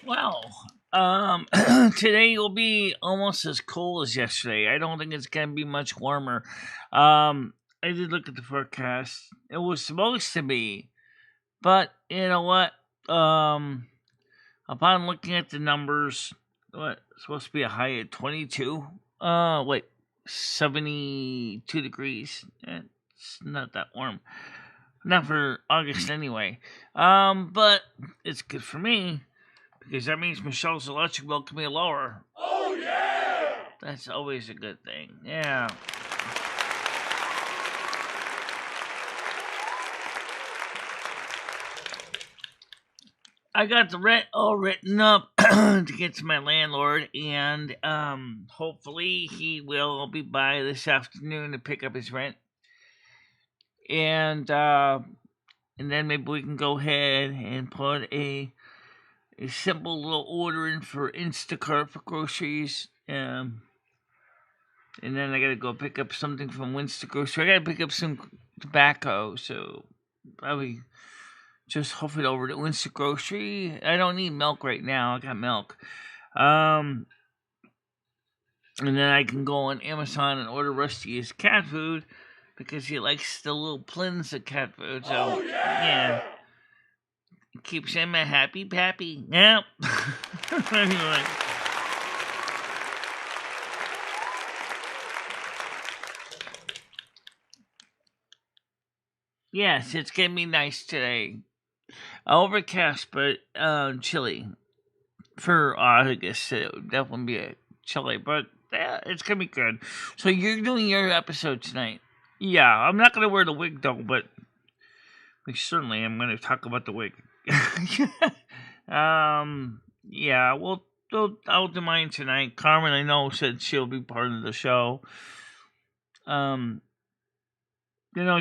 Well, today will be almost as cold as yesterday. I don't think it's gonna be much warmer. I did look at the forecast. It was supposed to be, but you know what? Um, upon looking at the numbers, what it's supposed to be a high at 22. Wait, 72 degrees. It's not that warm. Not for August anyway. But it's good for me because that means Michelle's electric bill can be lower. Oh yeah! That's always a good thing. Yeah. I got the rent all written up to get to my landlord, and hopefully he will be by this afternoon to pick up his rent, and then maybe we can go ahead and put a simple little order in for Instacart for groceries. And then I gotta go pick up something from Winston Grocery. I gotta pick up some tobacco, so probably just hoof it over to Winston Grocery. I don't need milk right now. I got milk. And then I can go on Amazon and order Rusty's cat food because he likes the little plins of cat food. So yeah, it keeps him a happy pappy. Yep. Anyway. Yes, it's gonna be nice today. Overcast, but chilly. For August, it would definitely be a chilly, but yeah, it's gonna be good. So you're doing your episode tonight. Yeah, I'm not gonna wear the wig though, but we certainly am gonna talk about the wig. Yeah, I'll do mine tonight. Carmen, I know, said she'll be part of the show. Um,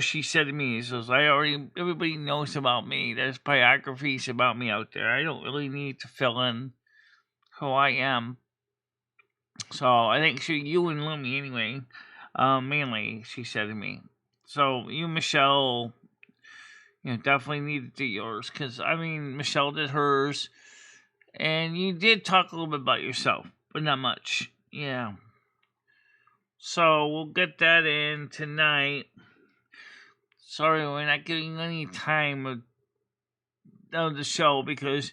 she said to me, "says everybody knows about me. There's biographies about me out there. I don't really need to fill in who I am." So I think you and Lumi anyway, mainly she said to me. So you, Michelle, definitely need to do yours because Michelle did hers, and you did talk a little bit about yourself, but not much. Yeah. So we'll get that in tonight. Sorry, we're not giving any time of the show because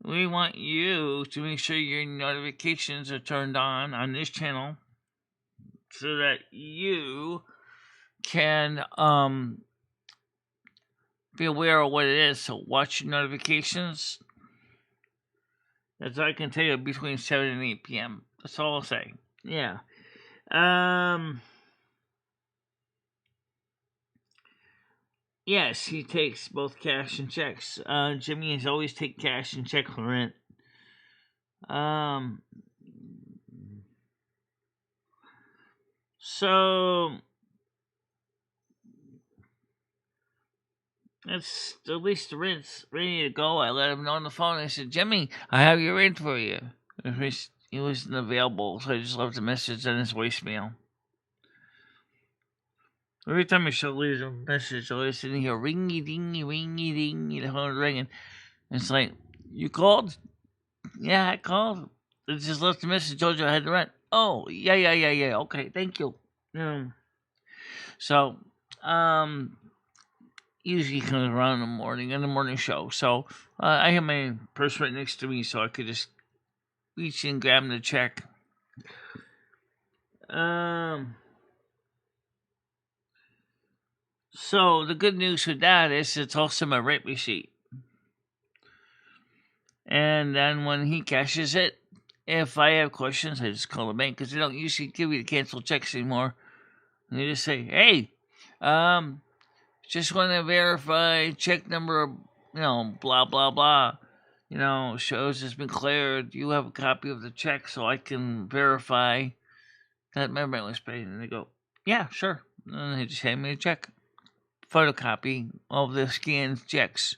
we want you to make sure your notifications are turned on this channel so that you can be aware of what it is. So watch your notifications. That's all I can tell you between 7 and 8 p.m. That's all I'll say. Yeah. Yes, he takes both cash and checks. Jimmy has always take cash and check for rent. So that's at least the rent's ready to go. I let him know on the phone. I said, Jimmy, I have your rent for you. He wasn't available, so I just left a message on his voicemail. Every time Michelle leaves a message, I always sitting here ringy dingy ringy dingy, the phone ringing. And it's like, you called? Yeah, I called. I just left a message, told you I had the rent. Oh, yeah. Okay, thank you. So, usually comes around in the morning show. So I have my purse right next to me, so I could just reach in and grab the check. So the good news with that is it's also my rent receipt. And then when he cashes it, if I have questions, I just call the bank because they don't usually give you the canceled checks anymore. And they just say, "Hey, just want to verify check number, blah blah blah. Shows it's been cleared. You have a copy of the check so I can verify that my rent was paid." And they go, "Yeah, sure." And they just hand me a check, photocopy of the scanned checks.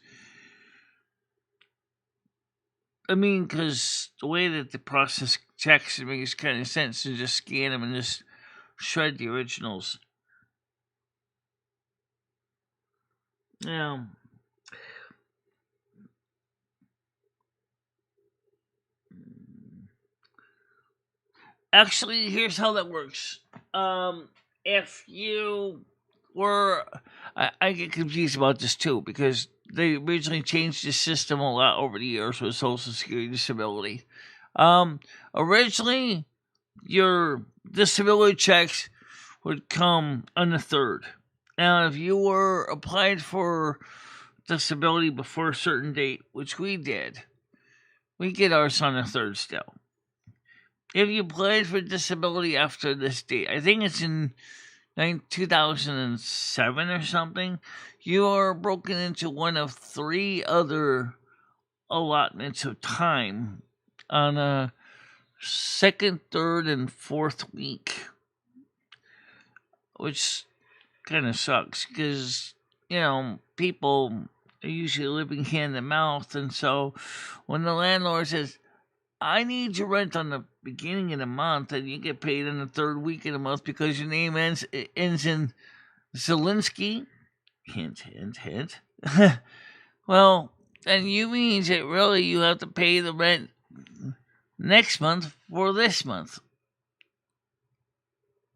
Because the way that the process checks, it makes kind of sense to just scan them and just shred the originals. Yeah. Actually, here's how that works. If you were, I get confused about this too because they originally changed the system a lot over the years with Social Security disability. Originally, your disability checks would come on the 3rd. Now, if you were applied for disability before a certain date, which we did, we get ours on the 3rd still. If you applied for disability after this date, I think it's in 2007 or something, you are broken into one of 3 other allotments of time on a 2nd, 3rd, and 4th week, which kind of sucks because, people are usually living hand to mouth, and so when the landlord says, I need your rent on the beginning of the month, and you get paid on the 3rd week of the month because your name ends in Zelensky. Hint, hint, hint. Well, then you means that really you have to pay the rent next month for this month.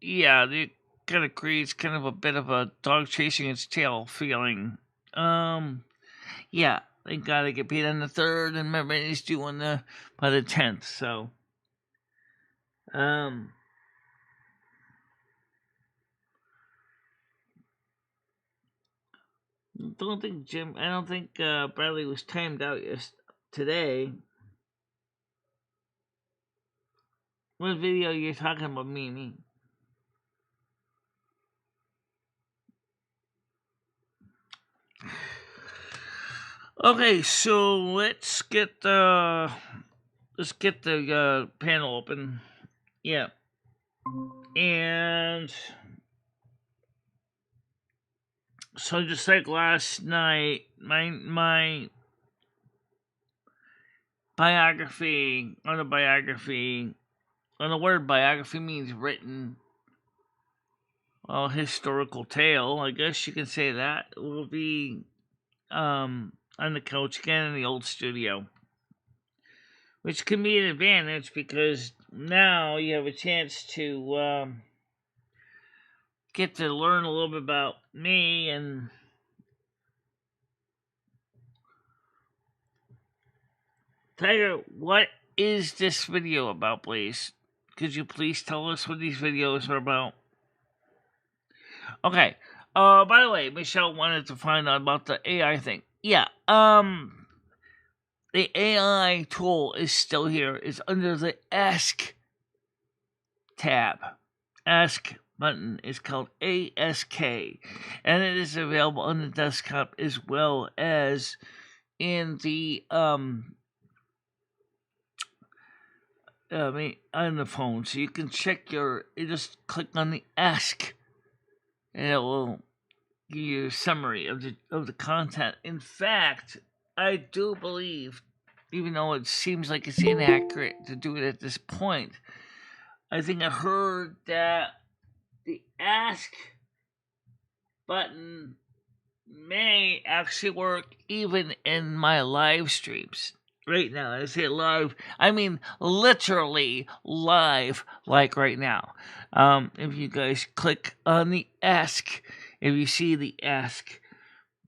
Yeah, it kind of creates kind of a bit of a dog chasing its tail feeling. Yeah. Thank God I get paid on the 3rd, and my rent is due by the 10th. So, don't think I don't think Bradley was timed out today. What video you're talking about, Mimi? Okay, so let's get the panel open. Yeah, and so just like last night, my biography, autobiography, and the word biography means written. Well, historical tale, I guess you can say that, will be on the couch again in the old studio, which can be an advantage because now you have a chance to get to learn a little bit about me. And Tiger, what is this video about, please? Could you please tell us what these videos are about? Okay. By the way, Michelle wanted to find out about the AI thing. Yeah. The AI tool is still here. It's under the Ask tab. Ask button is called ASK, and it is available on the desktop as well as in the on the phone. So you can check you just click on the Ask, and it will give you a summary of the content. In fact, I do believe, even though it seems like it's inaccurate to do it at this point, I think I heard that the Ask button may actually work even in my live streams. Right now, I say live, I mean literally live, like right now. If you guys click on the Ask, if you see the Ask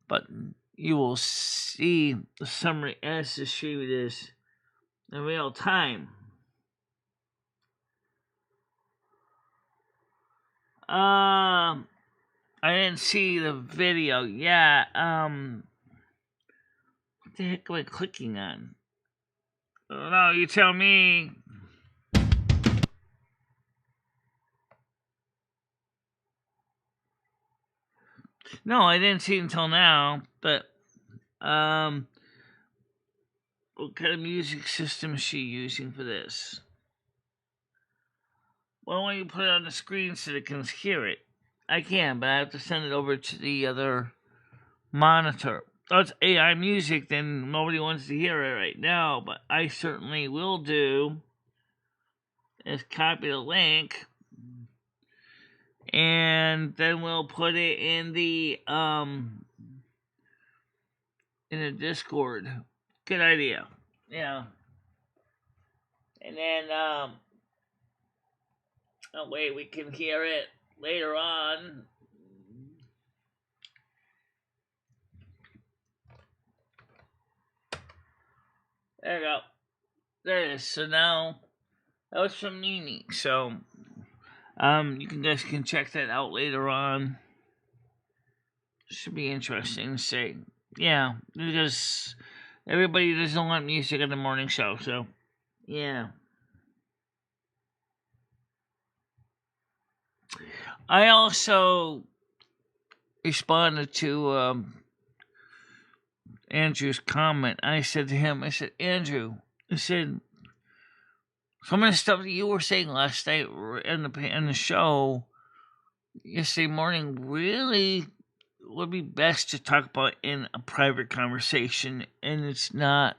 button, you will see the summary as the stream is in real time. I didn't see the video yet. What the heck am I clicking on? No, you tell me. No, I didn't see it until now, but what kind of music system is she using for this? Why don't you put it on the screen so they can hear it? I can, but I have to send it over to the other monitor. Oh, it's AI music, then nobody wants to hear it right now, but I certainly will do is copy the link, and then we'll put it in the Discord. Good idea. Yeah. And then That way we can hear it later on. There you go. There it is. So now that was from Nini. So you guys can check that out later on. Should be interesting to see. Yeah, because everybody doesn't want music at the morning show, so yeah. I also responded to Andrew's comment. I said to him, I said, Andrew, I said, some of the stuff that you were saying last night in the show yesterday morning really would be best to talk about in a private conversation, and it's not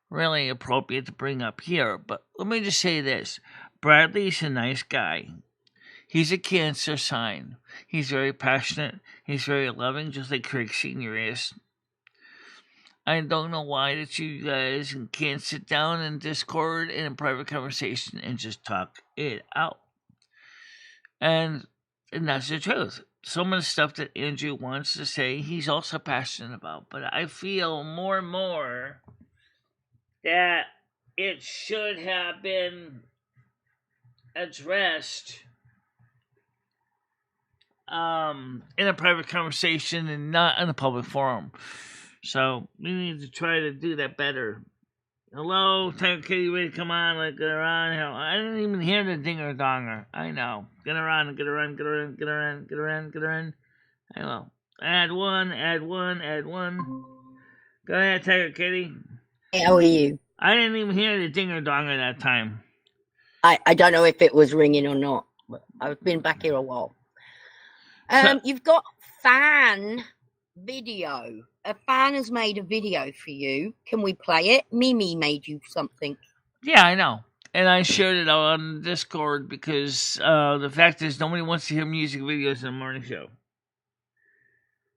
really appropriate to bring up here. But let me just say this. Bradley's a nice guy. He's a Cancer sign. He's very passionate. He's very loving, just like Craig Sr. is. I don't know why that you guys can't sit down in Discord in a private conversation and just talk it out. And that's the truth. Some of the stuff that Andrew wants to say, he's also passionate about. But I feel more and more that it should have been addressed in a private conversation and not in a public forum. So we need to try to do that better. Hello, Tiger Kitty, ready to come on? Like, get her on. Hell, I didn't even hear the dinger donger. I know. Get her on, get her on, get her on, get her on, get her on, get her on. I know. Add one, add one, add one. Go ahead, Tiger Kitty. Hey, how are you? I didn't even hear the dinger donger that time. I don't know if it was ringing or not, but I've been back here a while. You've got fan video. A fan has made a video for you. Can we play it? Mimi made you something. Yeah, I know. And I shared it out on Discord because the fact is nobody wants to hear music videos in the morning show.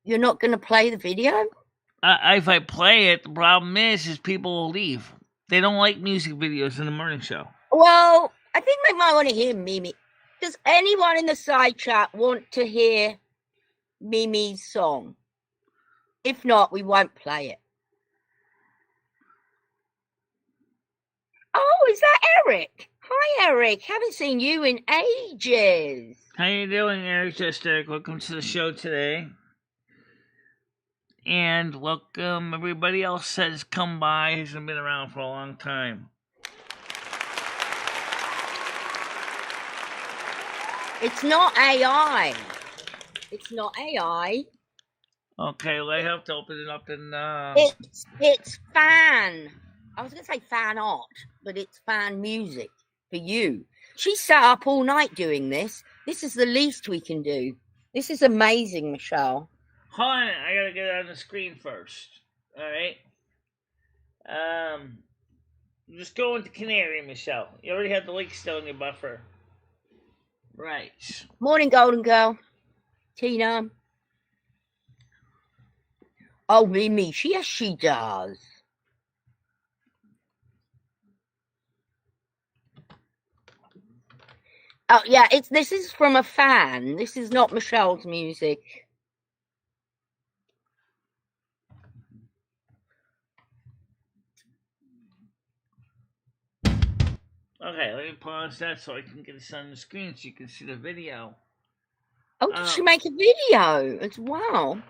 You're not going to play the video? If I play it, the problem is people will leave. They don't like music videos in the morning show. Well, I think they might want to hear Mimi. Does anyone in the side chat want to hear Mimi's song? If not, we won't play it. Oh, is that Eric? Hi, Eric. Haven't seen you in ages. How you doing, Eric Justek? Welcome to the show today. And welcome everybody else that has come by, hasn't been around for a long time. It's not AI. It's not AI. Okay, well, I have to open it up and It's fan. I was going to say fan art, but it's fan music for you. She sat up all night doing this. This is the least we can do. This is amazing, Michelle. Hold on, I gotta get it on the screen first. Alright. Just go into Canary, Michelle. You already have the link still in your buffer. Right. Morning, Golden Girl. Tina. Oh, Mimi. Yes, she does. Oh, yeah. This is from a fan. This is not Michelle's music. Okay, let me pause that so I can get this on the screen so you can see the video. Oh, did she make a video as well?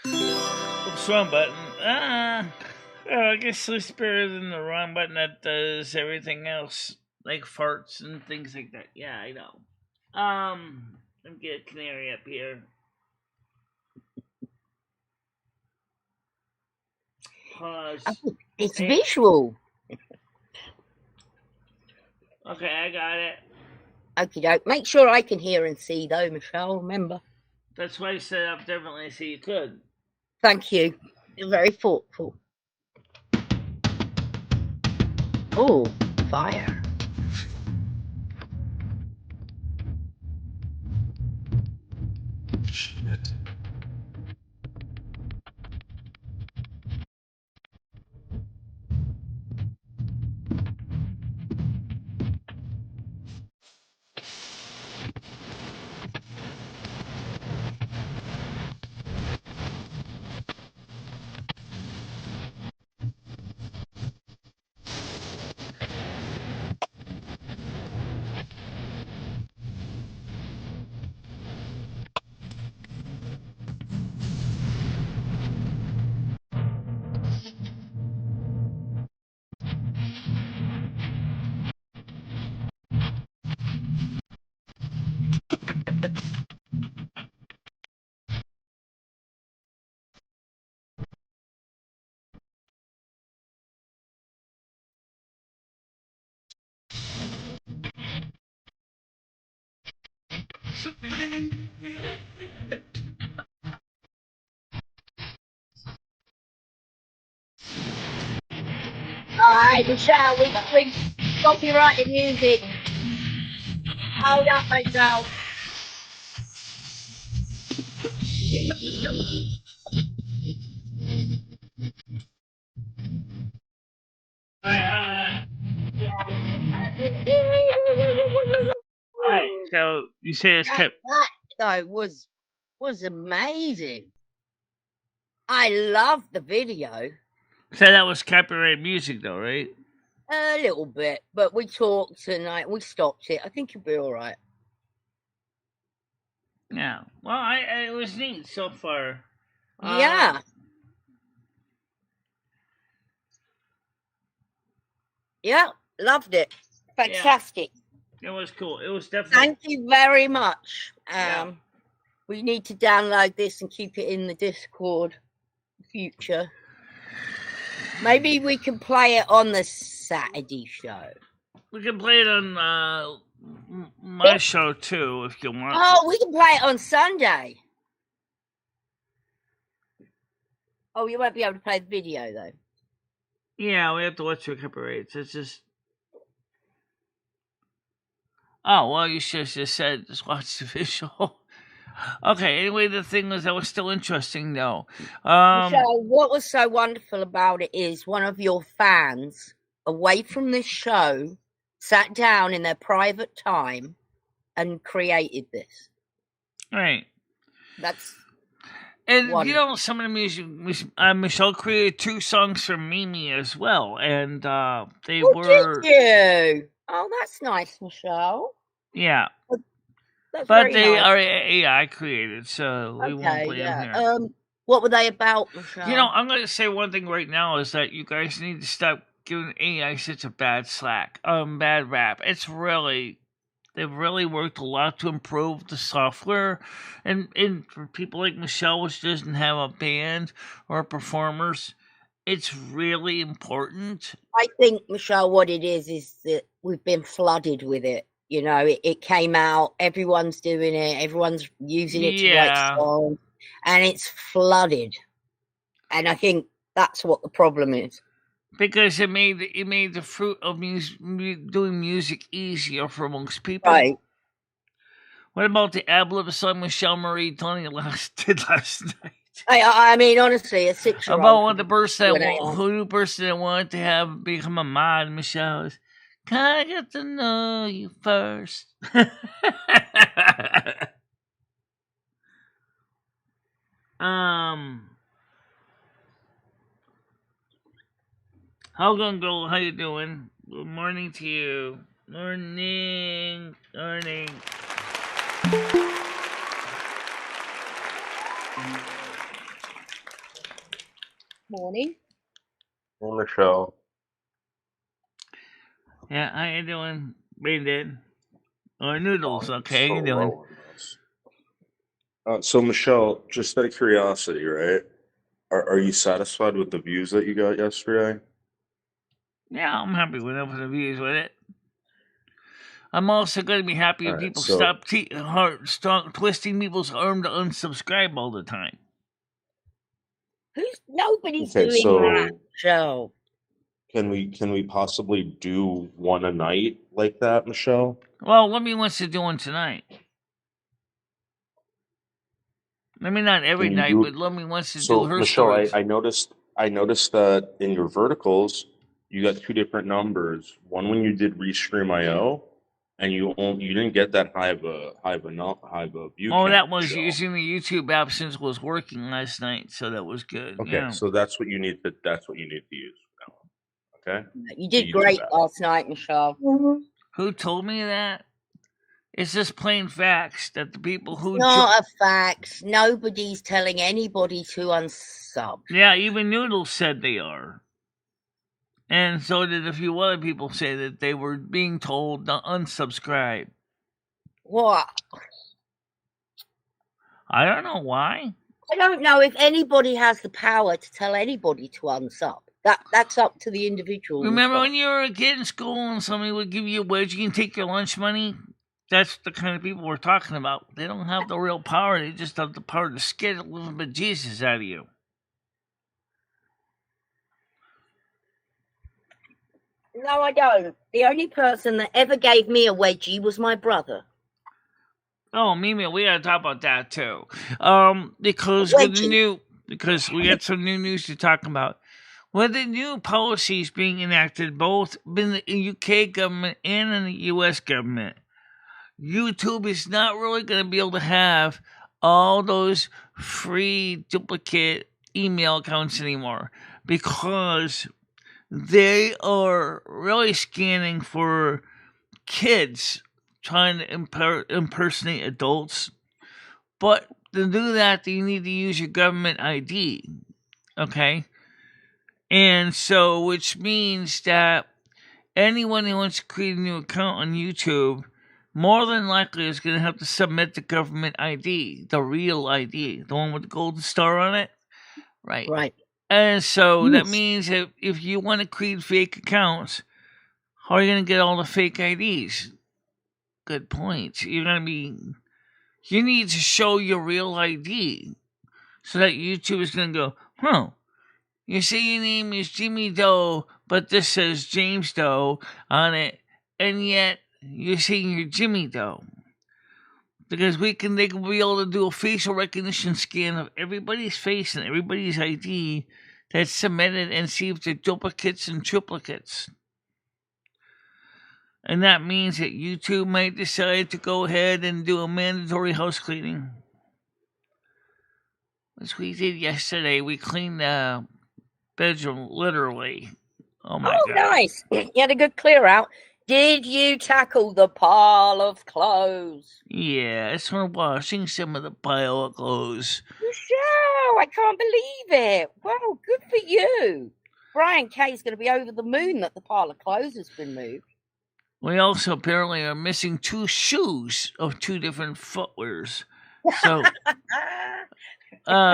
Oops, wrong button. I guess the spirit in the wrong button that does everything else, like farts and things like that. Yeah, I know. Let me get a Canary up here. Pause. Oh, it's visual. Okay, I got it. Okie doke. Make sure I can hear and see, though, Michelle. Remember. That's why I set it up differently so you could. Thank you. You're very thoughtful. Oh, fire. Shit. Alright, Michelle, we copyrighted music. Hold up, Michelle. So you say it's kept. That though was amazing. I love the video. So that was copyrighted music, though, right? A little bit, but we talked and we stopped it. I think you'll be all right. Yeah. Well, it was neat so far. Yeah. Yeah, loved it. Fantastic. It was cool. It was definitely. Thank you very much. We need to download this and keep it in the Discord future. Maybe we can play it on the Saturday show. We can play it on my show too, if you want. Oh, we can play it on Sunday. Oh, you won't be able to play the video though. Yeah, we have to watch your copyrights. It's just. Oh well, you should have just said just watch the visual. Okay. Anyway, the thing was that was still interesting though. Michelle, what was so wonderful about it is one of your fans, away from this show, sat down in their private time and created this. Right. That's and wonderful. You know, some of the music, Michelle created 2 songs for Mimi as well, and they were. Did you? Oh, that's nice, Michelle. Yeah. That's but they nice. are AI created, so we won't play them here. What were they about, Michelle? You know, I'm going to say one thing right now is that you guys need to stop giving AI such a bad bad rap. They've really worked a lot to improve the software, and for people like Michelle, which doesn't have a band or performers, it's really important. I think, Michelle, what it is that we've been flooded with it. You know, it came out, everyone's doing it, everyone's using it to write songs, and it's flooded. And I think that's what the problem is. Because it made the fruit of doing music easier for most people. Right. What about the ad-lib song MicheleMarieDalene did last night? I mean, honestly, a 6-year-old. About the person that wanted to have become a mod, Michelle. Can I get to know you first? Hogan Girl, how you doing? Good morning to you. Morning. Morning. Hey, Michelle. Yeah, how you doing, Brandon? Or Noodles, okay? How you doing? So, Michelle, just out of curiosity, right? Are you satisfied with the views that you got yesterday? Yeah, I'm happy with the views with it. I'm also going to be happy if people stop twisting people's arm to unsubscribe all the time. Nobody's doing that, Joe. Can we possibly do one a night like that, Michelle? Well, Lemmy wants to do one tonight. Maybe not every night, but Lemmy wants to do her Michelle, stories. I noticed that in your verticals, you got 2 different numbers. One when you did Restream.io, and you didn't get that high of a view. Oh, that was using the YouTube app since it was working last night, so that was good. Okay, yeah. So that's what you need to use now. Okay. You did great last night, Michelle. Mm-hmm. Who told me that? It's just plain facts that the people who... Not a facts. Nobody's telling anybody to unsub. Yeah, even Noodles said they are. And so did a few other people say that they were being told to unsubscribe. What? I don't know why. I don't know if anybody has the power to tell anybody to unsub. That's up to the individual. Remember when you were a kid in school and somebody would give you a wedge, you can take your lunch money? That's the kind of people we're talking about. They don't have the real power. They just have the power to scare a little bit of Jesus out of you. No, I don't. The only person that ever gave me a wedgie was my brother. Oh, Mimi, we gotta talk about that too. Because we got some new news to talk about. With the new policies being enacted both in the UK government and in the US government, YouTube is not really going to be able to have all those free duplicate email accounts anymore because they are really scanning for kids trying to impersonate adults. But to do that, you need to use your government ID. Okay? And so, which means that anyone who wants to create a new account on YouTube more than likely is going to have to submit the government ID, the real ID, the one with the golden star on it. Right. Right. And so that means that if you want to create fake accounts, how are you going to get all the fake IDs? Good point. You need to show your real ID so that YouTube is going to go, you say your name is Jimmy Doe, but this says James Doe on it, and yet you're saying you're Jimmy Doe. Because they can be able to do a facial recognition scan of everybody's face and everybody's ID that's submitted and see if they're duplicates and triplicates. And that means that YouTube might decide to go ahead and do a mandatory house cleaning. Which we did yesterday. We cleaned the bedroom, literally. Oh my God. Nice. You had a good clear out. Did you tackle the pile of clothes? Yeah, it's from washing some of the pile of clothes. Michelle, I can't believe it. Well, good for you. Brian Kay's going to be over the moon that the pile of clothes has been moved. We also apparently are missing 2 shoes of 2 different footwears. So,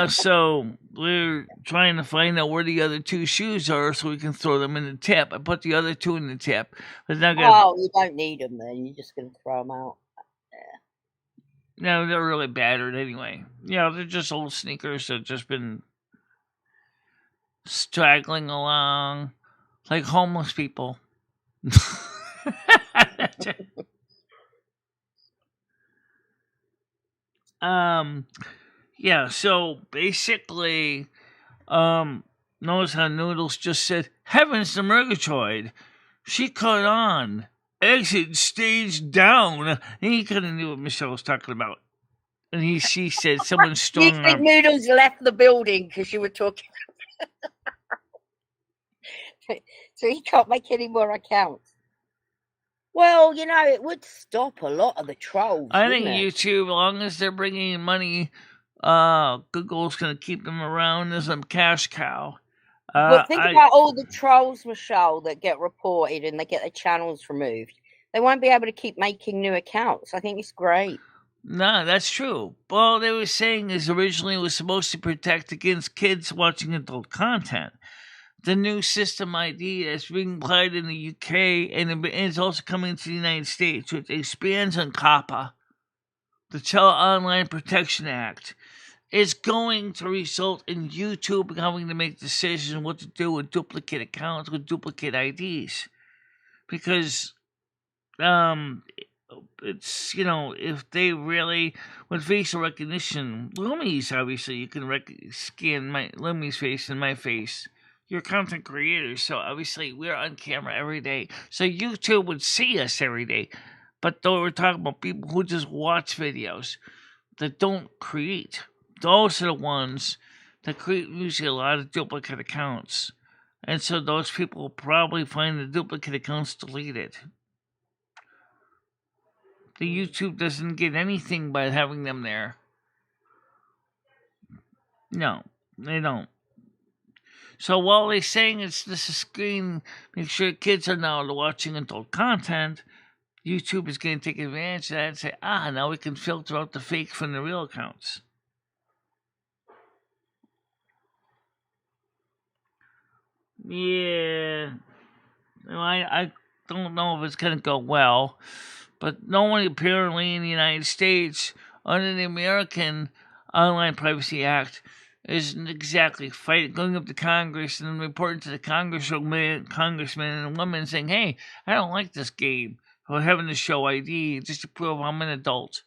so we're trying to find out where the other 2 shoes are so we can throw them in the tip. I put the other 2 in the tip. But now you don't need them then. You're just going to throw them out. No, they're really battered anyway. Yeah, they're just old sneakers that have just been straggling along like homeless people. Yeah, so basically, notice how Noodles just said, Heavens to Murgatroyd. She caught on. Exit stage down. And he couldn't knew what Michelle was talking about. And she said someone strong. You think Noodles left the building because you were talking. So he can't make any more accounts. Well, it would stop a lot of the trolls. I think YouTube, as long as they're bringing in money, Google's going to keep them around as a cash cow. But think about all the trolls, Michelle, that get reported and they get their channels removed. They won't be able to keep making new accounts. I think it's great. No, that's true. All they were saying is originally it was supposed to protect against kids watching adult content. The new system ID that's being applied in the UK and it's also coming to the United States, which expands on COPPA, the Child Online Protection Act, is going to result in YouTube having to make decisions what to do with duplicate accounts, with duplicate IDs. Because, it's, if they really, with facial recognition, Lumi's, obviously, you can scan Lumi's face and my face. You're content creators, so obviously we're on camera every day. So YouTube would see us every day. But though we're talking about people who just watch videos that don't create. Those are the ones that create usually a lot of duplicate accounts. And so those people will probably find the duplicate accounts deleted. The YouTube doesn't get anything by having them there. No, they don't. So while they're saying it's just a screen, make sure kids are now watching adult content, YouTube is going to take advantage of that and say, now we can filter out the fake from the real accounts. Yeah. I don't know if it's going to go well, But no one apparently in the United States, under the American Online Privacy Act, isn't exactly going up to Congress and reporting to the congressmen and women saying, hey, I don't like this game, or having to show ID just to prove I'm an adult.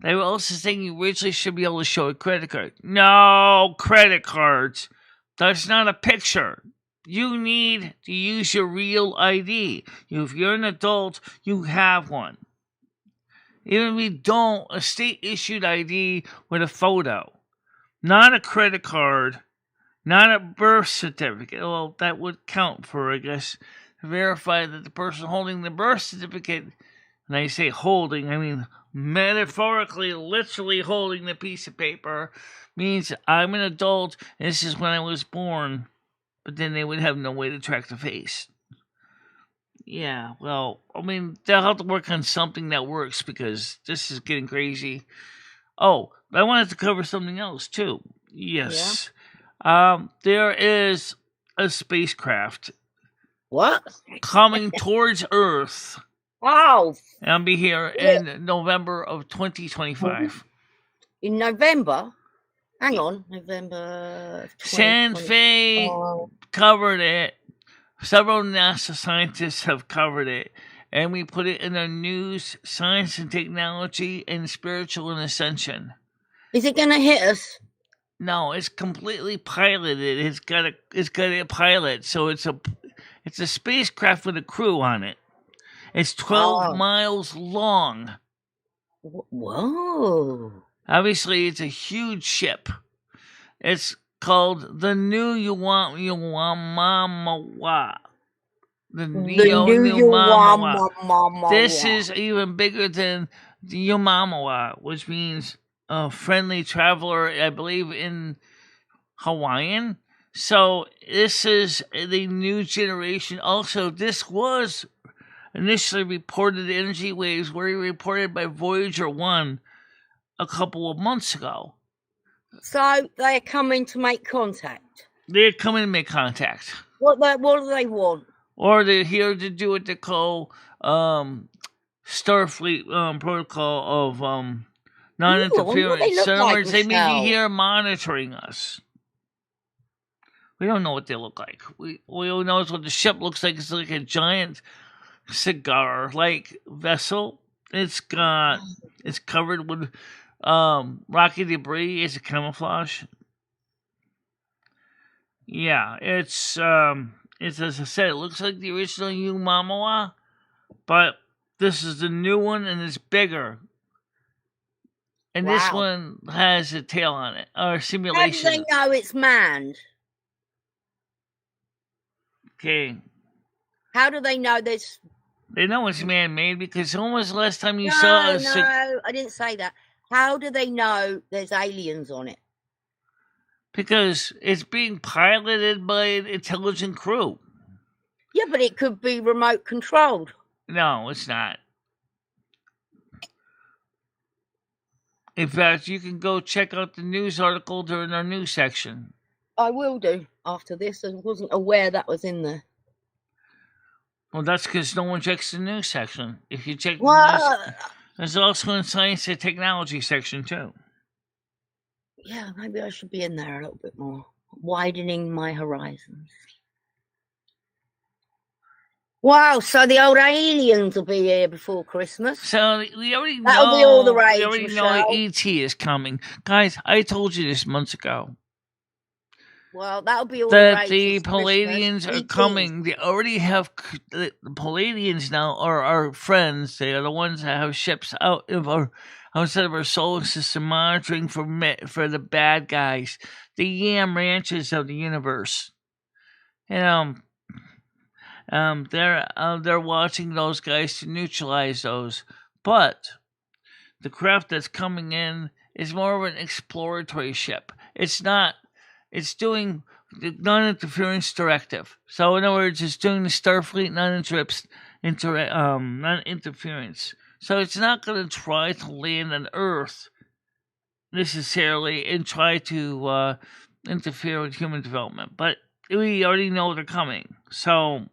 They were also saying you originally should be able to show a credit card. No, credit cards. That's not a picture. You need to use your real ID. If you're an adult, you have one. Even if you don't, a state-issued ID with a photo. Not a credit card. Not a birth certificate. Well, that would count for, I guess, to verify that the person holding the birth certificate, and I say holding, I mean metaphorically, literally holding the piece of paper, means I'm an adult, and this is when I was born. But then they would have no way to track the face. Yeah, well, I mean, they'll have to work on something that works because this is getting crazy. Oh, I wanted to cover something else, too. Yes. Yeah. There is a spacecraft. What? Coming towards Earth. Oh. And I'll be here in November of 2025. In November? Hang on, November. San Fe covered it. Several NASA scientists have covered it. And we put it in our news, science and technology, and spiritual and ascension. Is it going to hit us? No, it's completely piloted. It's got a pilot, so it's a spacecraft with a crew on it. It's 12 miles long. Whoa. Obviously, it's a huge ship. It's called the New Yuwamawa. The New Yuwamawa. This is even bigger than the Yumamawa, which means a friendly traveler, I believe, in Hawaiian. So this is the new generation. Also, this was initially reported energy waves were reported by Voyager 1 a couple of months ago. So they're coming to make contact. They're coming to make contact. What do they want? Or they're here to do what they call Starfleet protocol of non-interference. In other words, they may be here monitoring us. We don't know what they look like. We all know what the ship looks like. It's like a giant cigar-like vessel. It's covered with rocky debris as a camouflage. Yeah, it's as I said, it looks like the original Yumamawa, but this is the new one and it's bigger. And this one has a tail on it, or simulation. How do they know it's manned? Okay. How do they know this? They know it's man-made because when was the last time you saw a... No, I didn't say that. How do they know there's aliens on it? Because it's being piloted by an intelligent crew. Yeah, but it could be remote controlled. No, it's not. In fact, you can go check out the news article during our news section. I will do after this. I wasn't aware that was in there. Well, that's because no one checks the news section. If you check the news, there's also a science and technology section too. Yeah, maybe I should be in there a little bit more, widening my horizons. Wow, so the old aliens will be here before Christmas. So we already That'll know. Be all the rage, we already know E.T. is coming, guys. I told you this months ago. Well, that'll be all the rage. The Palladians are coming. They already have the Palladians now. Are our friends. They are the ones that have ships outside of our solar system, monitoring for the bad guys, the Yam Ranches of the universe. And they're watching those guys to neutralize those. But the craft that's coming in is more of an exploratory ship. It's not. It's doing the non-interference directive. So in other words, it's doing the Starfleet non-interference. So it's not going to try to land on Earth necessarily and try to interfere with human development. But we already know they're coming. So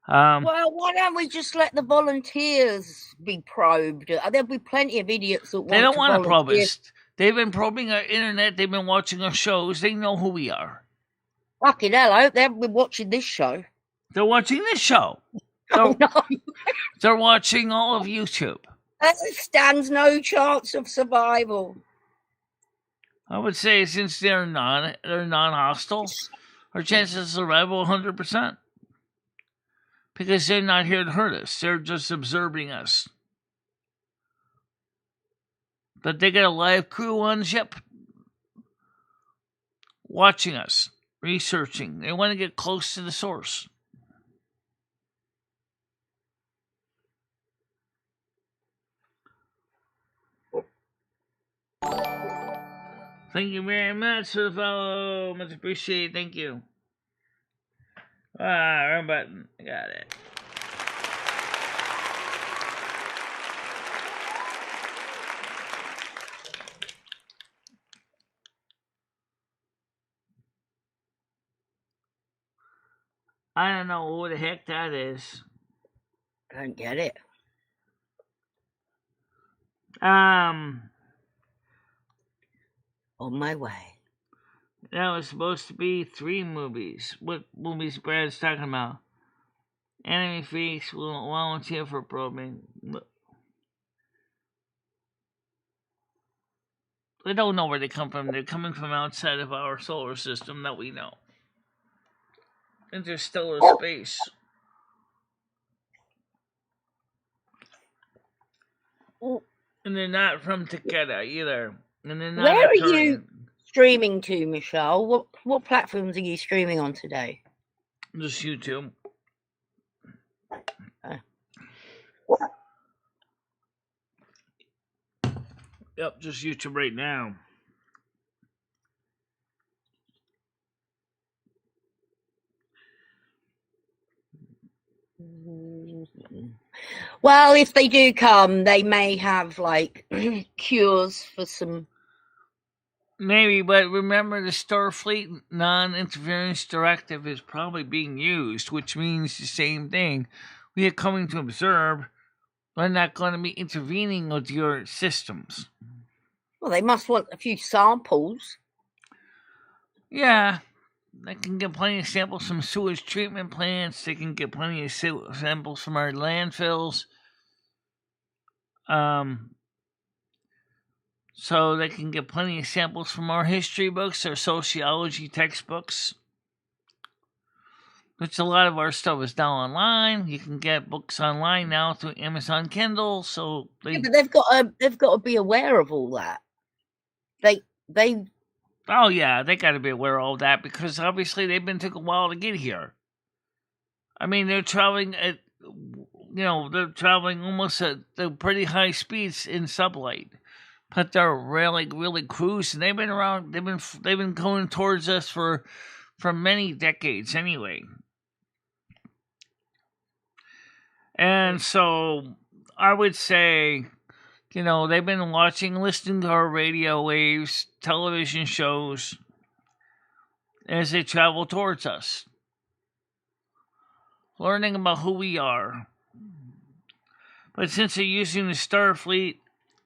Well, why don't we just let the volunteers be probed? There'll be plenty of idiots that They don't want to probe volunteer. us. They've been probing our internet. They've been watching our shows. They know who we are. Fucking hell, I hope they've been watching this show. They're watching this show. Oh, no. They're watching all of YouTube. That stands no chance of survival. I would say since they're non-hostile, our chances of survival 100%. Because they're not here to hurt us. They're just observing us. But they got a live crew on the ship watching us, researching. They want to get close to the source. Thank you very much for the follow. Much appreciated. Thank you. Wrong button. I got it. I don't know what the heck that is. I don't get it. On my way. That was supposed to be 3 movies. What movies Brad's talking about? Enemy freaks will volunteer for probing. We don't know where they come from. They're coming from outside of our solar system that we know. Interstellar space. And they're not from Takeda either. And they're not. Where are you streaming to, Michelle? What platforms are you streaming on today? Just YouTube. Yep, just YouTube right now. Well, if they do come, they may have like cures for some. Maybe, but remember the Starfleet non-interference directive is probably being used, which means the same thing. We are coming to observe. We're not going to be intervening with your systems. Well, they must want a few samples. Yeah. They can get plenty of samples from sewage treatment plants. They can get plenty of samples from our landfills. So they can get plenty of samples from our history books, our sociology textbooks. Which a lot of our stuff is now online. You can get books online now through Amazon Kindle. So but they've got to be aware of all that. They. Oh yeah, they got to be aware of all that because obviously took a while to get here. I mean, they're traveling at, they're traveling almost at the pretty high speeds in sublight, but they're really cruising. They've been around. They've been going towards us for many decades anyway. And so I would say, they've been listening to our radio waves, television shows, as they travel towards us. Learning about who we are. But since they're using the Starfleet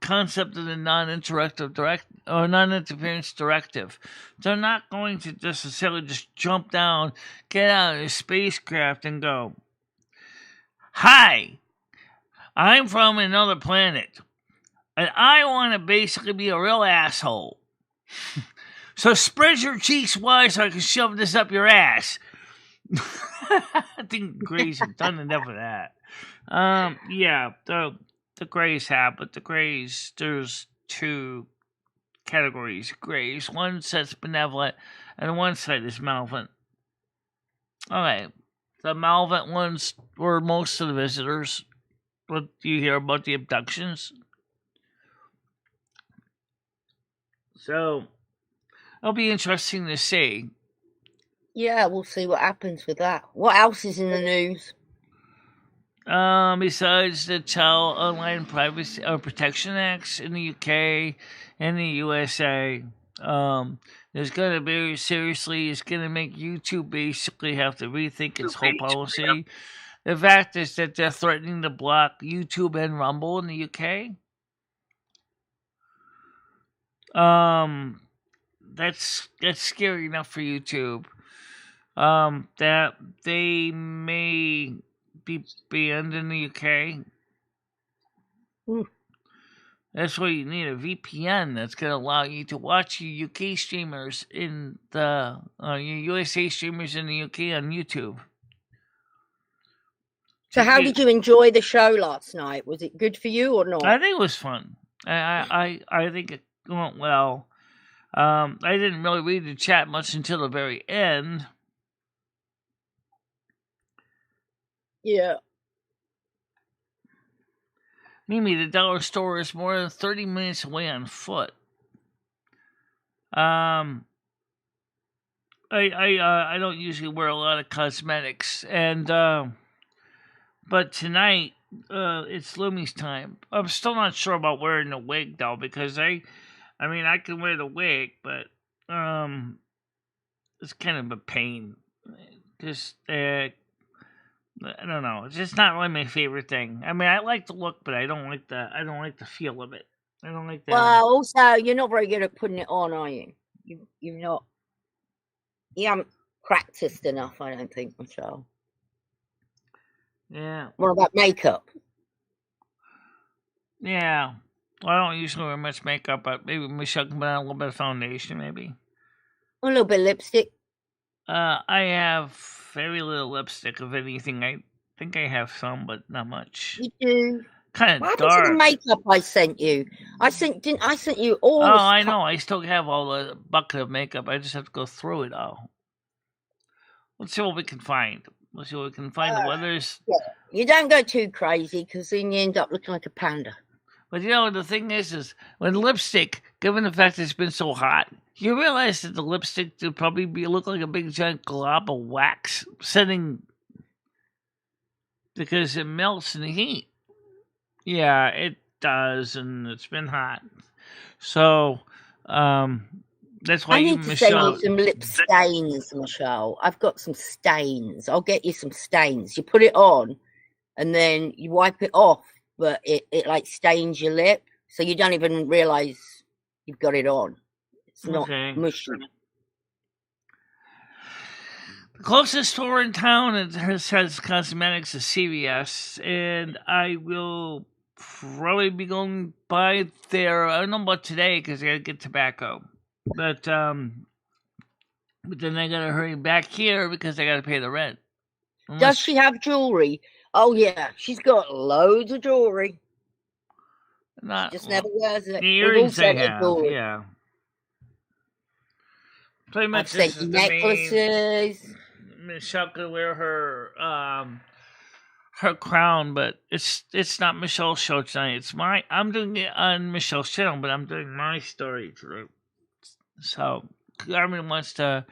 concept of the non-interference directive, they're not going to necessarily just jump down, get out of their spacecraft and go, "Hi, I'm from another planet. And I want to basically be a real asshole. So spread your cheeks wide so I can shove this up your ass." I think Greys have done enough of that. Yeah, the Greys have, but the Greys, there's 2 categories of Greys. One side's benevolent, and one side is malevolent. Okay, the malevolent ones were most of the visitors. What do you hear about the abductions? So, it'll be interesting to see. Yeah, we'll see what happens with that. What else is in the news? Besides the Child Online Privacy Protection Acts in the UK and the USA, there's going to be, seriously, it's going to make YouTube basically have to rethink its whole policy. The fact is that they're threatening to block YouTube and Rumble in the UK. That's scary enough for YouTube. That they may be banned in the UK. That's why you need a VPN that's going to allow you to watch your UK streamers in the your USA streamers in the UK on YouTube. So, how did you enjoy the show last night? Was it good for you or not? I think it was fun. I think it went well. I didn't really read the chat much until the very end. Yeah. Mimi, the dollar store is more than 30 minutes away on foot. I don't usually wear a lot of cosmetics, and but tonight it's Lumi's time. I'm still not sure about wearing the wig though, because I can wear the wig, but it's kind of a pain. Just I don't know. It's just not really my favorite thing. I mean, I like the look, but I don't like the feel of it. I don't like that. Well, also, you're not very good at putting it on, are you? You haven't practiced enough, I don't think, Michelle. Yeah. What about makeup? Yeah. Well, I don't usually wear much makeup, but maybe Michelle can put on a little bit of foundation, maybe. A little bit of lipstick. I have very little lipstick, if anything. I think I have some, but not much. You do. Kind What of happened to the dark. makeup I sent you? I sent you all. Oh, I know. I still have all the bucket of makeup. I just have to go through it all. Let's see what we can find. The weather's. Yeah. You don't go too crazy, because then you end up looking like a panda. But you know, the thing is when lipstick, given the fact that it's been so hot, you realize that the lipstick would probably look like a big giant glob of wax because it melts in the heat. Yeah, it does, and it's been hot. So, that's why I need to send Michelle. you some lip stains, Michelle. I've got some stains. I'll get you some stains. You put it on, and then you wipe it off, but it like stains your lip, so you don't even realize you've got it on. It's not mushy. The closest store in town that has cosmetics is CVS, and I will probably be going by there. I don't know about today because I gotta get tobacco, but then I gotta hurry back here because I gotta pay the rent. Does she have jewelry? Oh yeah, she's got loads of jewelry. She just never wears it. The earrings I have, yeah. Pretty much this is necklaces. Michelle could wear her crown, but it's not Michelle's show tonight. It's I'm doing it on Michelle's channel, but I'm doing my story through. So Carmen wants to.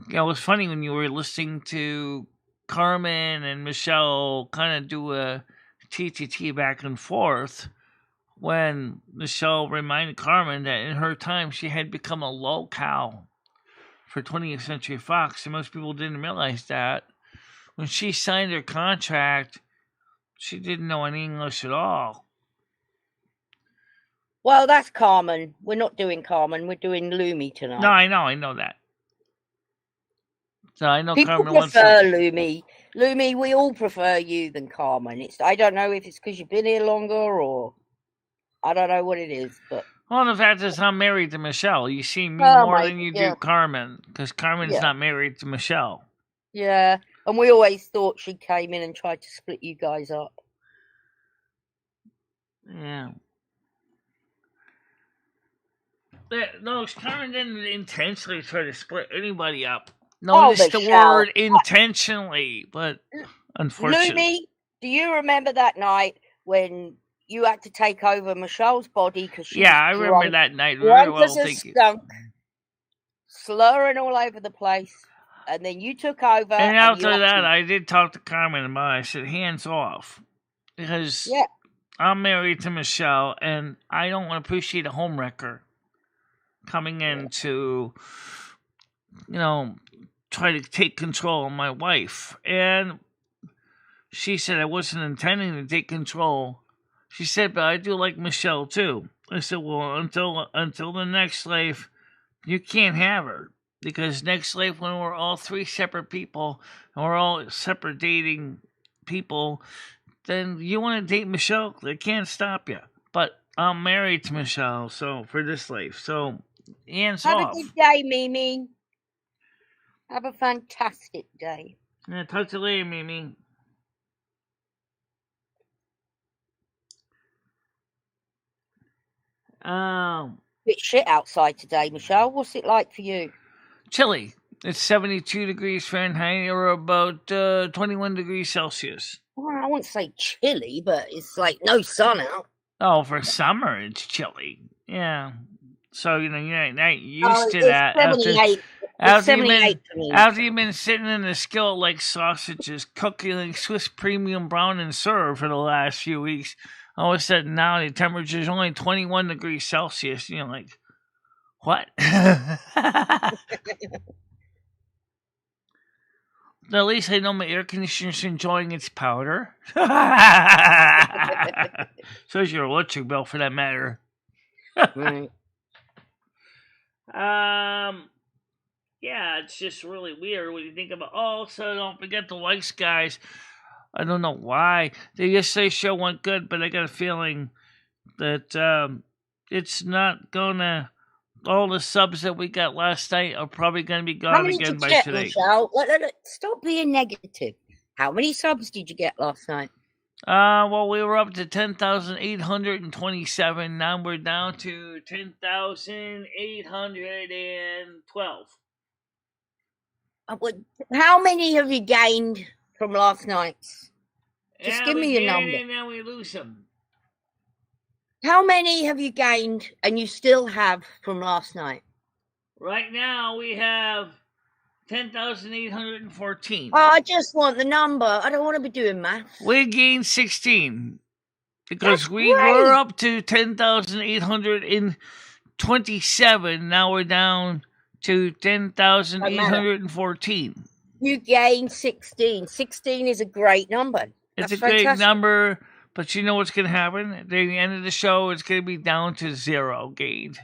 You know, it was funny when you were listening to Carmen and Michelle kind of do a TTT back and forth. When Michelle reminded Carmen that in her time she had become a locale for 20th Century Fox, and most people didn't realize that. When she signed her contract, she didn't know any English at all. Well, that's Carmen. We're not doing Carmen. We're doing Lumi tonight. No, I know that. So I know people Carmen prefer Lumi. Lumi, we all prefer you than Carmen. I don't know if it's because you've been here longer or I don't know what it is, but. Well, the fact is, I'm married to Michelle. You see me more than you do Carmen, because Carmen's not married to Michelle. Yeah, and we always thought she came in and tried to split you guys up. Yeah. No, Carmen didn't intentionally try to split anybody up. Notice the word intentionally, but unfortunately. Lumi, do you remember that night when you had to take over Michelle's body because she was I remember that night very well. Skunk, slurring all over the place, and then you took over. And after that, I did talk to Carmen about it. I said, hands off, because I'm married to Michelle, and I don't appreciate a homewrecker coming in to, try to take control of my wife. And she said I wasn't intending to take control. She said, but I do like Michelle too. I said, well, until the next life, you can't have her. Because next life, when we're all three separate people, and we're all separate dating people, then you want to date Michelle, they can't stop you. But I'm married to Michelle, so for this life. So, hands Have off. a good day, Mimi. Have a fantastic day. Yeah, talk to you later, Mimi. Bit shit outside today, Michelle. What's it like for you? Chilly. It's 72 degrees Fahrenheit or about 21 degrees Celsius. Well, I wouldn't say chilly, but it's like no sun out. Oh, for summer, it's chilly. Yeah. So, you're not used to that. 78. After you've been sitting in the skillet like sausages, cooking like Swiss premium brown and served for the last few weeks, all of a sudden now the temperature is only 21 degrees Celsius. You're like, what? At least I know my air conditioner's enjoying its powder. So is your electric bill, for that matter. Right. Yeah, it's just really weird when you think about. Oh, so don't forget the likes, guys. I don't know why the yesterday's show went good, but I got a feeling that it's not gonna. All the subs that we got last night are probably going to be gone again by today. Michelle? Stop being negative. How many subs did you get last night? Well, we were up to 10,827. Now we're down to 10,812. How many have you gained from last night's? Just give me a number. And then we lose them. How many have you gained and you still have from last night? Right now we have 10,814. Oh, I just want the number. I don't want to be doing maths. We gained 16 because That's we great. were up to 10,827. Now we're down to 10,814. You gained 16. 16 is a great number. It's a great number. But you know what's going to happen? At the end of the show, it's going to be down to 0 gained.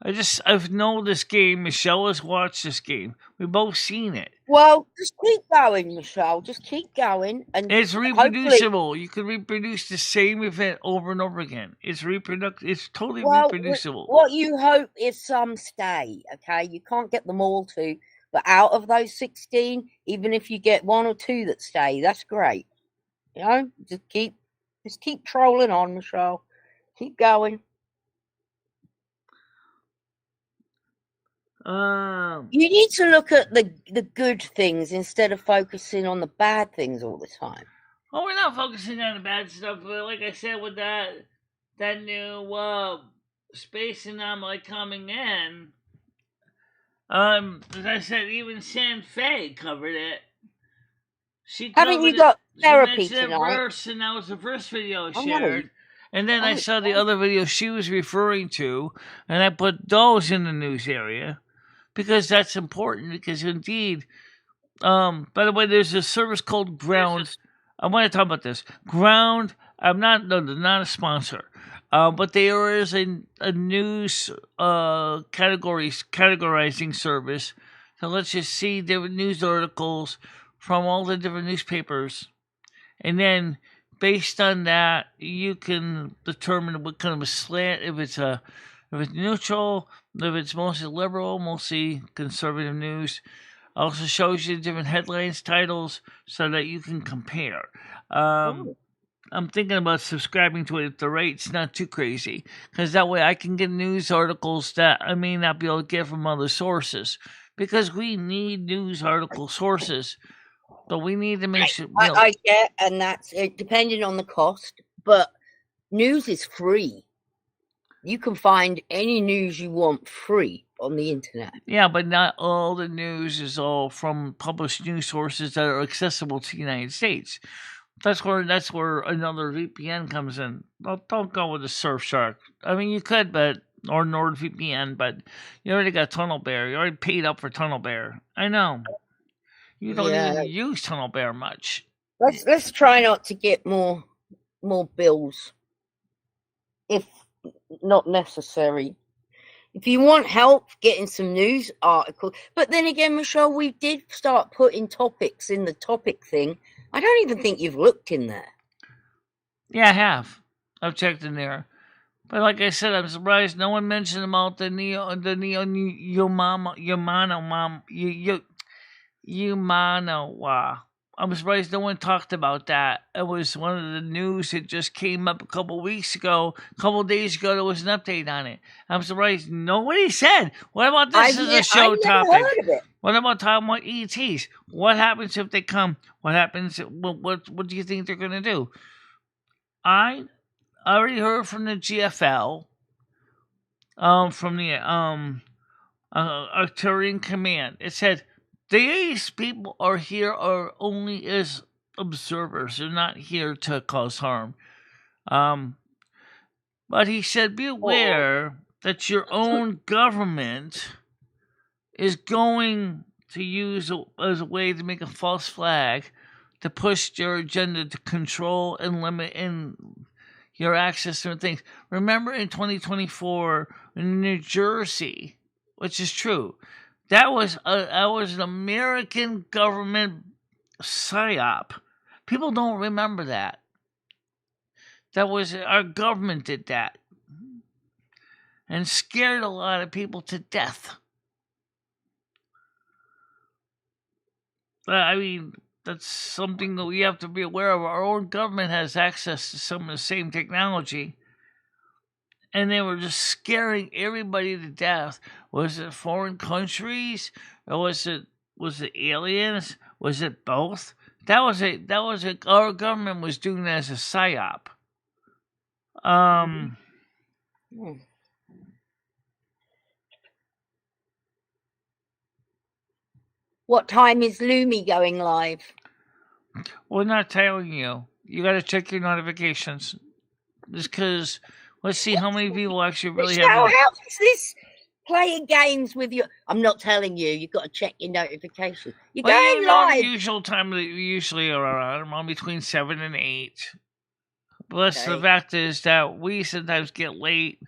I've known this game. Michelle has watched this game. We've both seen it. Well, just keep going, Michelle. Just keep going. And it's reproducible. You can reproduce the same event over and over again. It's totally reproducible. What you hope is some stay, okay? You can't get them all to. But out of those 16, even if you get 1 or 2 that stay, that's great. You know, just keep trolling on, Michelle. Keep going. You need to look at the good things instead of focusing on the bad things all the time. Well, we're not focusing on the bad stuff, but like I said, with that new space anomaly coming in, as I said, even San Fe covered it. Haven't you got therapy tonight? And that was the first video I shared. And then I saw the other video she was referring to, and I put those in the news area because that's important. Because indeed, by the way, there's a service called Ground. I want to talk about this. Ground. They're not a sponsor, but there is a news categorizing service. So let's just see different news articles from all the different newspapers, and then based on that, you can determine what kind of a slant. If it's neutral, if it's mostly liberal, mostly conservative news. Also shows you different headlines, titles, so that you can compare. I'm thinking about subscribing to it if the rate's not too crazy, because that way I can get news articles that I may not be able to get from other sources, because we need news article sources. But we need to make sure. I get, and that's it, depending on the cost. But news is free. You can find any news you want free on the internet. Yeah, but not all the news is all from published news sources that are accessible to the United States. That's where another VPN comes in. Don't go with the Surfshark. I mean, you could, or NordVPN, but you already got Tunnel Bear. You already paid up for Tunnel Bear. I know. You don't even use Tunnel Bear much. Let's try not to get more bills, if not necessary. If you want help getting some news articles, but then again, Michelle, we did start putting topics in the topic thing. I don't even think you've looked in there. Yeah, I have. I've checked in there. But like I said, I'm surprised no one mentioned about the Yumano. I'm surprised no one talked about that. It was one of the news that just came up a couple weeks ago. A couple days ago, there was an update on it. I'm surprised nobody said. What about this as a show topic? Heard of it. What about talking about ETs? What happens if they come? What happens? What do you think they're going to do? I already heard from the GFL, from the Arcturian Command. It said these people are here are only as observers. They're not here to cause harm. But he said, beware that your own government is going to use as a way to make a false flag to push your agenda to control and limit your access to things. Remember in 2024 in New Jersey, which is true, that was an American government psyop. People don't remember that. That was our government did that and scared a lot of people to death. I mean, that's something that we have to be aware of. Our own government has access to some of the same technology. And they were just scaring everybody to death. Was it foreign countries? Or was it aliens? Was it both? That was it. Our government was doing that as a psyop. What time is Lumi going live? We're not telling you. You got to check your notifications. Just because, let's see how many people actually really have. How is this playing games with you? I'm not telling you. You've got to check your notifications. You're going live. The usual time that we usually are around between 7 and 8. But the fact is that we sometimes get late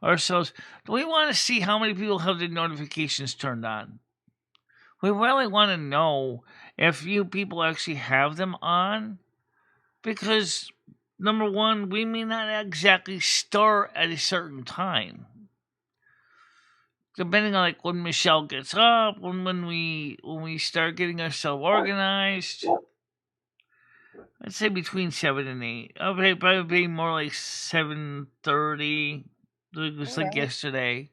ourselves. We want to see how many people have their notifications turned on. We really want to know if you people actually have them on. Because, number one, we may not exactly start at a certain time. Depending on like when Michelle gets up, when we start getting ourselves organized. I'd say between 7 and 8. Okay, probably be more like 7:30. Just like yesterday.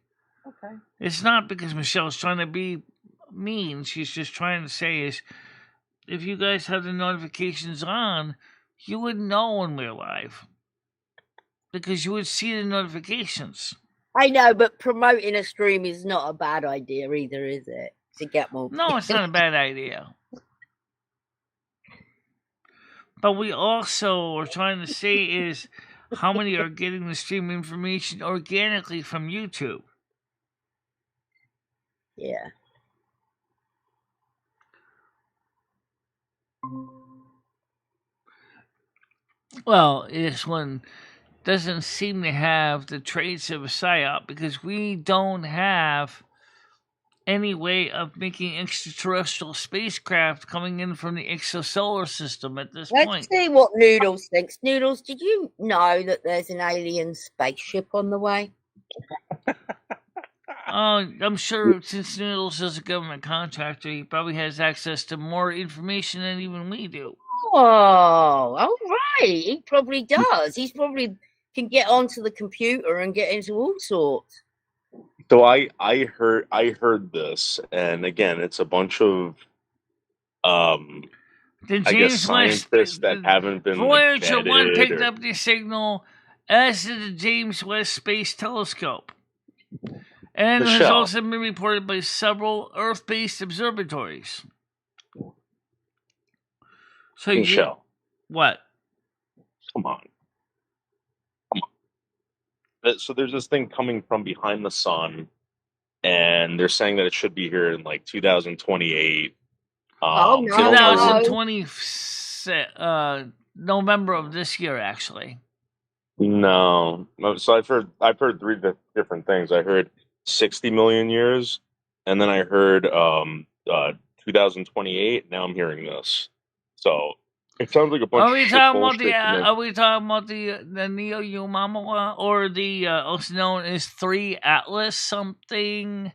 Okay. It's not because Michelle's trying to be mean. She's just trying to say is, if you guys have the notifications on, you would know when we're live. Because you would see the notifications. I know, but promoting a stream is not a bad idea either, is it? To get more people. No, it's not a bad idea. But we also are trying to say is how many are getting the stream information organically from YouTube. Yeah. Well, this one doesn't seem to have the traits of a psyop because we don't have any way of making extraterrestrial spacecraft coming in from the exosolar system at this point. Let's see what Noodles thinks. Noodles, did you know that there's an alien spaceship on the way? I'm sure since Noodles is a government contractor, he probably has access to more information than even we do. Oh, all right. He probably does. He's probably can get onto the computer and get into all sorts. So I heard this, and again, it's a bunch of scientists that haven't been Voyager 1 picked up the signal, as did the James Webb Space Telescope. And it has also been reported by several Earth-based observatories. So Michelle. What? Come on. So there's this thing coming from behind the sun, and they're saying that it should be here in like 2028. 2027. November of this year, actually. No. So I've heard three different things. I heard 60 million years, and then I heard 2028. Now I'm hearing this. So it sounds like a bunch Are of we shit talking about bullshit to me. Are we talking about the Neo Umamawa, or the also known as 3 Atlas something?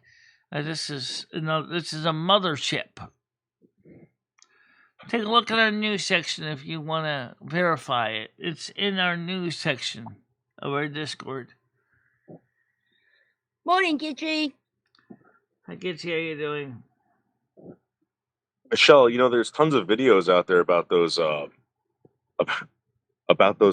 This is a mothership. Take a look at our news section if you want to verify it. It's in our news section of our Discord. Morning, Gidgy. Hi, Gidgy, how you doing? Michelle, there's tons of videos out there about those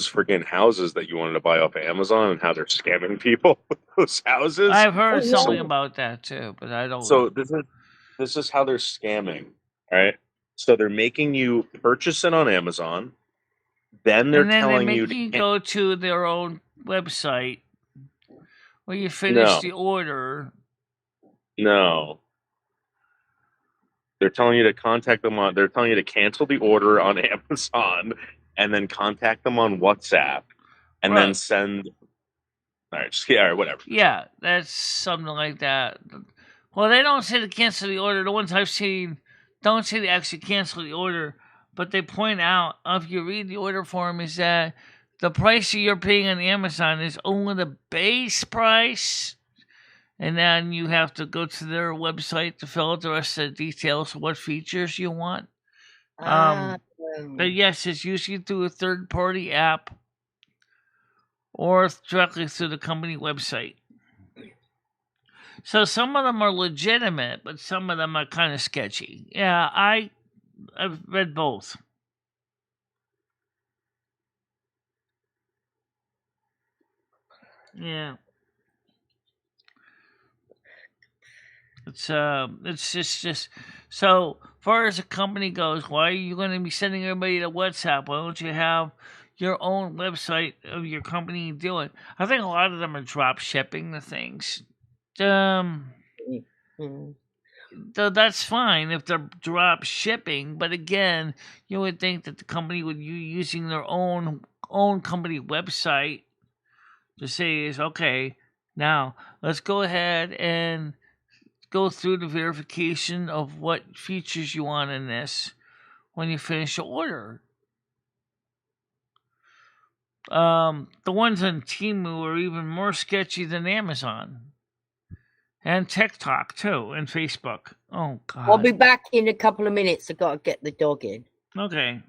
freaking houses that you wanted to buy off of Amazon and how they're scamming people with those houses. I've heard yeah. something about that too, but I don't. So this is how they're scamming. All right. So they're making you purchase it on Amazon. Then they're telling you you go to their own website where you finish the order. No. They're telling you to contact them on. They're telling you to cancel the order on Amazon and then contact them on WhatsApp and then send. All right, whatever. Yeah, that's something like that. Well, they don't say to cancel the order. The ones I've seen don't say to actually cancel the order, but they point out, if you read the order form, is that the price that you're paying on Amazon is only the base price, and then you have to go to their website to fill out the rest of the details of what features you want. But yes, it's usually through a third-party app or directly through the company website. So some of them are legitimate, but some of them are kind of sketchy. Yeah, I've read both. Yeah. It's just so far as a company goes, why are you going to be sending everybody to WhatsApp? Why don't you have your own website of your company do it? I think a lot of them are drop shipping the things. That's fine if they're drop shipping, but again, you would think that the company would be using their own company website to say is okay. Now let's go ahead and go through the verification of what features you want in this when you finish the order. The ones on Temu are even more sketchy than Amazon. And TikTok, too, and Facebook. Oh, God. I'll be back in a couple of minutes. I've got to get the dog in. Okay.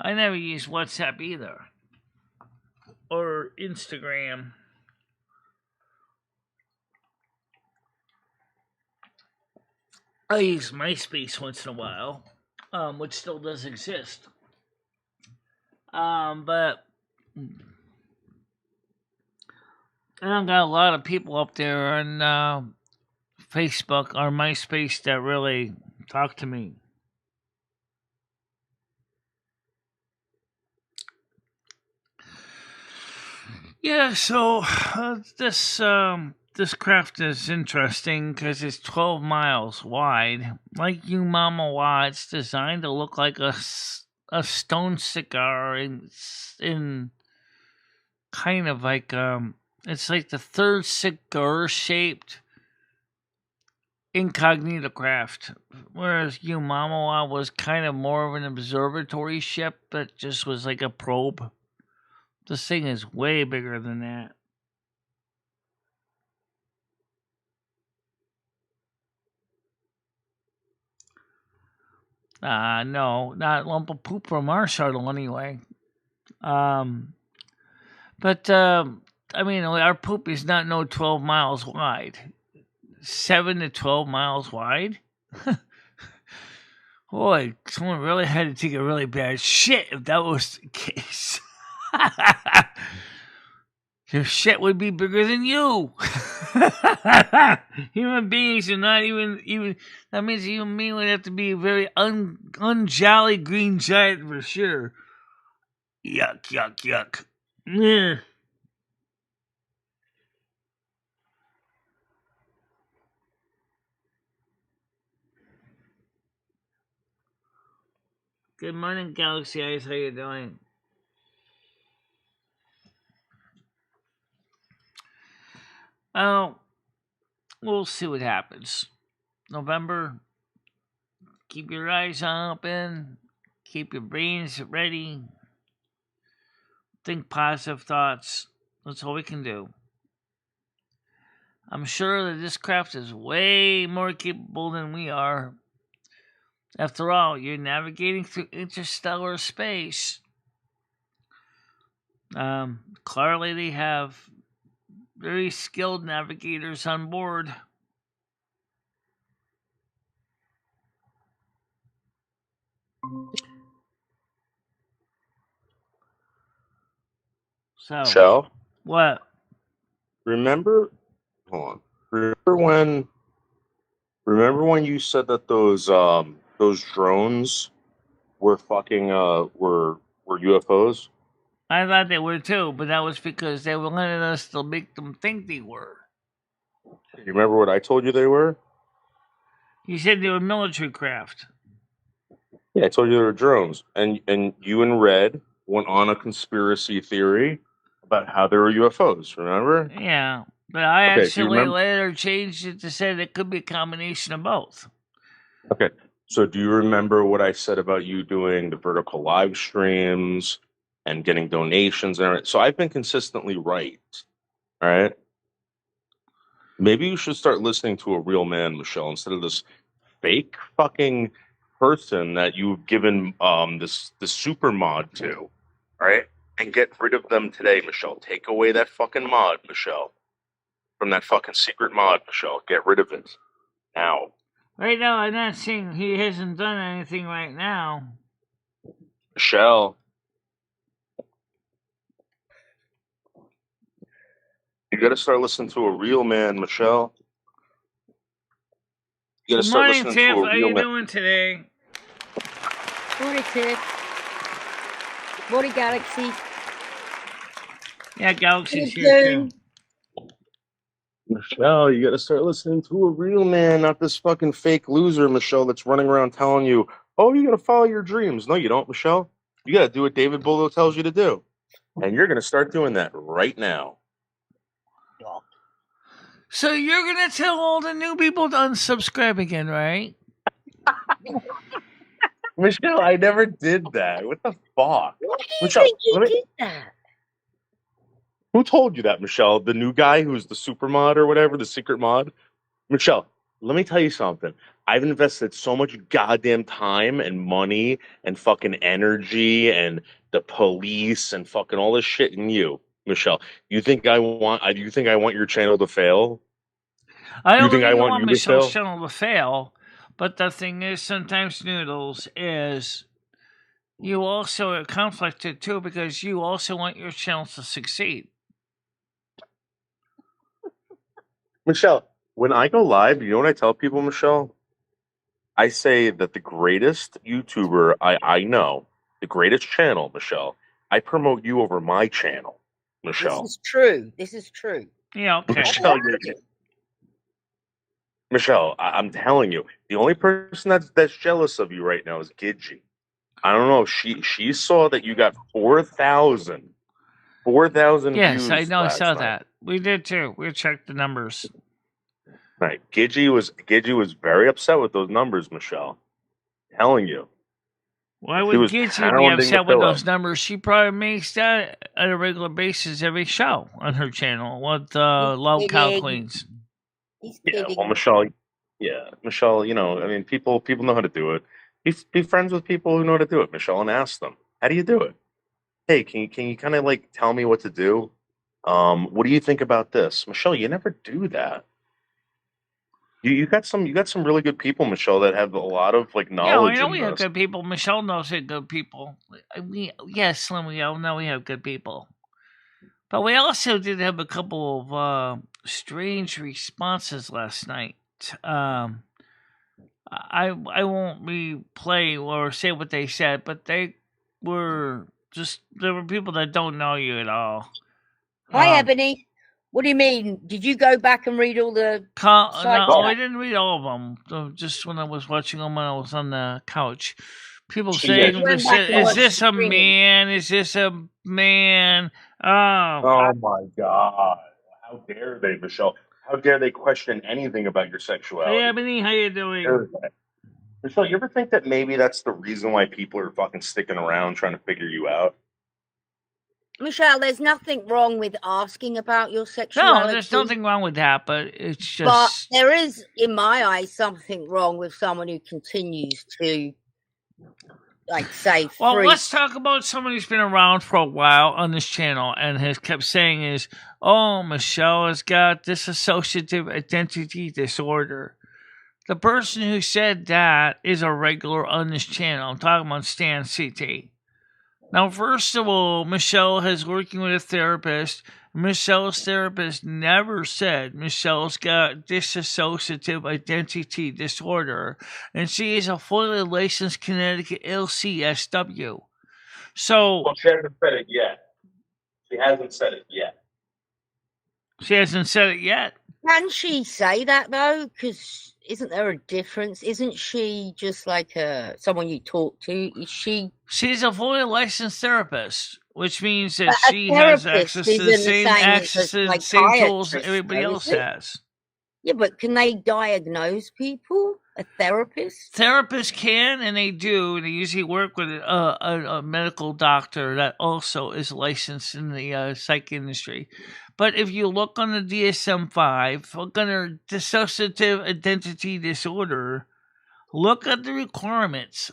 I never use WhatsApp either. Or Instagram. I use MySpace once in a while, which still does exist. But I don't got a lot of people up there on Facebook or MySpace that really talk to me. Yeah, so this craft is interesting because it's 12 miles wide. Like Umamawa, it's designed to look like a stone cigar in kind of like it's like the third cigar shaped incognito craft, whereas Umamawa was kind of more of an observatory ship that just was like a probe. This thing is way bigger than that. No, not a lump of poop from our shuttle anyway. But I mean, our poop is not 12 miles wide. 7 to 12 miles wide? Boy, someone really had to take a really bad shit if that was the case. your shit would be bigger than you. Human beings are not even. That means even me would have to be a very unjolly green giant for sure. Yuck, yuck, yuck. Yeah. Good morning, Galaxy Eyes. How you doing? Oh, we'll see what happens. November, keep your eyes open, keep your brains ready, think positive thoughts. That's all we can do. I'm sure that this craft is way more capable than we are. After all, you're navigating through interstellar space. Clearly, they have very skilled navigators on board. So, Michelle, what? remember? Hold on. Remember when you said that those drones were fucking were UFOs? I thought they were too, but that was because they wanted us to make them think they were. You remember what I told you they were? You said they were military craft. Yeah, I told you they were drones, and you and Red went on a conspiracy theory about how they were UFOs. Remember? Yeah, but I Okay, do you actually remember? later changed it to say it could be a combination of both. Okay, so do you remember what I said about you doing the vertical live streams and getting donations and everything? So I've been consistently right. All right. Maybe you should start listening to a real man, Michelle, instead of this fake fucking person that you've given this super mod to. All right. And get rid of them today, Michelle. Take away that fucking mod, Michelle. From that fucking secret mod, Michelle. Get rid of it. Now. Right now, I'm not saying he hasn't done anything right now. Michelle. You gotta start listening to a real man, Michelle. You gotta Good start morning, listening Tiff. to a How real you man. doing today? Morning, Tiff. Morning, Galaxy. Yeah, Galaxy's Morning, here June. too. Michelle, you gotta start listening to a real man, not this fucking fake loser, Michelle, that's running around telling you, oh, you gotta follow your dreams. No, you don't, Michelle. You gotta do what David Bullo tells you to do. And you're gonna start doing that right now. So you're gonna tell all the new people to unsubscribe again, right? Michelle, I never did that. What the fuck? Why do you Michelle, think you did that? who told you that, Michelle? The new guy who's the super mod or whatever, the secret mod? Michelle, let me tell you something. I've invested so much goddamn time and money and fucking energy and the police and fucking all this shit in you, Michelle. You think I want your channel to fail? I You don't think I even want want you to Michelle's fail? channel to fail, but the thing is, sometimes Noodles is you also are conflicted too because you also want your channel to succeed. Michelle, when I go live, you know what I tell people, Michelle? I say that the greatest YouTuber I know, the greatest channel, Michelle, I promote you over my channel, Michelle. This is true. This is true. Yeah, okay. Michelle, I'm telling you, the only person that's jealous of you right now is Gidgy. I don't know. She saw that you got 4,000 Yes, I views know. I last saw night. that. We did too. We checked the numbers. Right. Gidgy was very upset with those numbers, Michelle. Telling you. Why She would was Gidget be pounding the upset with pillow. those numbers? She probably makes that on a regular basis every show on her channel with Love Cow kidding. Queens. He's Yeah, kidding. well, Michelle, you know, I mean, people know how to do it. Be friends with people who know how to do it, Michelle, and ask them, how do you do it? Hey, can you kind of like tell me what to do? What do you think about this, Michelle? You never do that. You got some really good people, Michelle, that have a lot of like Yeah, knowledge I know in we have this. good people. Michelle knows we have good people. Yes, Slim, we all know we have good people. But we also did have a couple of strange responses last night. I won't replay or say what they said, but there were people that don't know you at all. Hi, Ebony. What do you mean? Did you go back and read all the? No, I didn't read all of them. Just when I was watching them when I was on the couch, people saying, "Is this a man? Is this a man?" Oh my God! How dare they, Michelle? How dare they question anything about your sexuality? Hey, Ebony, how you doing? Michelle, you ever think that maybe that's the reason why people are fucking sticking around trying to figure you out? Michelle, there's nothing wrong with asking about your sexuality. No, there's nothing wrong with that, but it's just. But there is, in my eyes, something wrong with someone who continues to, like, say, well, let's talk about someone who's been around for a while on this channel and has kept saying is, "Oh, Michelle has got dissociative identity disorder." The person who said that is a regular on this channel. I'm talking about Stan CT. Now, first of all, Michelle is working with a therapist. Michelle's therapist never said Michelle's got dissociative identity disorder, and she is a fully licensed Connecticut LCSW. So, well, she hasn't said it yet. She hasn't said it yet. She hasn't said it yet. Can she say that though? Because isn't there a difference? Isn't she just like someone you talk to? Is she? She's a fully licensed therapist, which means that she has access to the same tools that everybody else has. Yeah, but can they diagnose people? A therapist? Therapists can, and they do. They usually work with a medical doctor that also is licensed in the psych industry. But if you look on the DSM-5, look under dissociative identity disorder, look at the requirements.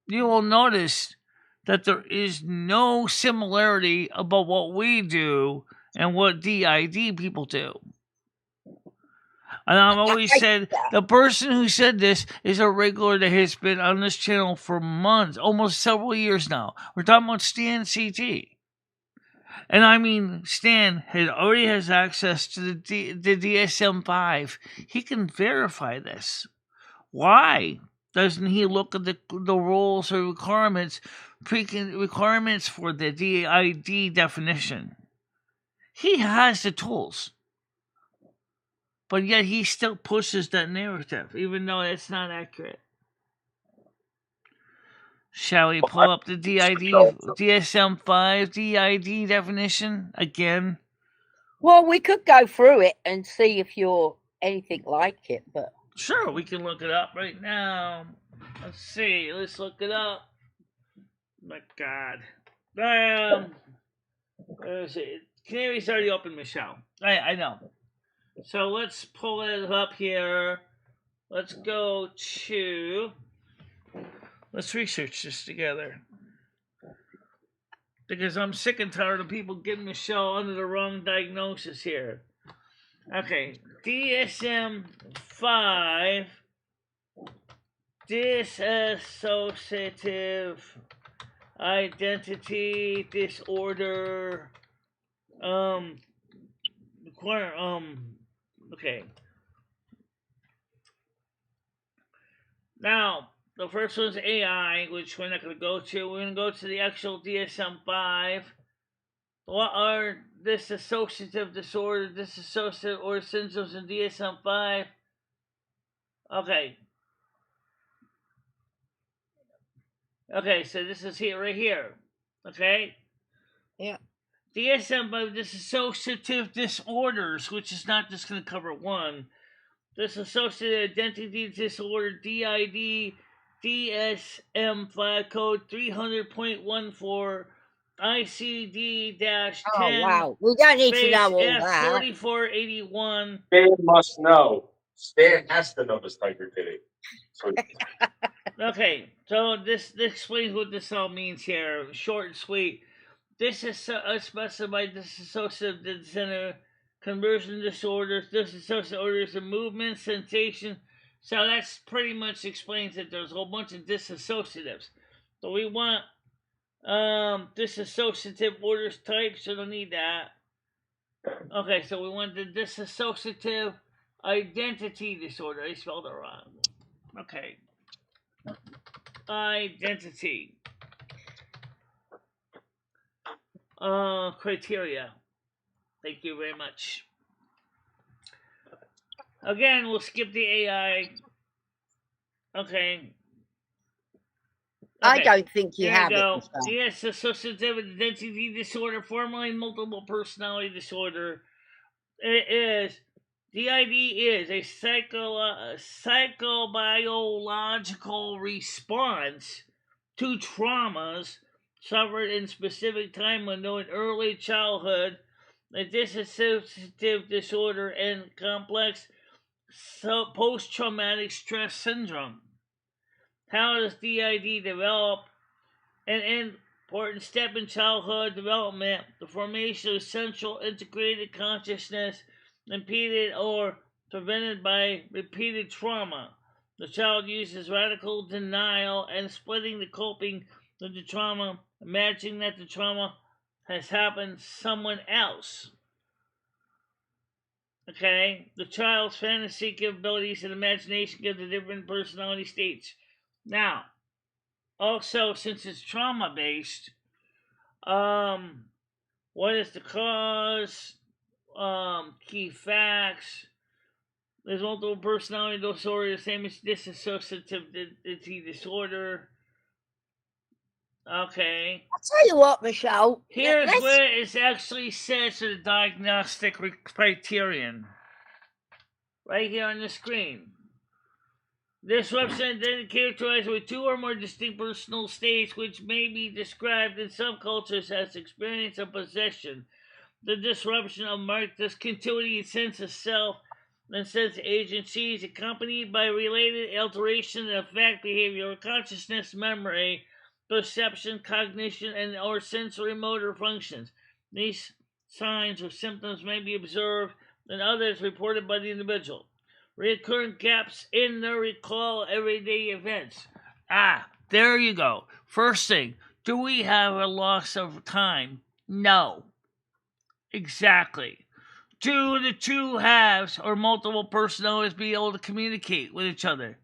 You will notice that there is no similarity about what we do and what DID people do. And I've always said the person who said this is a regular that has been on this channel for months, almost several years now. We're talking about Stan CT. And I mean, Stan already has access to the DSM-5. He can verify this. Why doesn't he look at the rules or requirements for the DID definition? He has the tools. But yet he still pushes that narrative, even though it's not accurate. Shall we pull up the DSM-5 DID definition again? Well, we could go through it and see if you're anything like it, but... Sure, we can look it up right now. Let's see. Let's look it up. My God. Where is it? Canary's already open, Michelle. I know. So let's pull it up here. Let's go to... Let's research this together. Because I'm sick and tired of people getting Michelle under the wrong diagnosis here. Okay. DSM-5. Dissociative identity disorder. Okay. Now, the first one's AI, which we're not going to go to. We're going to go to the actual DSM-5. What are dissociative disorder, dissociative or symptoms in DSM-5? Okay. Okay, so this is here, right here. Okay? Yeah. DSM-5 dissociative disorders, which is not just going to cover one. Dissociative identity disorder, DID, DSM-5 code 300.14, ICD-10. Oh, wow. We don't need to know all that. 4481. Stan must know. Stan has to know this tiger titty. Okay, so this explains what this all means here. Short and sweet. This is specified dissociative disorder, conversion disorders, dissociative orders of movement, sensation. So that's pretty much explains that there's a whole bunch of dissociatives. So we want dissociative orders types, so don't need that. Okay, so we want the dissociative identity disorder. I spelled it wrong. Okay. Identity. Criteria. Thank you very much. Again, we'll skip the AI. Okay. I Okay. don't think you There you have it, go. Michelle. Yes, dissociative identity disorder, formerly multiple personality disorder. It is. DID is a psychobiological response to traumas suffered in specific time window in early childhood, a dissociative disorder, and complex post-traumatic stress syndrome. How does DID develop? An important step in childhood development, the formation of central integrated consciousness impeded or prevented by repeated trauma. The child uses radical denial and splitting the coping with the trauma, imagining that the trauma has happened to someone else. Okay? The child's fantasy capabilities and imagination give the different personality states. Now, also, since it's trauma based, what is the cause? Key facts. There's multiple personality disorder, the same as dissociative disorder. Okay. I'll tell you what, Michelle. Here's where it actually says the diagnostic criterion. Right here on the screen. This website is characterized with two or more distinct personal states, which may be described in some cultures as experience of possession, the disruption of marked discontinuity and sense of self and sense of agency is accompanied by related alteration in affect, behavior, consciousness, memory, perception, cognition, and or sensory motor functions. These signs or symptoms may be observed in others reported by the individual. Recurrent gaps in the recall everyday events. There you go. First thing, do we have a loss of time? No. Exactly. Do the two halves or multiple personalities be able to communicate with each other?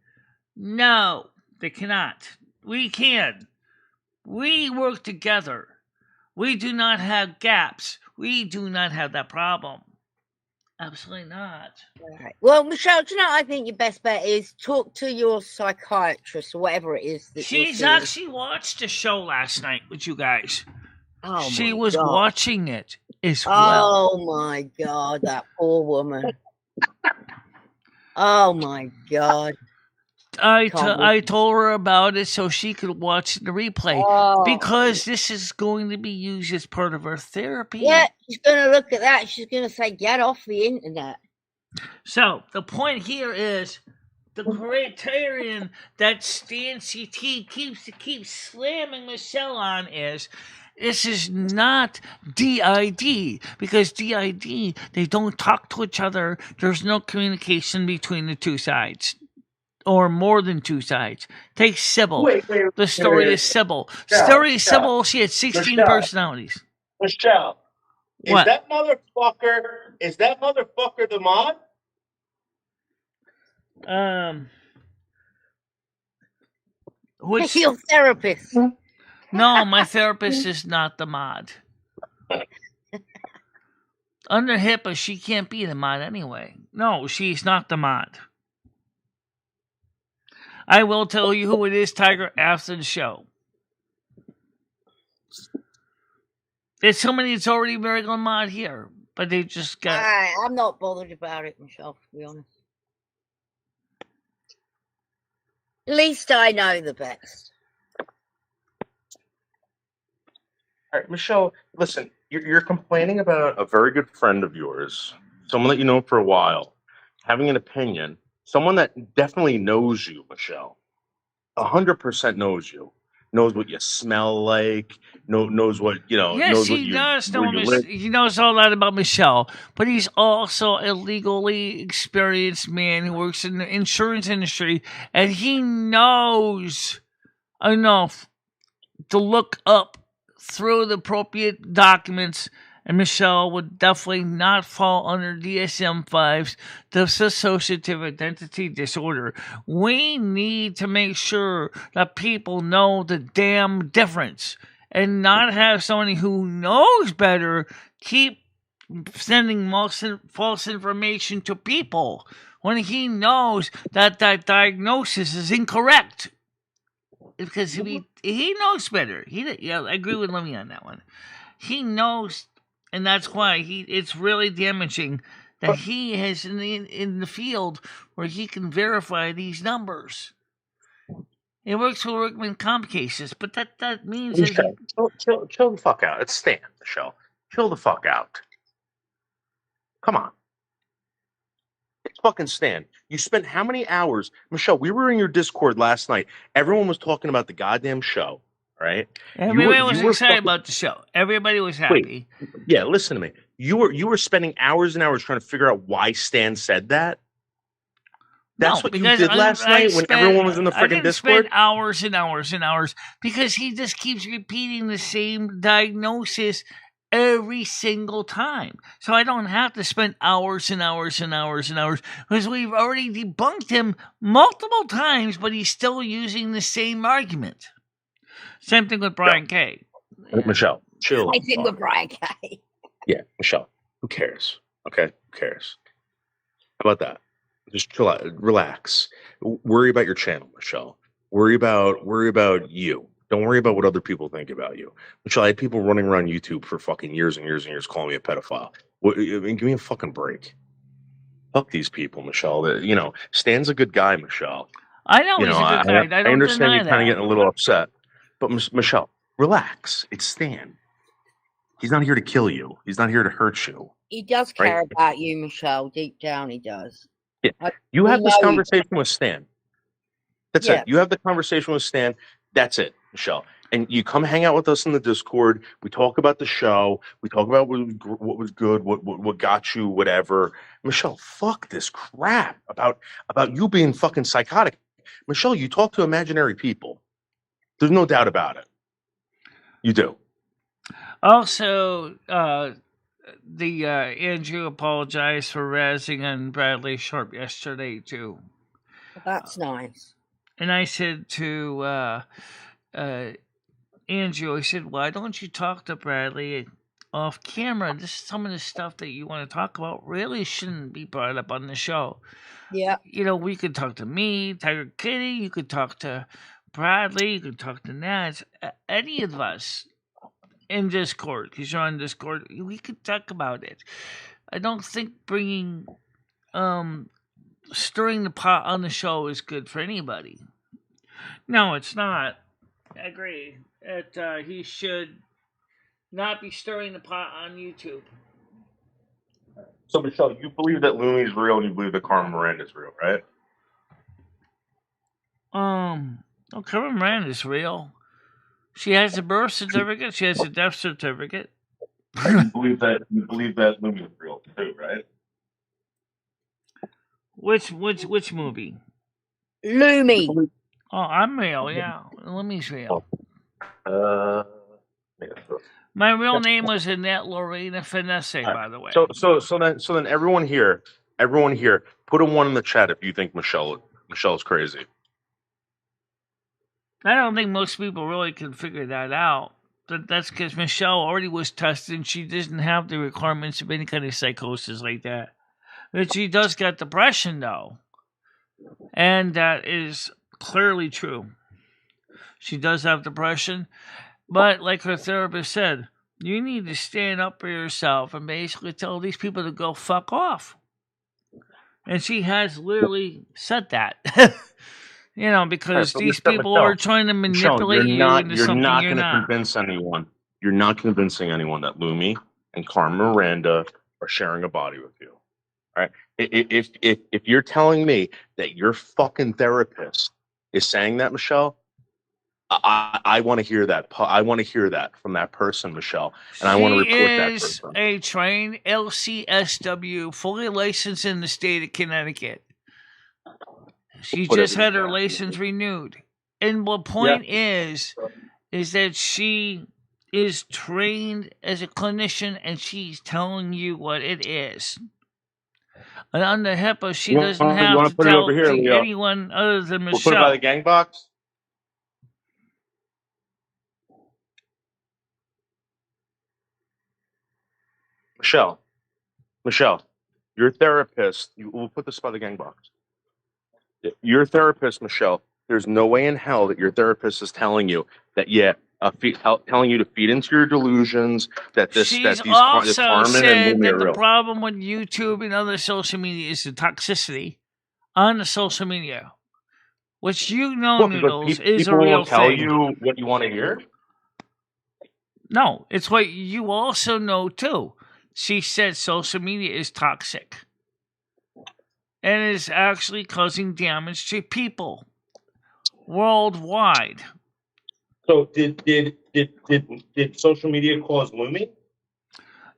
No, they cannot. We can. We work together. We do not have gaps. We do not have that problem. Absolutely not. Right. Well, Michelle, do you know what I think your best bet is? Talk to your psychiatrist or whatever it is that She's actually watched the show last night with you guys. Oh, she my was God. watching it as well. Oh, my God, that poor woman. Oh, my God. I told her about it so she could watch the replay because this is going to be used as part of her therapy. Yeah, she's going to look at that. She's going to say, get off the internet. So the point here is the criterion that Stan CT keeps slamming Michelle on is this is not DID because DID, they don't talk to each other. There's no communication between the two sides. Or more than two sides. Take Sybil. The story is Sybil. Story is Sybil. She had 16 personalities. Michelle, what? Is that motherfucker the mod? Who's your therapist? No, my therapist is not the mod. Under HIPAA, she can't be the mod anyway. No, she's not the mod. I will tell you who it is, Tiger, after the show. There's somebody that's already regular mod here, but they just got... I'm not bothered about it myself, to be honest. At least I know the best. All right, Michelle, listen, you're complaining about a very good friend of yours, someone that you know for a while, having an opinion, someone that definitely knows you, Michelle, 100% knows you, knows what you smell like, knows what, Yes, knows he does know he knows all that about Michelle, but he's also a legally experienced man who works in the insurance industry, and he knows enough to look up through the appropriate documents And Michelle would definitely not fall under DSM-5's dissociative identity disorder. We need to make sure that people know the damn difference and not have somebody who knows better keep sending false information to people when he knows that that diagnosis is incorrect. Because he knows better. I agree with Lemmy on that one. He knows, and that's why it's really damaging that he is in the field where he can verify these numbers. It works for workman comp cases, but that means Michelle, that chill the fuck out. It's Stan, Michelle. Chill the fuck out. Come on. It's fucking Stan. You spent how many hours? Michelle, we were in your Discord last night. Everyone was talking about the goddamn show, right? Everybody was excited about the show. Everybody was happy. Wait, yeah, listen to me. You were spending hours and hours trying to figure out why Stan said that? That's what you did last night when everyone was in the freaking Discord? I spent hours and hours and hours because he just keeps repeating the same diagnosis every single time. So I don't have to spend hours and hours and hours and hours because we've already debunked him multiple times, but he's still using the same argument. Same thing with Brian K. Michelle, chill. Same thing with Brian K. Yeah, Michelle, who cares? Okay, who cares? How about that? Just chill out, relax. Worry about your channel, Michelle. Worry about you. Don't worry about what other people think about you. Michelle, I had people running around YouTube for fucking years and years and years calling me a pedophile. Give me a fucking break. Fuck these people, Michelle. Stan's a good guy, Michelle. I know he's a good guy. I understand you're kind of getting a little upset. But Michelle, relax. It's Stan. He's not here to kill you. He's not here to hurt you. He does care about you, Michelle. Deep down, he does. Yeah. You have this conversation with Stan. That's it. You have the conversation with Stan. That's it, Michelle. And you come hang out with us in the Discord. We talk about the show. We talk about what was good, what got you, whatever. Michelle, fuck this crap about you being fucking psychotic. Michelle, you talk to imaginary people. There's no doubt about it. You do. Also, Andrew apologized for razzing on Bradley Sharp yesterday too. That's nice. And I said to Andrew, I said, why don't you talk to Bradley off camera? Some of the stuff that you want to talk about really shouldn't be brought up on the show. Yeah. We could talk to me, Tiger Kitty, you could talk to Bradley, you could talk to Naz, any of us in Discord, because you're on Discord, we could talk about it. I don't think bringing, stirring the pot on the show is good for anybody. No, it's not. I agree that he should not be stirring the pot on YouTube. So, Michelle, you believe that Lumi's real and you believe that Carmen Miranda's real, right? Carmen Miranda's real. She has a birth certificate. She has a death certificate. You believe that Lumi's real too, right? Which movie? Lumi. Oh, I'm real. Yeah, Lumi's real. My real name was Annette Lorena Finesse, by the way. So then everyone here, put a 1 in the chat if you think Michelle's crazy. I don't think most people really can figure that out. That's because Michelle already was tested and she doesn't have the requirements of any kind of psychosis like that. But she does get depression, though. And that is clearly true. She does have depression. But like her therapist said, you need to stand up for yourself and basically tell these people to go fuck off. And she has literally said that. Because these people are trying to manipulate you into something you're not. Convince anyone. You're not convincing anyone that Lumi and Carmen Miranda are sharing a body with you. All right? If you're telling me that your fucking therapist is saying that, Michelle, I want to hear that. I want to hear that from that person, Michelle, and I want to report that person. She is a trained LCSW, fully licensed in the state of Connecticut. She just had her license renewed. And the point is that she is trained as a clinician, and she's telling you what it is. And under HIPAA, she doesn't You have want to to put it over tell here, Leo? anyone other than We'll put it by the Michelle. gang box. Michelle, your therapist. We'll put this by the gang box. Your therapist, Michelle. There's no way in hell that your therapist is telling you that. Yeah, telling you to feed into your delusions. She's These also Carmen and said Lumi that are the real. problem with YouTube and other social media is the toxicity on the social media, which you know, What? Because Noodles, is a people real won't tell thing. you what you want to hear. No, it's what you also know too. She said social media is toxic and is actually causing damage to people worldwide. So did social media cause Lumi?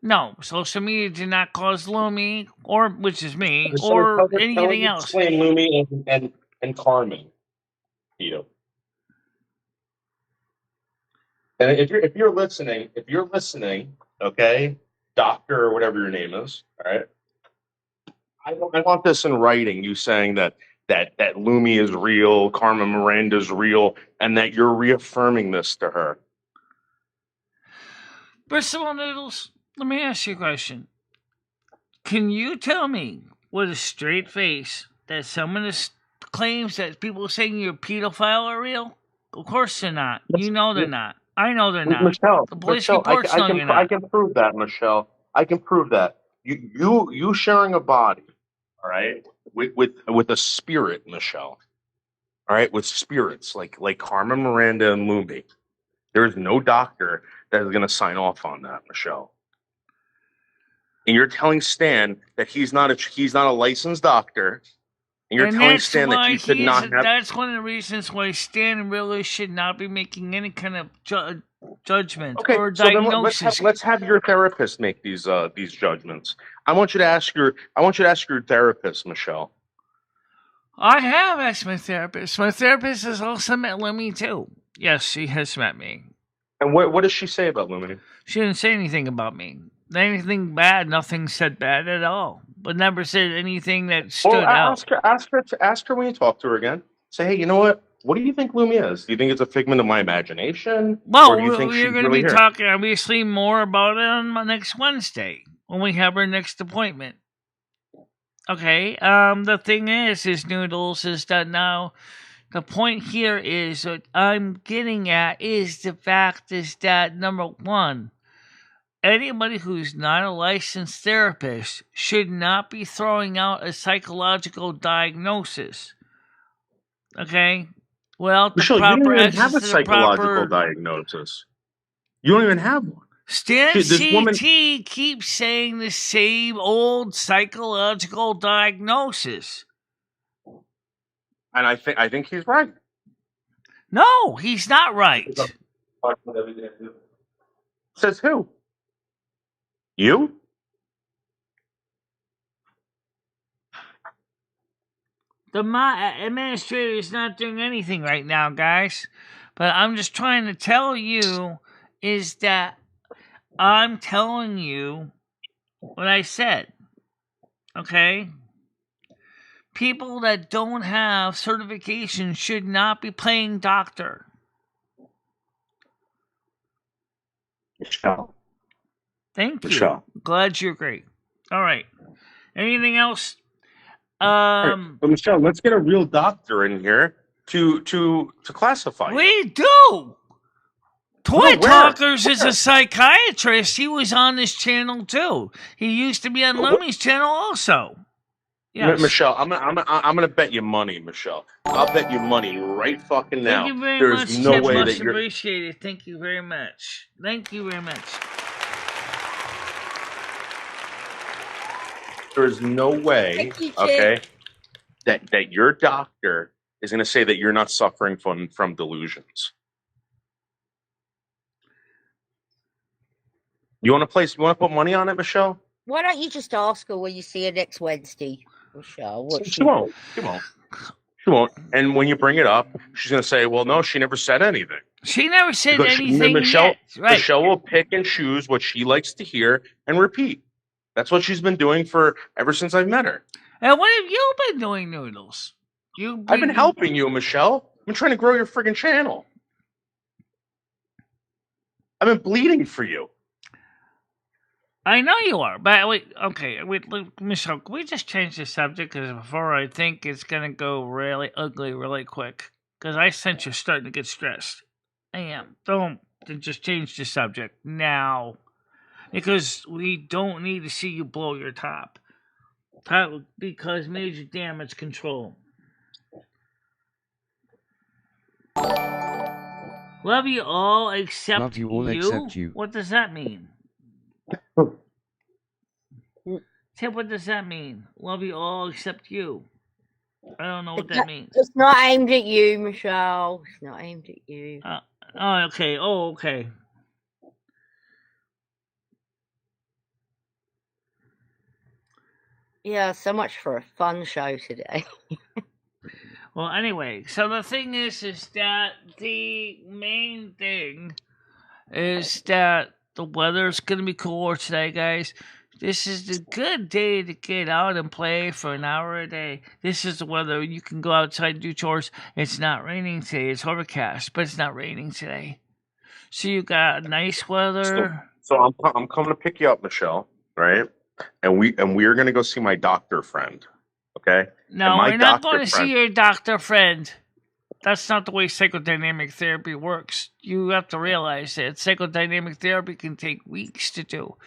No, social media did not cause Lumi, or which is me, So or tell anything me, else. explain Lumi and Carmen, Tito. And if you're listening, okay, doctor or whatever your name is, all right. I want this in writing. You saying that Lumi is real, Carmen Miranda is real, and that you're reaffirming this to her. First of all, Noodles, let me ask you a question. Can you tell me with a straight face that someone claims that people saying you're a pedophile are real? Of course they're not. You know they're not. I know they're not. Michelle, The police reports know you're I not. can prove that, Michelle. I can prove that. You sharing a body, all right, with a spirit, Michelle. All right, with spirits like Carmen Miranda and Lumi. There's no doctor that is going to sign off on that, Michelle. And you're telling Stan that he's not a licensed doctor, and you're telling Stan that he should not have. That's one of the reasons why Stan really should not be making any kind of judgment or diagnosis. So then let's have your therapist make these judgments. I want you to ask your therapist, Michelle. I have asked my therapist. My therapist has also met Lumi too. Yes, she has met me. And what does she say about Lumi? She didn't say anything about me. Anything bad, nothing said bad at all. But never said anything that stood out. Ask her when you talk to her again. Say, hey, you know what? What do you think Lumi is? Do you think it's a figment of my imagination? Well, or do you think we're going to be talking obviously more about it on next Wednesday when we have our next appointment. Okay. The thing is Noodles, is that now the point here is what I'm getting at is the fact is that number one, anybody who's not a licensed therapist should not be throwing out a psychological diagnosis. Okay? Well, the Michelle, proper you don't even access have a to the psychological proper diagnosis. You don't even have one. Stan CT keeps saying the same old psychological diagnosis. And I think he's right. No, he's not right. Says who? You? The administrator is not doing anything right now, guys. But I'm just trying to tell you is that I'm telling you what I said. Okay? People that don't have certification should not be playing doctor. Michelle. Thank you. Michelle. Glad you agree. All right. Anything else? But Michelle, let's get a real doctor in here to classify you. We do. Toy Talkers is a psychiatrist. He was on this channel too. He used to be on Lumi's channel also. Yes. Michelle, I'm gonna bet you money, Michelle. I'll bet you money right fucking now. Thank you very There's much. no way much that you're. Appreciated. Thank you very much. Thank you very much. There's no way, okay, that your doctor is gonna say that you're not suffering from delusions. You want to put money on it, Michelle? Why don't you just ask her when you see her next Wednesday, Michelle? She won't. She won't. She won't. And when you bring it up, she's going to say, well, no, she never said anything. She never said Because anything Michelle, yet. Right. Michelle will pick and choose what she likes to hear and repeat. That's what she's been doing ever since I've met her. And what have you been doing, Noodles? I've been helping you, Michelle. I've been trying to grow your friggin' channel. I've been bleeding for you. I know you are, but wait, look, Michelle, can we just change the subject? Because before I think it's going to go really ugly really quick. Because I sense you're starting to get stressed. I am. Don't just change the subject now. Because we don't need to see you blow your top. Because major damage control. Love you all except Love you all except you. What does that mean? Tim, what does that mean? Love you all except you. I don't know what that means. It's not aimed at you, Michelle. It's not aimed at you. Okay. Oh, okay. Yeah, so much for a fun show today. Well, anyway, so the thing is that the main thing is that the weather's going to be cooler today, guys. This is the good day to get out and play for an hour a day. This is the weather. You can go outside and do chores. It's not raining today. It's overcast, but it's not raining today. So you got nice weather. So I'm coming to pick you up, Michelle, right? And we're going to go see my doctor friend, okay? No, we're not going to see your doctor friend. That's not the way psychodynamic therapy works. You have to realize that psychodynamic therapy can take weeks to do.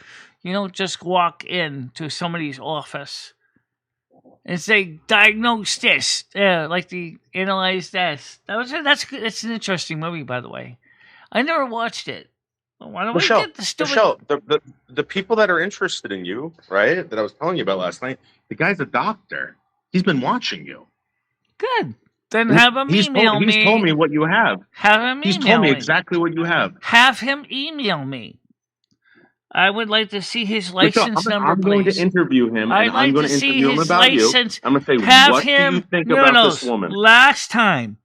You don't just walk into somebody's office and say, diagnose this. Like the analyze this. That's an interesting movie, by the way. I never watched it. Why don't Michelle, we get the stupid... Michelle, the people that are interested in you, right, that I was telling you about last night, the guy's a doctor. He's been watching you. Good. Then have him email me. He's told me what you have. Have him email me. He's told me exactly what you have. Have him email me. I would like to see his license number, I'm going to interview him, and I'm going to interview him about you. I'm going to say, what do you think about this woman? Last time,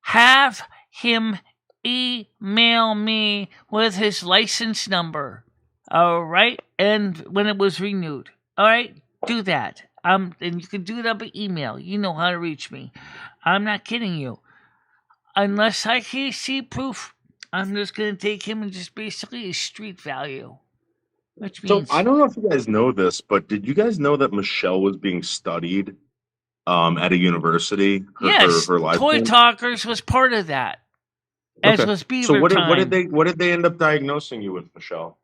have him email me with his license number. All right? And when it was renewed. All right? Do that. And you can do that by email. You know how to reach me. I'm not kidding you. Unless I can see proof, I'm just going to take him and just basically his street value. Which means... So I don't know if you guys know this, but did you guys know that Michelle was being studied at a university? Yes, her life Toy Talkers was part of that. As was Beaver So what Time. did they end up diagnosing you with, Michelle?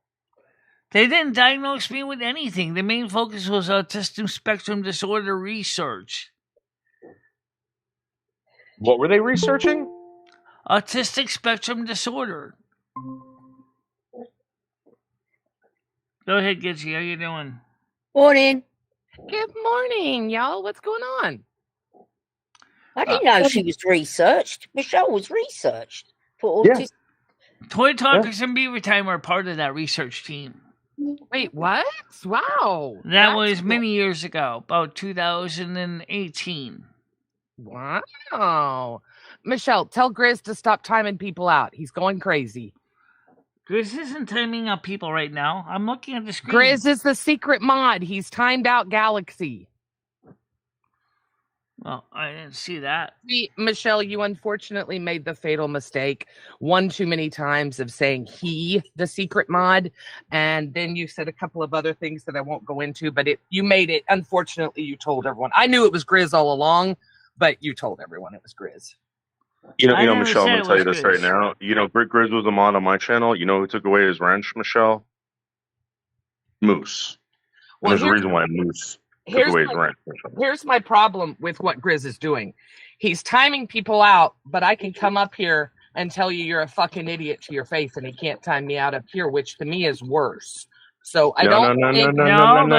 They didn't diagnose me with anything. The main focus was autism spectrum disorder research. What were they researching? Autistic spectrum disorder. Go ahead, Gitzy. How you doing? Morning. Good morning, y'all. What's going on? I didn't know she was researched. Michelle was researched for autism. Toy Talkers and Beaver Time are part of that research team. Wait, what? Wow. That was many years ago, about 2018. Wow. Michelle, tell Grizz to stop timing people out. He's going crazy. Grizz isn't timing out people right now. I'm looking at the screen. Grizz is the secret mod. He's timed out Galaxy. Well, I didn't see that. See, Michelle, you unfortunately made the fatal mistake one too many times of saying he, the secret mod, and then you said a couple of other things that I won't go into, but you made it, unfortunately, you told everyone. I knew it was Grizz all along, but you told everyone it was Grizz. You know, Michelle, I'm going to tell you this right now. You know, Grizz was a mod on my channel. You know who took away his wrench, Michelle? Moose. Well, there's a reason why Moose took away his wrench. Here's my problem with what Grizz is doing. He's timing people out, but I can come up here and tell you you're a fucking idiot to your face, and he can't time me out up here, which to me is worse. So I don't think... No. No.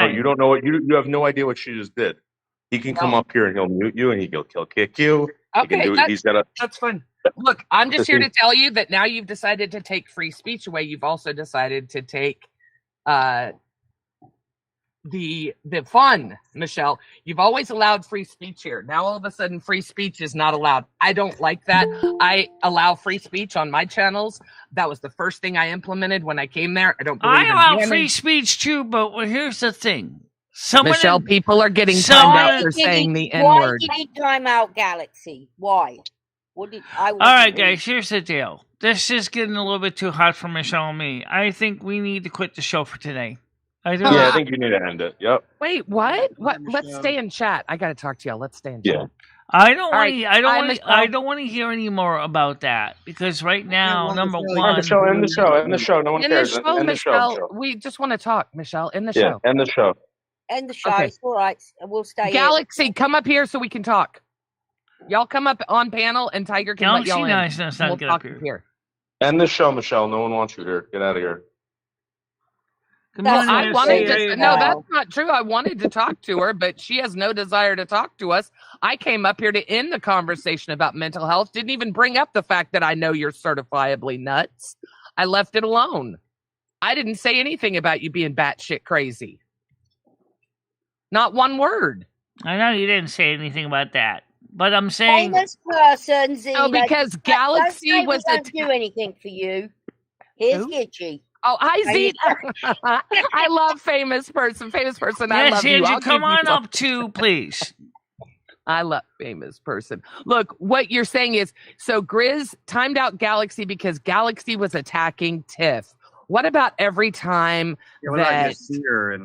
You don't know what you have no idea what she just did. He can come up here and he'll mute you and he'll kick you. Okay, that's fine. Look, I'm just here to tell you that now you've decided to take free speech away. You've also decided to take the fun, Michelle. You've always allowed free speech here. Now all of a sudden free speech is not allowed. I don't like that. I allow free speech on my channels. That was the first thing I implemented when I came there. I don't believe I in allow banning. free speech too, but here's the thing. Michelle, people are getting timed out for saying the N-word. Why did he time out Galaxy? Why? All right, guys, here's the deal. This is getting a little bit too hot for Michelle and me. I think we need to quit the show for today. I think you need to end it. Yep. Wait, what? What? Let's stay in chat. I got to talk to y'all. Let's stay in chat. I don't want to hear any more about that because right now, number one, end the show. No one cares. End the show, Michelle. We just want to talk, Michelle. End the show. End the show. End the show. Okay. It's all right. We'll stay. Galaxy, come up here so we can talk. Y'all come up on panel, and Tiger can let y'all in. We'll talk here. End the show, Michelle. No one wants you here. Get out of here. No, that's not true. I wanted to talk to her, but she has no desire to talk to us. I came up here to end the conversation about mental health. Didn't even bring up the fact that I know you're certifiably nuts. I left it alone. I didn't say anything about you being batshit crazy. Not one word. I know you didn't say anything about that, but I'm saying famous person. No, because Galaxy was don't do anything for you. Here's Gitchy. Oh, hi, Zeta. I love famous person. Famous person, I love you. Andrew, come on up too, please. I love famous person. Look, what you're saying is, so Grizz timed out Galaxy because Galaxy was attacking Tiff. What about every time that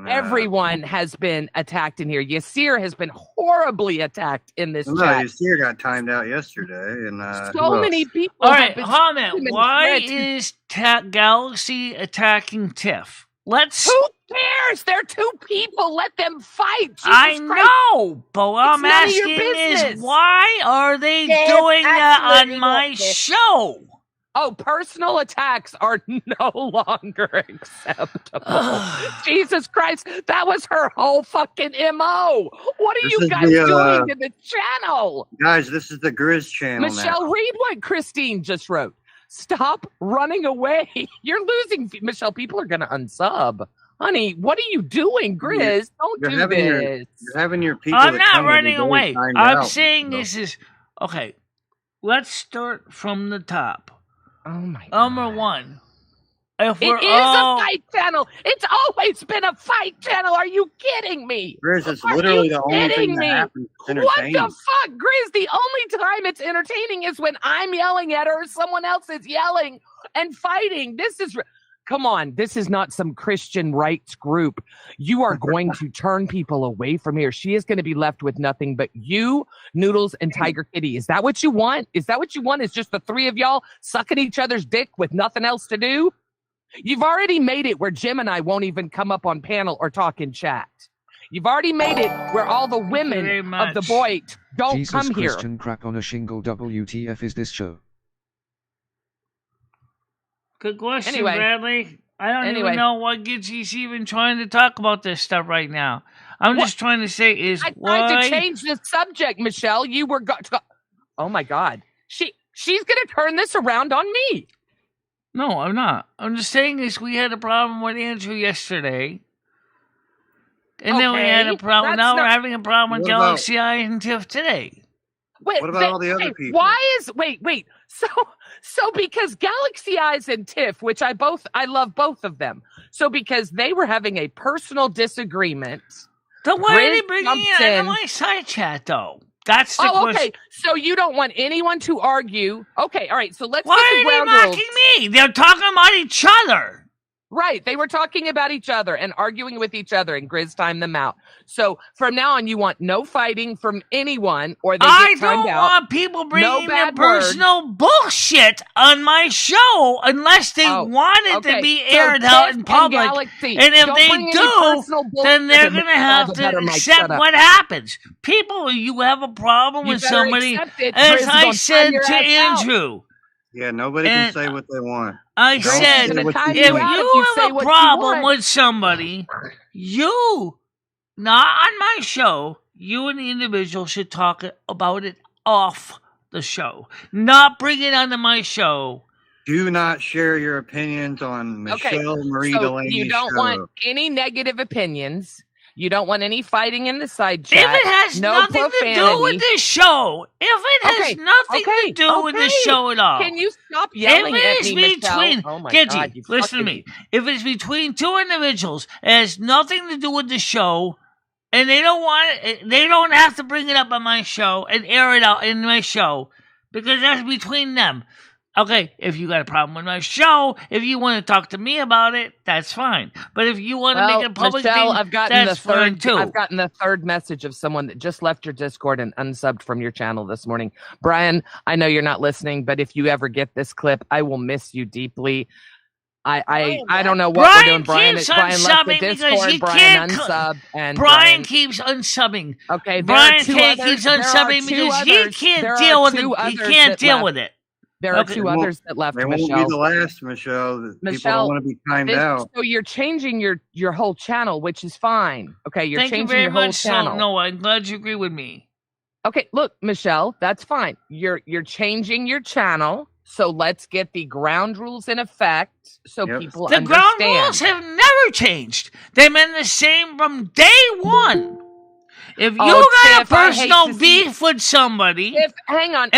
everyone has been attacked in here? Yasir has been horribly attacked in this chat. Yasir got timed out yesterday. And so many people. All right, comment. Why is Galaxy attacking Tiff? Who cares? They're two people. Let them fight. Jesus I Christ. know, but what I'm asking is why are they doing that on my show? Oh, personal attacks are no longer acceptable. Jesus Christ, that was her whole fucking MO. What are you guys doing to the channel? Guys, this is the Grizz channel Michelle, read what Christine just wrote. Stop running away. You're losing. Michelle, people are going to unsub. Honey, what are you doing, Grizz? Don't do this. You're having your people. I'm not running away. I'm saying this is... Okay, let's start from the top. Oh my God. Number one. It is a fight channel. It's always been a fight channel. Are you kidding me? Grizz, it's literally the only thing that happens. What the fuck, Grizz? The only time it's entertaining is when I'm yelling at her or someone else is yelling and fighting. This is... Come on, this is not some Christian rights group. You are going to turn people away from here. She is going to be left with nothing but you, Noodles, and Tiger Kitty. Is that what you want? Is that what you want? Is just the three of y'all sucking each other's dick with nothing else to do? You've already made it where Jim and I won't even come up on panel or talk in chat. You've already made it where all the women of the boy don't Jesus come here. Christian crack on a shingle. WTF is this show? Good question, Bradley. I don't even know what Gitchy's even trying to talk about this stuff right now. I'm just trying to say is I tried to change the subject, Michelle. You were oh my God. She's gonna turn this around on me. No, I'm not. I'm just saying is we had a problem with Andrew yesterday. And then we had a problem. Now we're having a problem with Galaxy I and Tiff today. Wait, what about all the other people? Why is wait? So because Galaxy Eyes and Tiff, which I love both of them. So because they were having a personal disagreement. Then why are they bringing it into my side chat though? That's the question. Okay. So you don't want anyone to argue. Okay, all right. So let's Why get the are they mocking me? They're talking about each other. Right. They were talking about each other and arguing with each other, and Grizz timed them out. So from now on, you want no fighting from anyone, or they get timed out. I don't want people bringing their personal bullshit on my show unless they want it to be aired out in public. And if they do, then they're going to have to accept what happens. People, you have a problem with somebody, as I said to Andrew. Yeah, nobody can say what they want. I said, if you have a problem with somebody, you, not on my show, you and the individual should talk about it off the show. Not bring it onto my show. Do not share your opinions on MicheleMarieDalene. So you don't want any negative opinions. You don't want any fighting in the side chat. If it has no nothing profanity. to do with this show, if it has nothing to do with the show at all. Can you stop yelling at me, Michelle? Oh my God, listen to me. If it's between two individuals, it has nothing to do with the show, and they don't have to bring it up on my show and air it out in my show, because that's between them. Okay, if you got a problem with my show, if you want to talk to me about it, that's fine. But if you want to make it a public Michelle, thing, that's fine too. I've gotten the third message of someone that just left your Discord and unsubbed from your channel this morning. Brian, I know you're not listening, but if you ever get this clip, I will miss you deeply. I don't know what we're doing. Brian left the Discord. Brian unsubbed, and Brian keeps unsubbing. Okay, Brian keeps unsubbing because he can't deal with it. He can't deal with it. There are two others that left, Michelle. They won't be the last, Michelle. People don't want to be timed out. So you're changing your whole channel, which is fine. Okay, you're Thank changing you very your whole much, channel. So, no, I'm glad you agree with me. Okay, look, Michelle, that's fine. You're changing your channel, so let's get the ground rules in effect so people understand. The ground rules have never changed. They've been the same from day one. If you got a personal beef with somebody, hang on,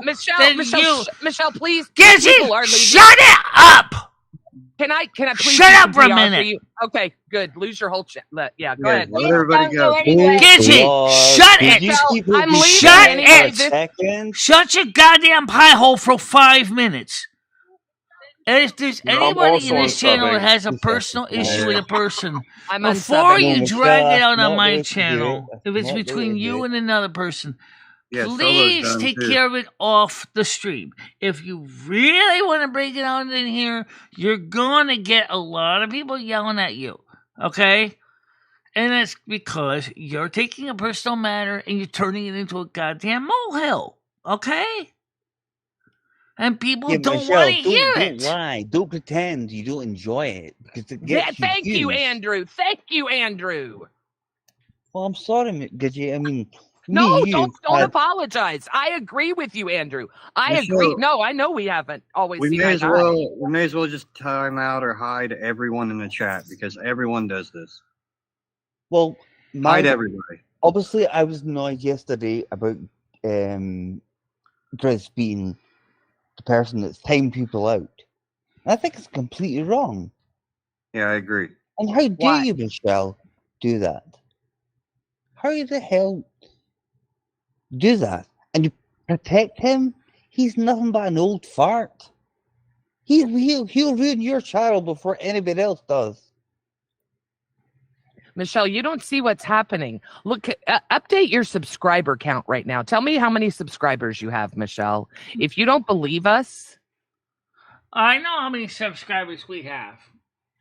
Michelle, please, Gizzy, shut it up. Can I please shut up for a minute? Okay, good. Lose your whole chat. Yeah, go ahead. Let everybody go. Gizzy, shut it. I'm leaving shut anyway. it. Shut your goddamn pie hole for 5 minutes. And if there's anybody in this channel that has a personal issue with a person, before you drag it out on my channel, if it's between you and another person, please take care of it off the stream. If you really want to break it out in here, you're going to get a lot of people yelling at you, okay? And that's because you're taking a personal matter and you're turning it into a goddamn molehill, okay? And people don't want to hear it. Don't lie. Don't pretend you don't enjoy it. Because it gets thank you, Andrew. Thank you, Andrew. Well, I'm sorry, Gidget. I mean, no, don't apologize. I agree with you, Andrew. I agree. No, I know we haven't always seen eye to eye. We may as well just time out or hide everyone in the chat because everyone does this. Well, hide everybody. Obviously, I was annoyed yesterday about Chris being the person that's timing people out. And I think it's completely wrong. Yeah, I agree. And how dare you, Michelle, do that? How the hell do that? And you protect him? He's nothing but an old fart. He'll ruin your channel before anybody else does. Michelle, you don't see what's happening. Look, update your subscriber count right now. Tell me how many subscribers you have, Michelle. If you don't believe us, I know how many subscribers we have.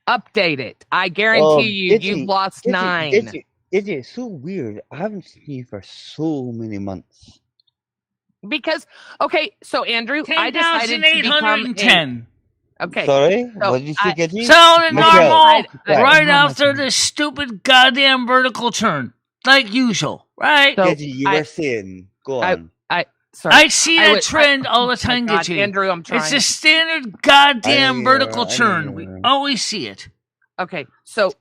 Update it. I guarantee you've lost 9. It's so weird. I haven't seen you for so many months. Because, okay, so Andrew, 10, I decided to become 10. Okay. Sorry? What did you say, Gidget? Sounded normal right after this stupid goddamn vertical turn. Like usual, right? So, Gidget, you were saying, go on. Sorry. I see that trend all the time, Gidget. Andrew, I'm trying. It's a standard goddamn vertical turn. We always see it. Okay, so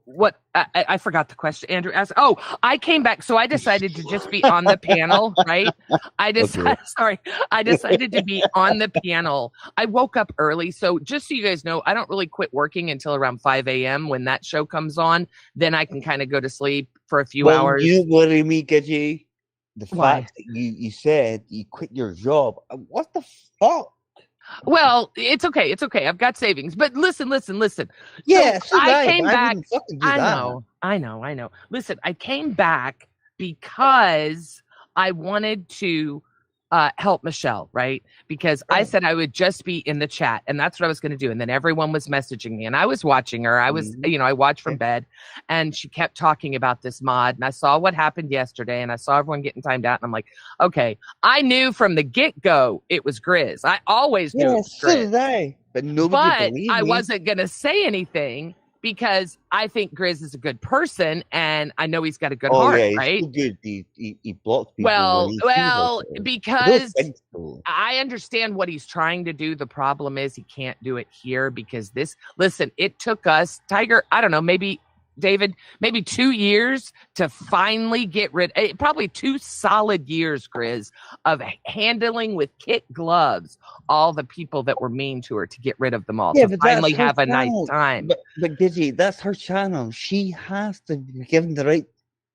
what? I forgot the question. Andrew asked. Oh, I came back, so I decided to just be on the panel, right? I decided to be on the panel. I woke up early, so just so you guys know, I don't really quit working until around 5 a.m. when that show comes on. Then I can kind of go to sleep for a few hours. You worry me, Gidget. The fact that you said you quit your job. What the fuck? Well, it's okay. It's okay. I've got savings. But listen. Yeah, so I came back. I know. Listen, I came back because I wanted to help Michelle, right? Because I said I would just be in the chat, and that's what I was going to do. And then everyone was messaging me, and I was watching her. I was, I watched from bed, and she kept talking about this mod, and I saw what happened yesterday, and I saw everyone getting timed out, and I'm like, okay, I knew from the get-go it was Grizz. I always knew it was Grizz. So did I. But nobody believed me. I wasn't going to say anything because I think Grizz is a good person, and I know he's got a good heart, right? So good. He blocks people. Well, because I understand what he's trying to do. The problem is he can't do it here because listen, it took us, Tiger, I don't know, maybe David, maybe 2 years to finally get rid, probably 2 solid years, Grizz, of handling with kid gloves all the people that were mean to her to get rid of them all, Yeah, to but that's finally her have a nice channel. time. But Gidgy, that's her channel. She has to be given the right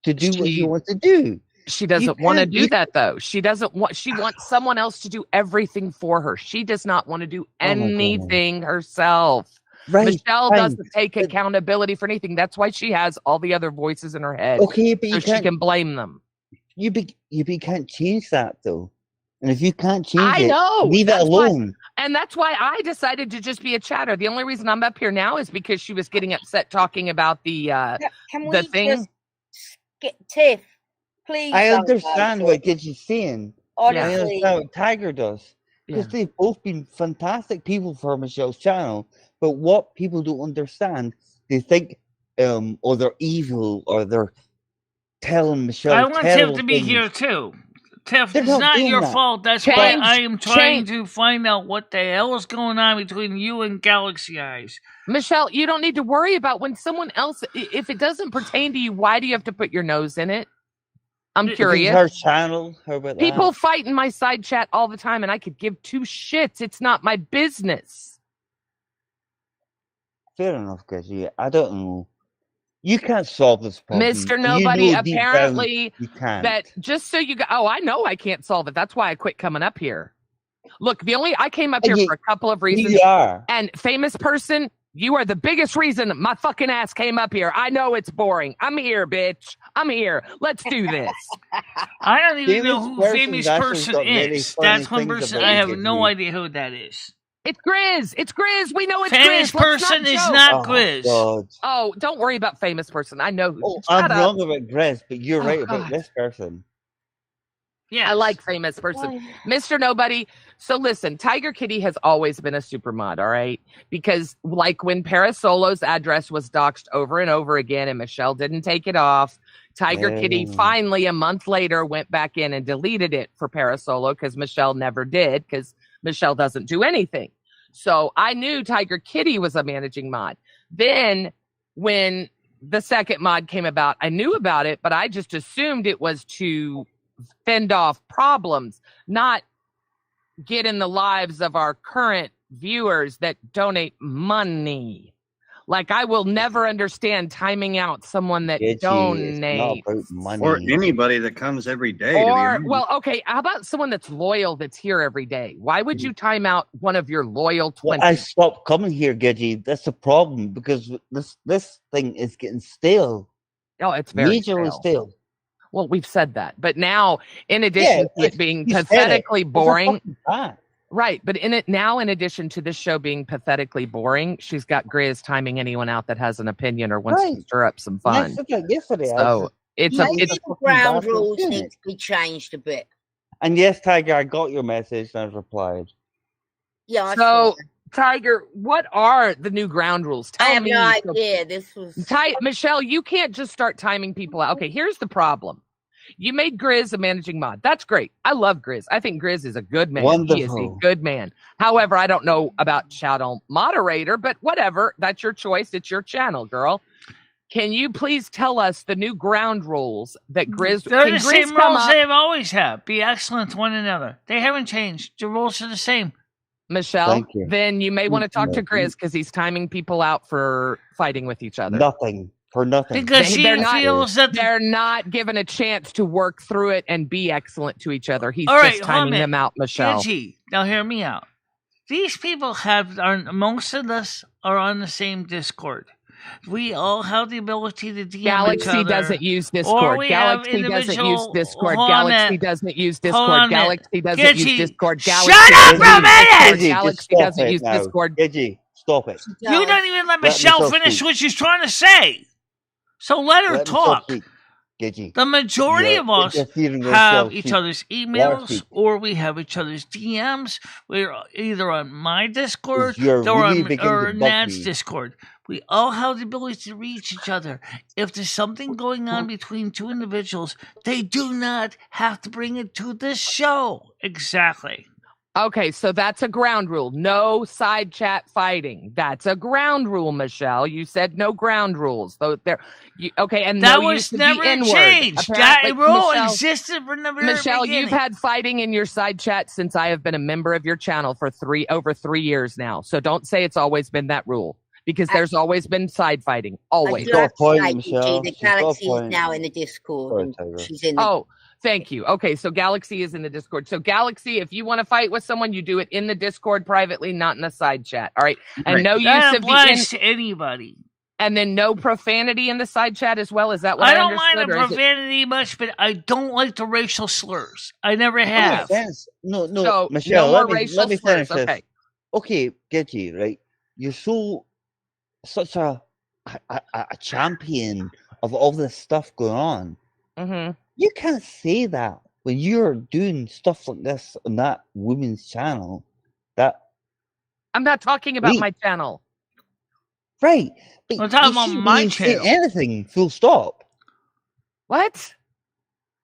to do what she She- wants to do. She doesn't want to can't- do you- that, though. She wants someone else to do everything for her. She does not want to do Oh my goodness. anything herself. Right, Michelle fine. doesn't take But- accountability for anything. That's why she has all the other voices in her head. Okay, but So you she can't. can blame them. You can't change that though. And if you can't change I it, know. leave it That's why- alone. And that's why I decided to just be a chatter. The only reason I'm up here now is because she was getting upset talking about the Can we the thing. just get Tiff? Please. I don't understand go what Gidgy's saying. I Honestly, understand what Tiger does. Because Yeah. they've both been fantastic people for Michelle's channel. But what people don't understand, they think or they're evil or they're telling Michelle. I want Tiff terrible to be things. here too. Tiff, They're it's not not doing your that. fault. That's Change- why I am trying change- to find out what the hell is going on between you and Galaxy Eyes. Michelle, you don't need to worry about when someone else, if it doesn't pertain to you, why do you have to put your nose in it? I'm Because Because curious. her channel. How about People that? fight in my side chat all the time, and I could give 2 shits. It's not my business. Fair enough, Gidgy. I don't know. You can't solve this problem. Mr. You Nobody, know deep down apparently, you can't. that just so you go, I know I can't solve it. That's why I quit coming up here. Look, I came up here for a couple of reasons. You are. And famous person, you are the biggest reason my fucking ass came up here. I know it's boring. I'm here, bitch. I'm here. Let's do this. I don't even know Famous who person's famous actually person got very is. funny That's one things person about I have Gidgy. no idea who that is. It's Grizz. It's Grizz. We know it's Famous Grizz. Let's person not is joke. not Oh, Grizz. God. Oh, don't worry about famous person. I know who. Oh, Shut I'm up. wrong about Grizz, but you're Oh, right God. about this person. Yes. I like famous person. Why? Mr. Nobody. So listen, Tiger Kitty has always been a super mod, all right? Because like when Parasolo's address was doxed over and over again and Michelle didn't take it off, Tiger Kitty Yeah. finally a month later went back in and deleted it for Parasolo because Michelle never did because Michelle doesn't do anything. So I knew Tiger Kitty was a managing mod. Then when the second mod came about, I knew about it, but I just assumed it was to fend off problems, not get in the lives of our current viewers that donate money. Like I will never understand timing out someone that Gidgy, it's not donates. about money. Or anybody that comes every day. to be Or, honest. well, okay, how about someone that's loyal that's here every day? Why would you time out one of your loyal 20? Well, I stopped coming here, Gidgy. That's the problem because this thing is getting stale. Oh, it's very Majorly stale. stale. Well, we've said that. But now, in addition to it being you said it. pathetically It's a boring, fucking fact. right, but in addition to this show being pathetically boring, she's got Grizz timing anyone out that has an opinion or wants to Right. stir up some And I fun. said that yesterday. So it's a, Maybe it's the fucking ground bastard, rules isn't need it? to be changed a bit. And yes, Tiger, I got your message and I replied. Yeah, I so saw that. Tiger, what are the new ground rules? I Tell have me. no so- idea. This was Michelle, you can't just start timing people out. Okay, here's the problem. You made Grizz a managing mod. That's great. I love Grizz. I think Grizz is a good man. He is a Wonderful. good man. However, I don't know about channel moderator, but whatever. That's your choice. It's your channel, girl. Can you please tell us the new ground rules that Grizz? They're Can the Grizz same come rules up, they've always had. Be excellent to one another. They haven't changed. The rules are the same. Michelle? Thank you. Then you may want to talk to No. Grizz because he's timing people out for fighting with each other. Nothing. For nothing. Because They're she not- feels that They're not given a chance to work through it and be excellent to each other. He's All right, just hold on a timing minute. them out, Michelle. Gidgy, now hear me out. These people most of us are on the same Discord. We all have the ability to DM each Galaxy other. doesn't use Or Discord. we have Galaxy doesn't use individual- Discord. hold on a Galaxy minute. doesn't use Hold on Discord. a minute. Galaxy doesn't Gidgy, use Discord. shut Galaxy up doesn't for a use minute! Discord. Gidgy, Galaxy just stop doesn't it use now. Discord. Gidgy, stop it. You don't even let Let Michelle Michelle finish speak. what she's trying to say. So let her Let me talk. speak, Gidgy. The majority You're of us interfering with have Michelle. each She- other's Let her emails speak. or we have each other's DMs. We're either on my Discord You're or really on beginning or to bug Nat's me. Discord. We all have the ability to reach each other. If there's something going on between two individuals, they do not have to bring it to this show. Exactly. Okay, so that's a ground rule. No side chat fighting. That's a ground rule, Michelle. You said no ground rules. So okay, and That no was use of never the N-word. changed. That Apparently, rule Michelle, existed from the very Michelle, beginning. you've had fighting in your side chat since I have been a member of your channel for over 3 years now. So don't say it's always been that rule, because there's always been side fighting. Always. I do have to point, say, Michelle. the She's got a Galaxy is point. now in the Discord. Sorry, And Tiger. she's in the Oh, thank you. Okay, so Galaxy is in the Discord. So Galaxy, if you want to fight with someone, you do it in the Discord privately, not in the side chat. All right, and Right. no use That of applies to anybody. and then no profanity in the side chat as well. Is that what I I don't mind the understood, or is it- profanity much, but I don't like the racial slurs. I never No have. offense. No, So, Michelle, no more let me racial finish slurs. this. Okay. Okay, Gidgy, right? You're such a champion of all this stuff going on. Mm-hmm. You can't say that when you're doing stuff like this on that woman's channel. That I'm not talking about Wait. my channel. right? But I'm talking you about shouldn't my even say channel. anything. Full stop. What?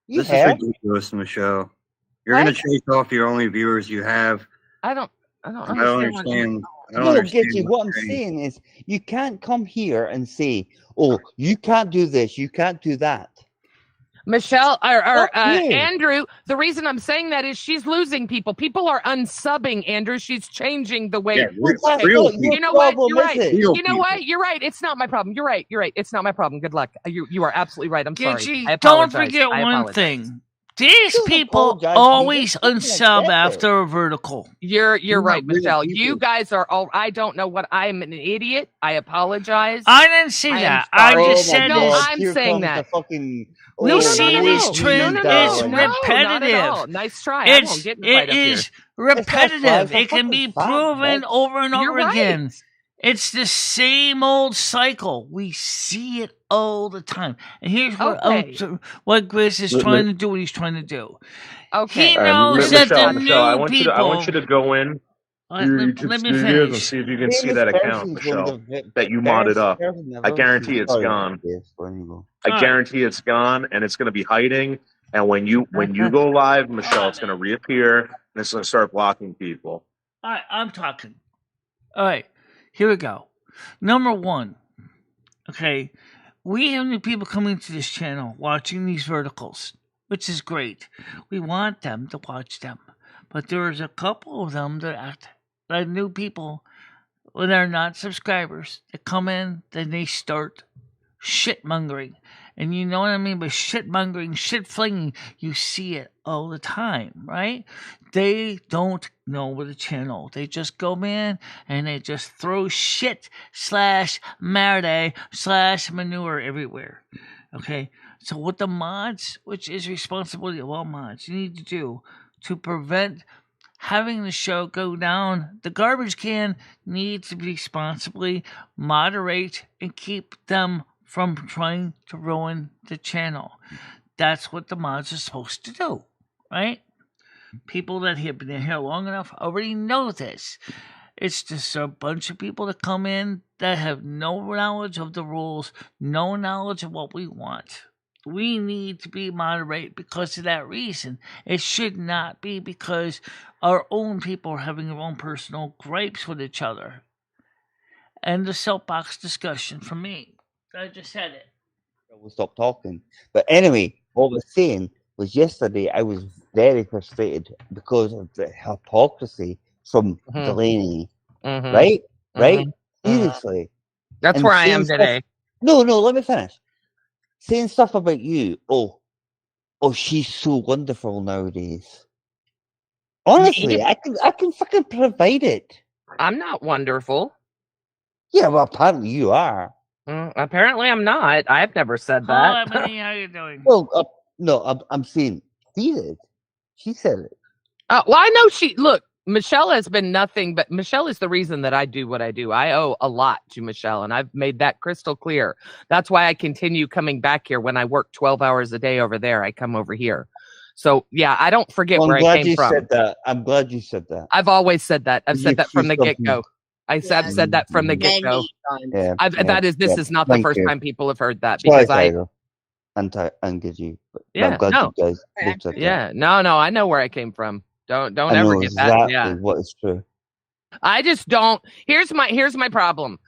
You This have. is ridiculous, Michelle. You're going to chase off your only viewers you have. I don't I don't understand. understand. I don't No, understand Gidgy, what I'm you're saying is you can't come here and say, "Oh, you can't do this, you can't do that." Michelle or Fuck you. Andrew, the reason I'm saying that is she's losing people. People are unsubbing, Andrew. She's changing the way. Yeah, Well, that's real not people. your You know what? problem, You're right. is it? Real You know people. what? You're right. It's not my problem. You're right. You're right. It's not my problem. Good luck. You are absolutely right. I'm sorry. Gidgy, I don't apologize. forget I one apologize. thing. These Don't people apologize, always Jesus. Fucking unsub accept it. after a vertical. You're You're right, not real Michelle. people. You guys are all. I don't know what. I'm an idiot. I apologize. I didn't say I am that. I sorry. just Oh my said No, God, this. I'm here saying comes that. the fucking. We No, no, see no, no, this no. trend No, is no, no, not at repetitive. all. Nice try. I won't get in a fight It up here. is repetitive. It's a It can be fucking fact, proven bitch. over and You're over right. again. It's the same old cycle. We see it all the time. And here's what Okay. what Grizz is trying to do. What he's trying to do. Okay. He knows that Michelle, the Michelle, I new want you people. to go in your YouTube Let me studios and finish. see if you can see Famous that account, person's one of Michelle, the that you modded best up. person I've I ever guarantee seen. it's Sorry, gone. yes, there you go. I All right. guarantee it's gone, and it's going to be hiding. And when you go live, Michelle, it's going to reappear, and it's going to start blocking people. All right, I'm talking. All right, here we go. Number one, okay, we have new people coming to this channel watching these verticals, which is great. We want them to watch them, but there's a couple of them that are new people when they're not subscribers that come in, then they start shitmongering. And you know what I mean by shitmongering, shit flinging. You see it all the time, right? They don't know the channel. They just go in and they just throw shit / marinade / manure everywhere. Okay? So what the mods, which is responsibility of all mods, you need to do to prevent having the show go down the garbage can needs to be responsibly moderate and keep them from trying to ruin the channel. That's what the mods are supposed to do, right? People that have been here long enough already know this. It's just a bunch of people that come in that have no knowledge of the rules, no knowledge of what we want. We need to be moderate because of that reason. It should not be because our own people are having their own personal gripes with each other. And the soapbox discussion from me. I just said it. We'll stop talking. But anyway, what I was saying was yesterday I was very frustrated because of the hypocrisy from Mhm. Delaney. Mhm. Right? Right? Mhm. Seriously. That's And where I saying am stuff- today. No, let me finish. Saying stuff about you. Oh, she's so wonderful nowadays. Honestly, Me? I can fucking provide it. I'm not wonderful. Yeah, well, apparently you are. Apparently, I'm not. I've never said Hi, that. Ebony, how you doing? Well, no, I'm saying she did. She said it. Well, I know look, Michelle has been nothing, but Michelle is the reason that I do what I do. I owe a lot to Michelle, and I've made that crystal clear. That's why I continue coming back here. When I work 12 hours a day over there, I come over here. So, yeah, I don't forget Well, where I'm glad I came you from. said that. I'm glad you said that. I've always said that. I've You said that from the feel something. get-go. I've said that from the many get-go. times. Yeah, This is not the Thank first you. time people have heard that, Sorry, because I Tyler. And Gidgy. But Yeah, I'm glad no. you guys both said that. Yeah, no, I know where I came from. Don't I ever know get that. exactly Yeah. what is true. I just don't. Here's my problem.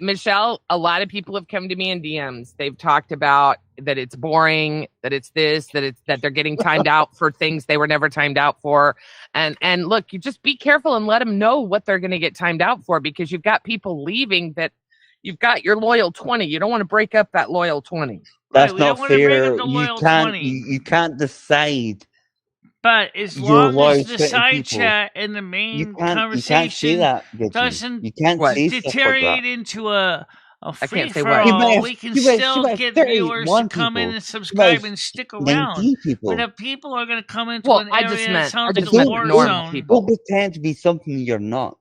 Michelle, a lot of people have come to me in DMs. They've talked about that it's boring, that it's this, that they're getting timed out for things they were never timed out for. And look, you just be careful and let them know what they're going to get timed out for, because you've got people leaving that you've got your loyal 20. You don't want to break up that loyal 20. That's we not don't want to break up fair. the You loyal can't. 20. You can't decide. But as You're long as loyal the to side people. chat and the You main can't. You can't say conversation that. Gidget. doesn't You can't What? say stuff like that. deteriorate into a I free can't say for what. You might all, have. we can You might still have get viewers to 31 come in people. and You might subscribe have and stick around. 19 But people. if people are going to come into Well, an I area just that meant sounds I like just a meant war normal zone, people. Don't pretend to be something you're not.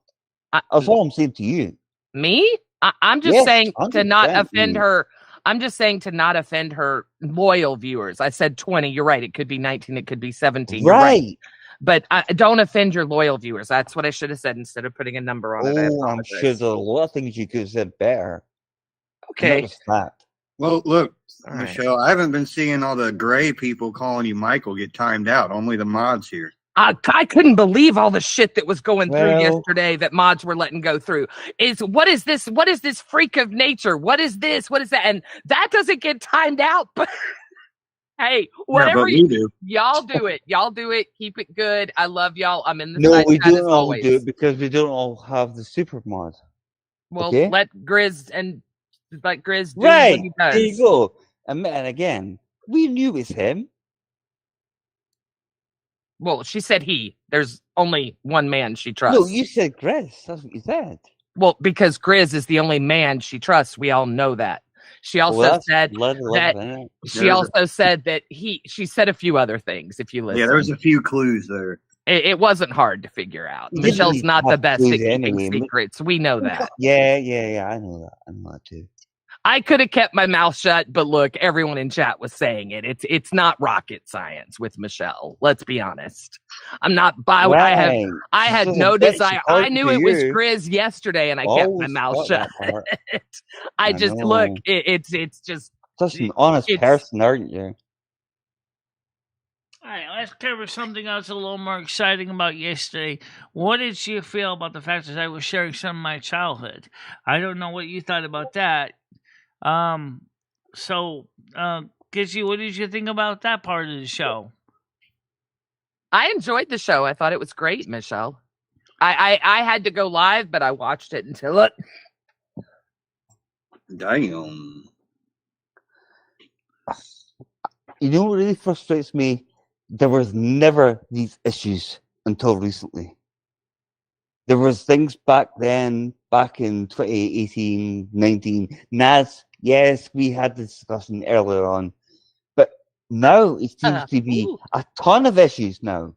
I- That's all I'm saying to you. Me? I'm just Yes, saying to not 100%. offend her. I'm just saying to not offend her loyal viewers. I said 20. You're right. It could be 19. It could be 17. You're right. Right. But don't offend your loyal viewers. That's what I should have said instead of putting a number on it. I Oh, I'm sure apologize. there's a lot of things you could have said better. Okay. Not just that. Well, look, All right. Michelle, I haven't been seeing all the gray people calling you Michael get timed out. Only the mods here. I couldn't believe all the shit that was going through Well- yesterday that mods were letting go through. What is this? What is this freak of nature? What is this? What is that? And that doesn't get timed out. But hey, whatever Yeah, but we do. y'all do it. Y'all do it. Keep it good. I love y'all. I'm in the No, side we chat don't as all always. do it because we don't all have the super mod. Well, Okay? let Grizz do Right. what he does. There you go. And again, we knew it was him. Well, she said he. There's only one man she trusts. No, you said Chris. That's what you said. Well, because Grizz is the only man she trusts. We all know that. She also Well, that's said bloody that love, isn't it? she also said that she said a few other things. If you listen, Yeah, there was a few clues there. it wasn't hard to figure out. You didn't Michelle's really not the have best clues at keeping anyway. secrets. We know that. Yeah. I know that. I know that too. I could have kept my mouth shut, but look, everyone in chat was saying it. It's not rocket science with Michelle. Let's be honest. I'm not. Right. I had She's no a bitch desire. I according knew to it was you. Grizz yesterday, and I kept my Always mouth thought shut. that part. I I just know. look. It's just. Such an honest It's- person, aren't you? All right, let's cover something else a little more exciting about yesterday. What did you feel about the fact that I was sharing some of my childhood? I don't know what you thought about that. Gizzy, what did you think about that part of the show? I enjoyed the show. I thought it was great, Michelle. I had to go live, but I watched it until it. Damn. You know what really frustrates me? There was never these issues until recently. There was things back then, back in 2018, 19. NASQ, yes, we had the discussion earlier on. But now it seems to be Ooh. a ton of issues now.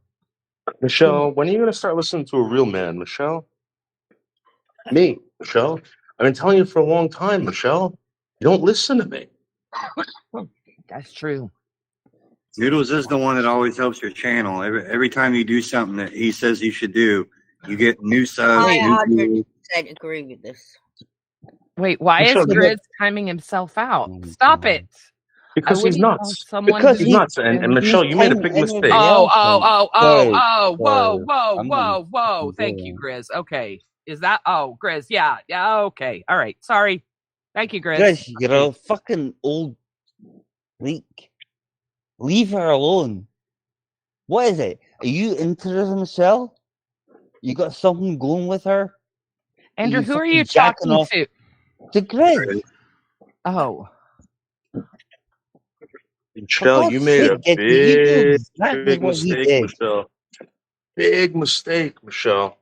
Michelle, when are you going to start listening to a real man, Michelle? Me, Michelle. I've been telling you for a long time, Michelle. You don't listen to me. That's true. Noodles is the one that always helps your channel. Every time you do something that he says you should do, you get new subs. I new 100% agree with this. Wait, why is Michelle, Grizz timing himself out? Stop it. Because I he's wouldn't know nuts. someone Because who- He's nuts. And Michelle, you made a big mistake. Sorry, whoa, sorry. whoa, I'm whoa, whoa. I'm Thank sorry. you, Grizz. Okay. Is that Grizz? Yeah, okay. All right. Sorry. Thank you, Grizz. Chris, you're a fucking old leak. Leave her alone. What is it? Are you into this, Michelle? You got something going with her? Andrew, who are fucking you jacking talking off to? to Chris. Oh. Michelle, God's you made a sake, you knew big, exactly big what he mistake, did. Michelle. Big mistake, Michelle.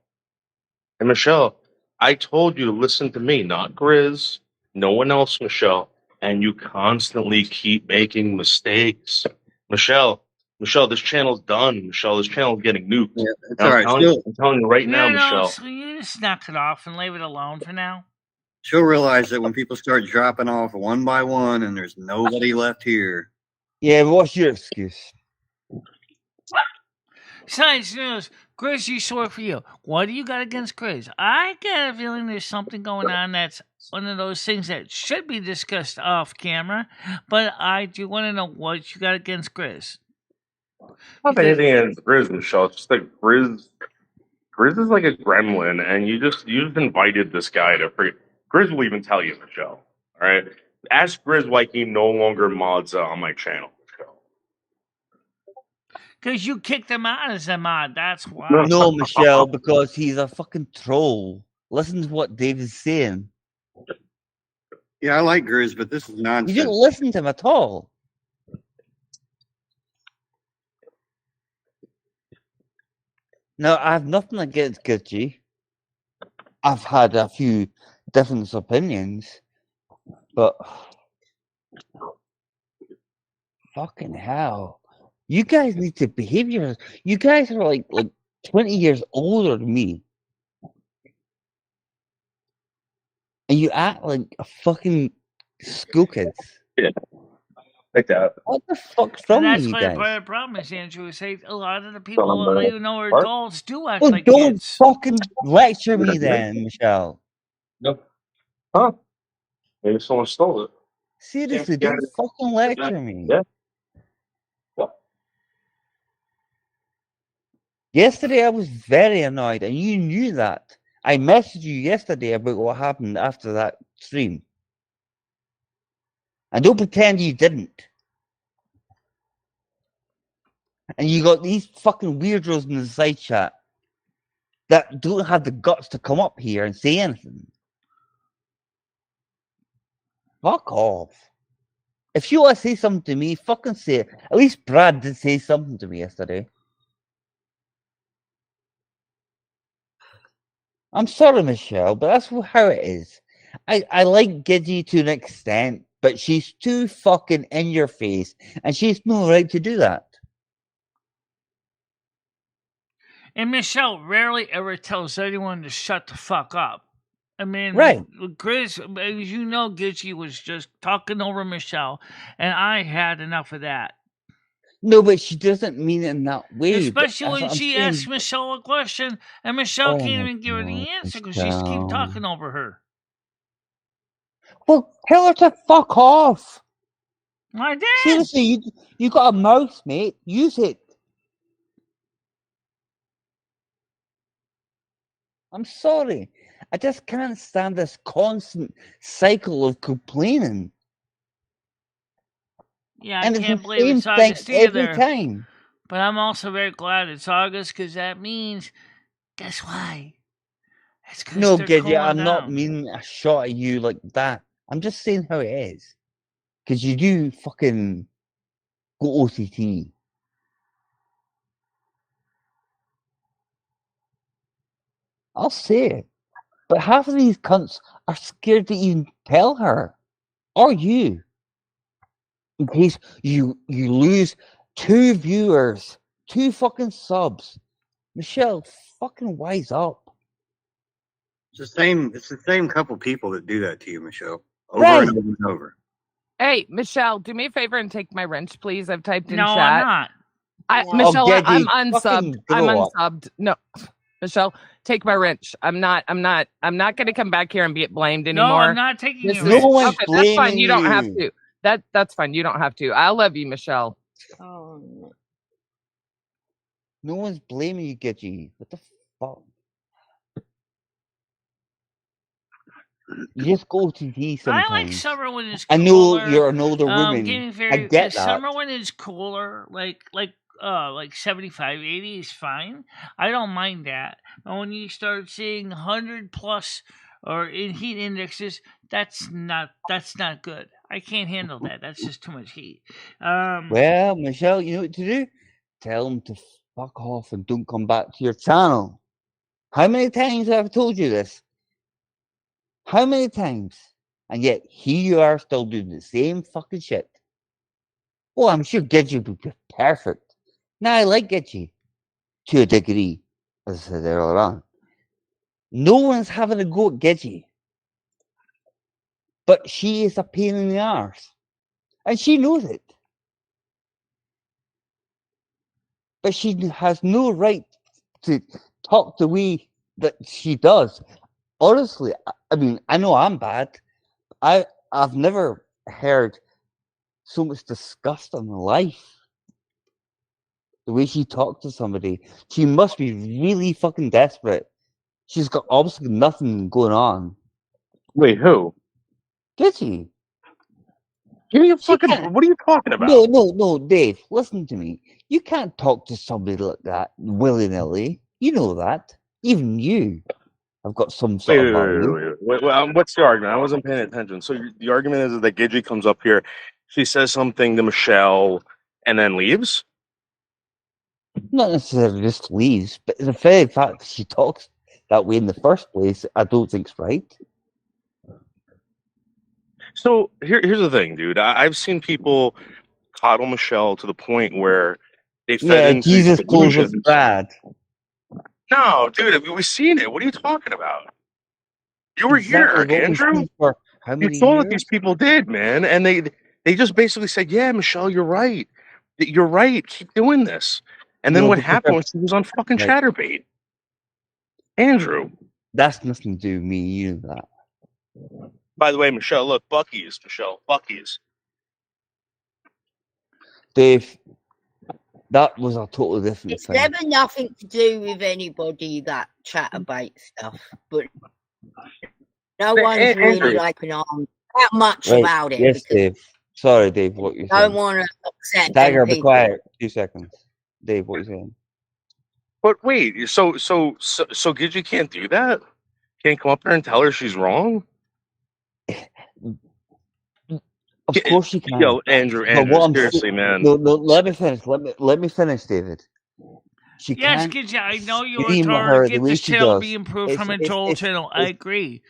And Michelle, I told you to listen to me, not Grizz. No one else, Michelle. And you constantly keep making mistakes. Michelle, this channel's done. Michelle, this channel's getting nuked. Yeah, it's And all right. I'm telling you right now, No, Michelle. so you just knock it off and leave it alone for now. She'll realize that when people start dropping off one by one and there's nobody left here. Yeah, but what's your excuse? Besides, Grizz used to work for you. What do you got against Grizz? I get a feeling there's something going on that's one of those things that should be discussed off camera, but I do want to know what you got against Grizz. Not anything against Grizz, Michelle. It's just that Grizz is like a gremlin, and you just invited this guy to Grizz will even tell you, Michelle. All right, ask Grizz why he no longer mods on my channel, Michelle. Because you kicked him out as a mod. That's why. No, Michelle, because he's a fucking troll. Listen to what David's saying. Yeah, I like Grizz, but this is You nonsense. didn't listen to him at all. No, I have nothing against Gidgey. I've had a few different opinions, but fucking hell. You guys need to behave yourselves. You guys are like 20 years older than me. And you act like a fucking school kid. Yeah, like that. What the fuck's And wrong with that's you why guys? part of the problem is, Andrew, is a lot of the people that you know are What? adults do act Well, like don't kids. fucking lecture me then, Michelle. Nope. Huh? Maybe someone stole it. Seriously, don't fucking lecture me. Yeah. What? Yesterday I was very annoyed, and you knew that. I messaged you yesterday about what happened after that stream. And don't pretend you didn't. And you got these fucking weirdos in the side chat that don't have the guts to come up here and say anything. Fuck off. If you want to say something to me, fucking say it. At least Brad did say something to me yesterday. I'm sorry, Michelle, but that's how it is. I like Gidgey to an extent, but she's too fucking in your face, and she's no right to do that. And Michelle rarely ever tells anyone to shut the fuck up. I mean, Right. Chris, as you know, Gidgey was just talking over Michelle, and I had enough of that. No, but she doesn't mean it in that way. Especially when she asks Michelle a question, and Michelle can't even give her the answer because she keeps talking over her. Well, tell her to fuck off. I did. Seriously, you got a mouse, mate. Use it. I'm sorry. I just can't stand this constant cycle of complaining. Yeah, And I it's can't the believe same it's thing August every either. time. But I'm also very glad it's August because that means, guess why? It's because No, they're Gidgey, cooling I'm not down. meaning a shot at you like that. I'm just saying how it is. Because you do fucking go OTT. I'll say it. But half of these cunts are scared to even tell her. Or you. In case you lose 2 viewers, 2 fucking subs. Michelle, fucking wise up. It's the same couple people that do that to you, Michelle. Over Right. and over and over. Hey, Michelle, do me a favor and take my wrench, please. I've typed in No, chat. I'm not. Michelle, Gidgey, I'm fucking unsubbed. I'm grow up. unsubbed. No, Michelle, take my wrench. I'm not going to come back here and be blamed anymore. No, I'm not taking This your is- No one's okay, that's fine. You don't have blaming to. That's fine. You don't have to. I love you, Michelle. Oh, no. No one's blaming you, Gidgey. What the fuck? You just go OTT sometimes. I like summer when it's I cooler. know you're an older woman. Getting very, I get that. Summer when it's cooler, like 75, 80 is fine. I don't mind that. And when you start seeing 100 plus or in heat indexes, that's not good. I can't handle that. That's just too much heat. Well, Michelle, you know what to do? Tell them to fuck off and don't come back to your channel. How many times have I told you this? How many times? And yet here you are still doing the same fucking shit. Well, I'm sure Gidgey would be perfect. Now I like Gidgey to a degree, as I said earlier on. No one's having a go at Gidgey. But she is a pain in the arse. And she knows it. But she has no right to talk the way that she does. Honestly, I mean, I know I'm bad. I've never heard so much disgust in my life. the way she talked to somebody. She must be really fucking desperate. She's got obviously nothing going on. Wait, who? Did she? Give me a She fucking. can't. What are you talking about? No, Dave. Listen to me. You can't talk to somebody like that willy nilly. You know that. Even you have got some sort of value. What's the argument? I wasn't paying attention. So the argument is that Gidgey comes up here, she says something to Michelle, and then leaves. Not necessarily just leaves, but the very fact that she talks that way in the first place, I don't think's right. So here's the thing, dude. I've seen people coddle Michelle to the point where they fed into these Jesus calls us delusions. bad. No, dude, we've seen it. What are you talking about? You were Exactly here, what we've Andrew. seen for how You many saw what years? these people did, man, and they just basically said, "Yeah, Michelle, you're right. You're right. Keep doing this." And then No, what because happened was she was on fucking Right. Chatterbait. Andrew. that's nothing to do with me. You know that. By the way, Michelle, look, Buc-ee's, Michelle, Buc-ee's. Dave, that was a totally different It's thing. never nothing to do with anybody, that chatterbait stuff. But no Hey, one's Andrew. really open on that much Right. about it. Yes, because Dave. Sorry, Dave, what you're I don't saying. want to upset Tiger, them be people. quiet. 2 seconds. Dave, what you saying? But wait, so Gidgey can't do that? Can't come up there and tell her she's wrong? Of course you can. Yo, Andrew, what I'm seriously, man. No, let me finish. Let me finish, David. She Yes, can't Gidgey, I know you were scream at trying her to the get way this she channel to does. be improved It's- from a it's- troll it's- channel. I agree.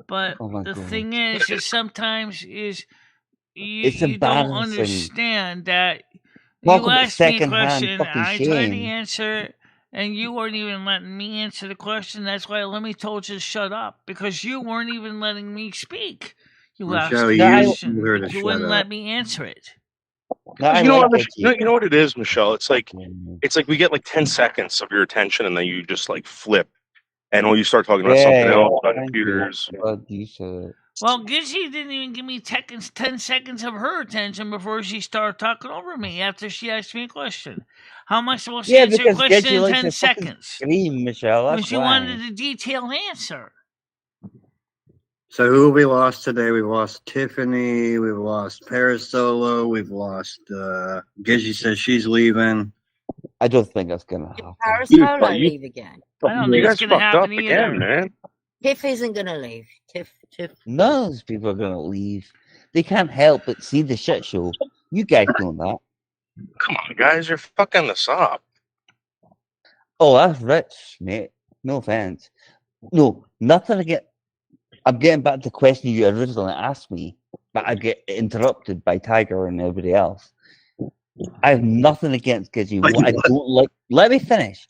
But Oh my the God. thing is sometimes is It's you don't embarrassing. understand that Talk you about asked me a second-hand question, fucking I tried to shame. answer it, and you weren't even letting me answer the question. That's why Lemmy told you to shut up, because you weren't even letting me speak. You asked Michelle, me Yeah, a I- question, told her to but you shut wouldn't up. let me answer it. No, I You know, like what, Gidgey. you know what it is, Michelle? It's like we get like 10 seconds of your attention, and then you just like flip, and when you start talking about something else, about thank computers. you. Glad you said it. Well, Gidgey didn't even give me 10 seconds of her attention before she started talking over me after she asked me a question. How am I supposed to Yeah, answer a because question Gidgey in likes 10 to fucking seconds? scream, Michelle. When That's she why. wanted a detailed answer. So who have we lost today? We've lost Tiffany. We've lost Paris Solo. We've lost Gidgey says she's leaving. I don't think that's gonna happen. Parasolo leave again. I don't You think guys it's going to fucked up happen either. again, man. Tiff isn't going to leave. Tiff. None of those people are gonna leave. They can't help but see the shit show. You guys know that. Come on, guys, you're fucking this up. Oh, that's rich, mate. No offense. No, nothing again. I'm getting back to the question you originally asked me, but I get interrupted by Tiger and everybody else. I have nothing against Gidgey. What I don't like. Let me finish.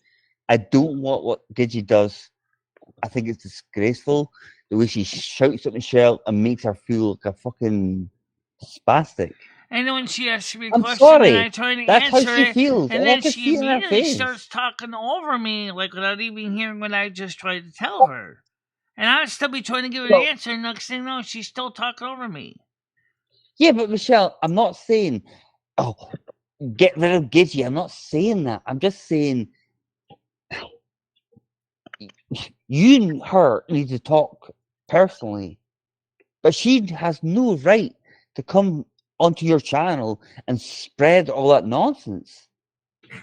I don't want what Gidgey does. I think it's disgraceful the way she shouts at Michelle and makes her feel like a fucking spastic. And then when she asks me a I'm question sorry. and I try to That's how answer she it, feels. and I then can she see it in her immediately face. starts talking over me, like without even hearing what I just tried to tell her. And I'd still be trying to give her an answer, and next thing you know, she's still talking over me. Yeah, but Michelle, I'm not saying, oh, get rid of Gidgey. I'm not saying that. I'm just saying you and her need to talk personally. But she has no right to come onto your channel and spread all that nonsense.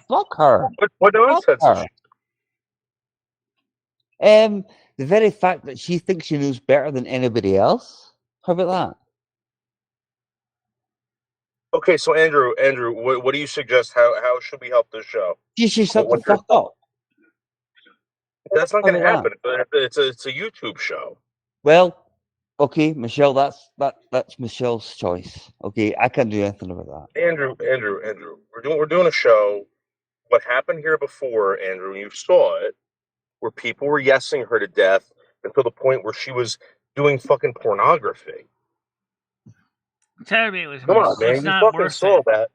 Fuck her. What nonsense Fuck is her. The very fact that she thinks she knows better than anybody else. How about Okay, so Andrew, what do you suggest? How should we help this show? that? She should shut the What's your fuck up. That's not How going to about happen. It's a YouTube show. Well, okay, Michelle, that's Michelle's choice. Okay, I can't do anything about that. Andrew, we're doing a show. What happened here before, Andrew? You saw it, where people were yesing her to death until the point where she was doing fucking pornography. Saturday was Come on, man, it's you not fucking worth saw it. that.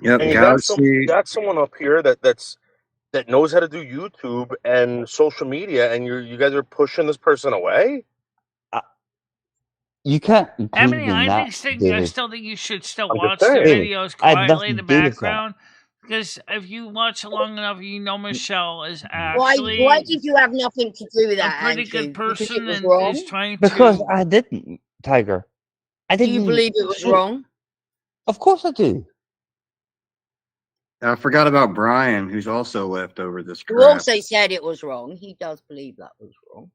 Yep, And you got someone up here that knows how to do YouTube and social media, and you guys are pushing this person away. You can't include Emily, me in I that, still David. think you should still I'm watch just the saying. David, videos I have quietly in nothing the to do with that. background. Because if you watch it long enough, you know Michelle is Why actually did you have nothing to do with a that, pretty Andrew? good Because it person was and is wrong? trying Because to. I didn't, Tiger. I Do didn't. you believe it was so- wrong? Of course I do. I forgot about Brian, who's also left over this Who crap. also said it was wrong. He does believe that was wrong.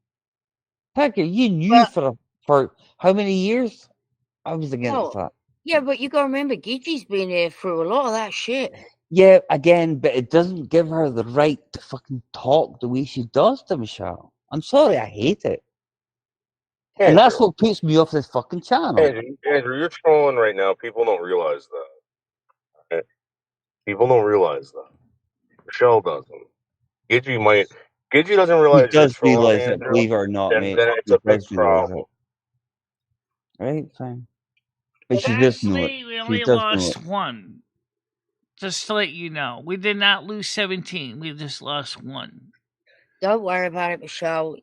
Tiger, you knew But- for how many years I was against that? Yeah, but you got to remember, Gidgey's been here through a lot of that shit. Yeah, again, but it doesn't give her the right to fucking talk the way she does to Michelle. I'm sorry, I hate it. And that's Andrew. what puts me off this fucking channel. Andrew, you're trolling right now. People don't realize that. Okay? People don't realize that. Michelle doesn't. Gidgey doesn't He realize you're does trolling, realize it, Andrew. believe it or not, Then mate. it's He a big does realize problem. it. Right, fine. But she does know it. Actually, we She only does know lost it. one. Just to let you know, we did not lose 17. We just lost one. Don't worry about it, Michelle.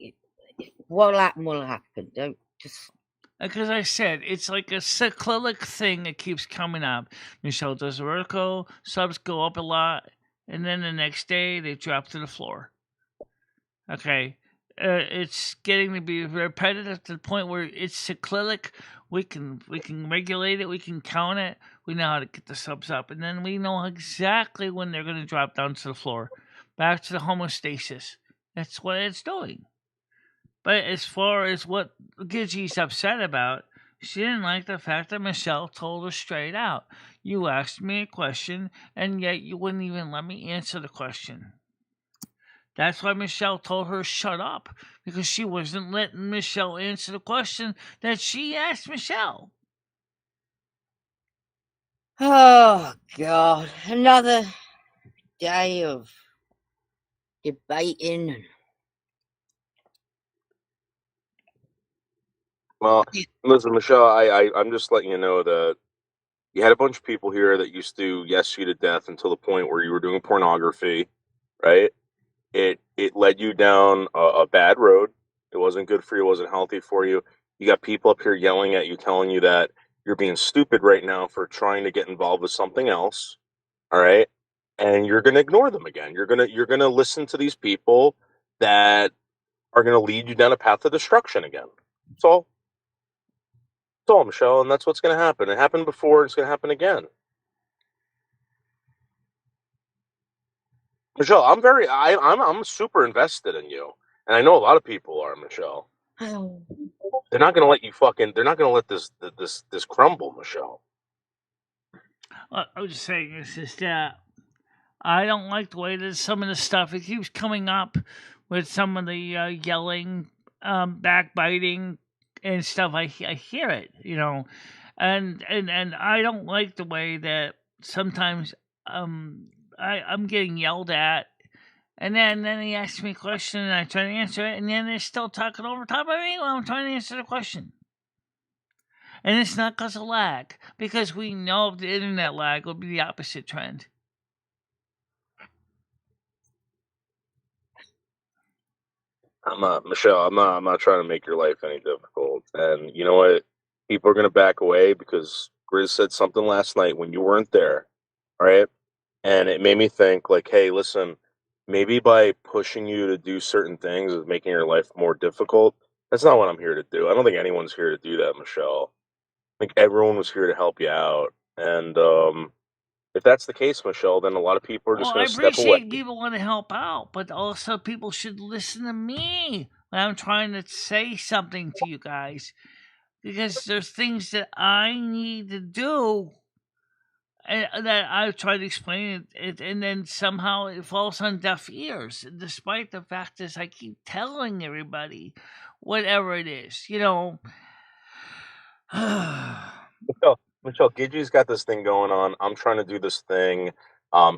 What'll happen will happen. Don't just. Because I said, it's like a cyclic thing that keeps coming up. Michelle does a vertical, subs go up a lot, and then the next day they drop to the floor. Okay. It's getting to be repetitive to the point where it's cyclic. We can regulate it. We can count it. We know how to get the subs up, and then we know exactly when they're going to drop down to the floor, back to the homeostasis. That's what it's doing. But as far as what Gidgey's upset about, she didn't like the fact that Michelle told her straight out, "You asked me a question, and yet you wouldn't even let me answer the question." That's why Michelle told her shut up, because she wasn't letting Michelle answer the question that she asked Michelle. Oh, God. Another day of debating. Well, listen, Michelle, I'm just letting you know that you had a bunch of people here that used to yes you to death until the point where you were doing pornography, right? It led you down a bad road. It wasn't good for you. It wasn't healthy for you. You got people up here yelling at you, telling you that you're being stupid right now for trying to get involved with something else. All right, and you're going to ignore them again. You're gonna listen to these people that are going to lead you down a path of destruction again. So. That's all, Michelle, and that's what's going to happen. It happened before; it's going to happen again. Michelle, I'm super invested in you, and I know a lot of people are. Michelle, Oh. they're not going to let you fucking. They're not going to let this crumble, Michelle. I was just saying is that I don't like the way that some of the stuff it keeps coming up with some of the yelling, backbiting, and stuff. I hear it, and I don't like the way that sometimes I'm getting yelled at, and then he asks me a question and I try to answer it, and then they're still talking over top of me while I'm trying to answer the question. And it's not because of lag, because we know the internet lag will be the opposite trend. Michelle. I'm not trying to make your life any difficult. And you know what? People are going to back away because Grizz said something last night when you weren't there, right? And it made me think, like, hey, listen, maybe by pushing you to do certain things is making your life more difficult. That's not what I'm here to do. I don't think anyone's here to do that, Michelle. I think everyone was here to help you out. And if that's the case, Michelle, then a lot of people are just Well, going I to step away. appreciate people want to help out, but also people should listen to me when I'm trying to say something to you guys, because there's things that I need to do that I've tried to explain it, and then somehow it falls on deaf ears, despite the fact is I keep telling everybody whatever it is, Michelle, Gidgey's got this thing going on. I'm trying to do this thing.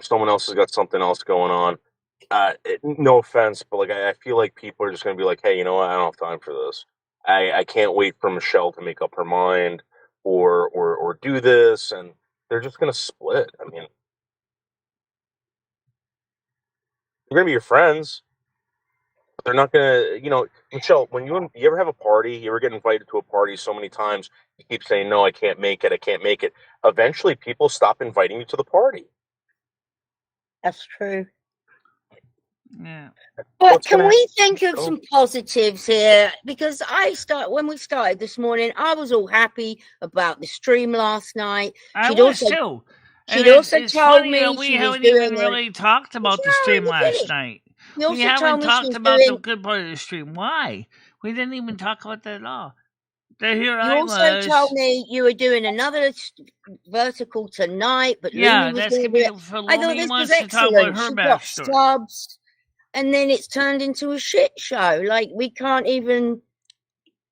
Someone else has got something else going on. No offense, but like I feel like people are just going to be like, hey, you know what? I don't have time for this. I can't wait for Michelle to make up her mind or do this, and they're just going to split. I mean, they're going to be your friends, but they're not going to, Michelle, when you ever have a party, you ever get invited to a party so many times, you keep saying, no, I can't make it. I can't make it. Eventually, people stop inviting you to the party. That's true. Yeah. But What's can gonna we think of happen? some positives here? Because when we started this morning, I was all happy about the stream last night. I was too. And She'd also it's told funny me that we she was haven't even doing really talked about the No, stream let me last finish. night. She also We told haven't me she talked was about the doing. good part of the stream. Why? We didn't even talk about that at all. Here You I also was. told me you were doing another vertical tonight, but Yeah, Looney was that's going gonna to be do it. for I thought Looney this was wants to talk about excellent. her She got backstory. subs, and then it's turned into a shit show. Like, we can't even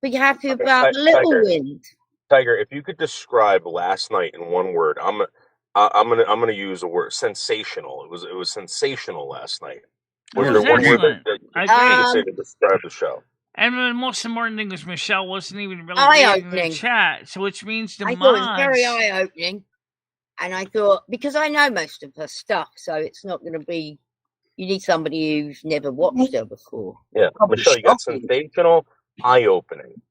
be happy about Little Wind. Tiger, if you could describe last night in one word, I'm gonna use a word: sensational. It was sensational last night. Was It there was one word excellent. that I you could agree. say to describe the show? And the most important thing was Michelle wasn't even really reading the Eye-opening. chat, so which means the I thought it was mods. very eye-opening, and I thought, because I know most of her stuff, so it's not going to be. You need somebody who's never watched her before. Yeah, Michelle, you got sensational, eye-opening.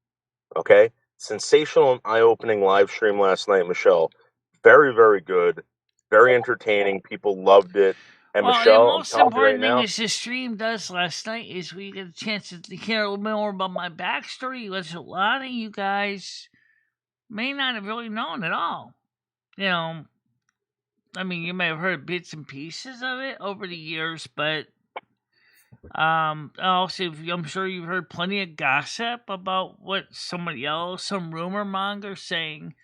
Okay, sensational and eye-opening live stream last night, Michelle. Very, very good, very entertaining. People loved it. And Well, Michelle, the I'm most telling you right important thing now, is the stream does last night is we get a chance to hear a little bit more about my backstory, which a lot of you guys may not have really known at all. You know, I mean, you may have heard bits and pieces of it over the years, but also I'm sure you've heard plenty of gossip about what somebody else, some rumor monger saying.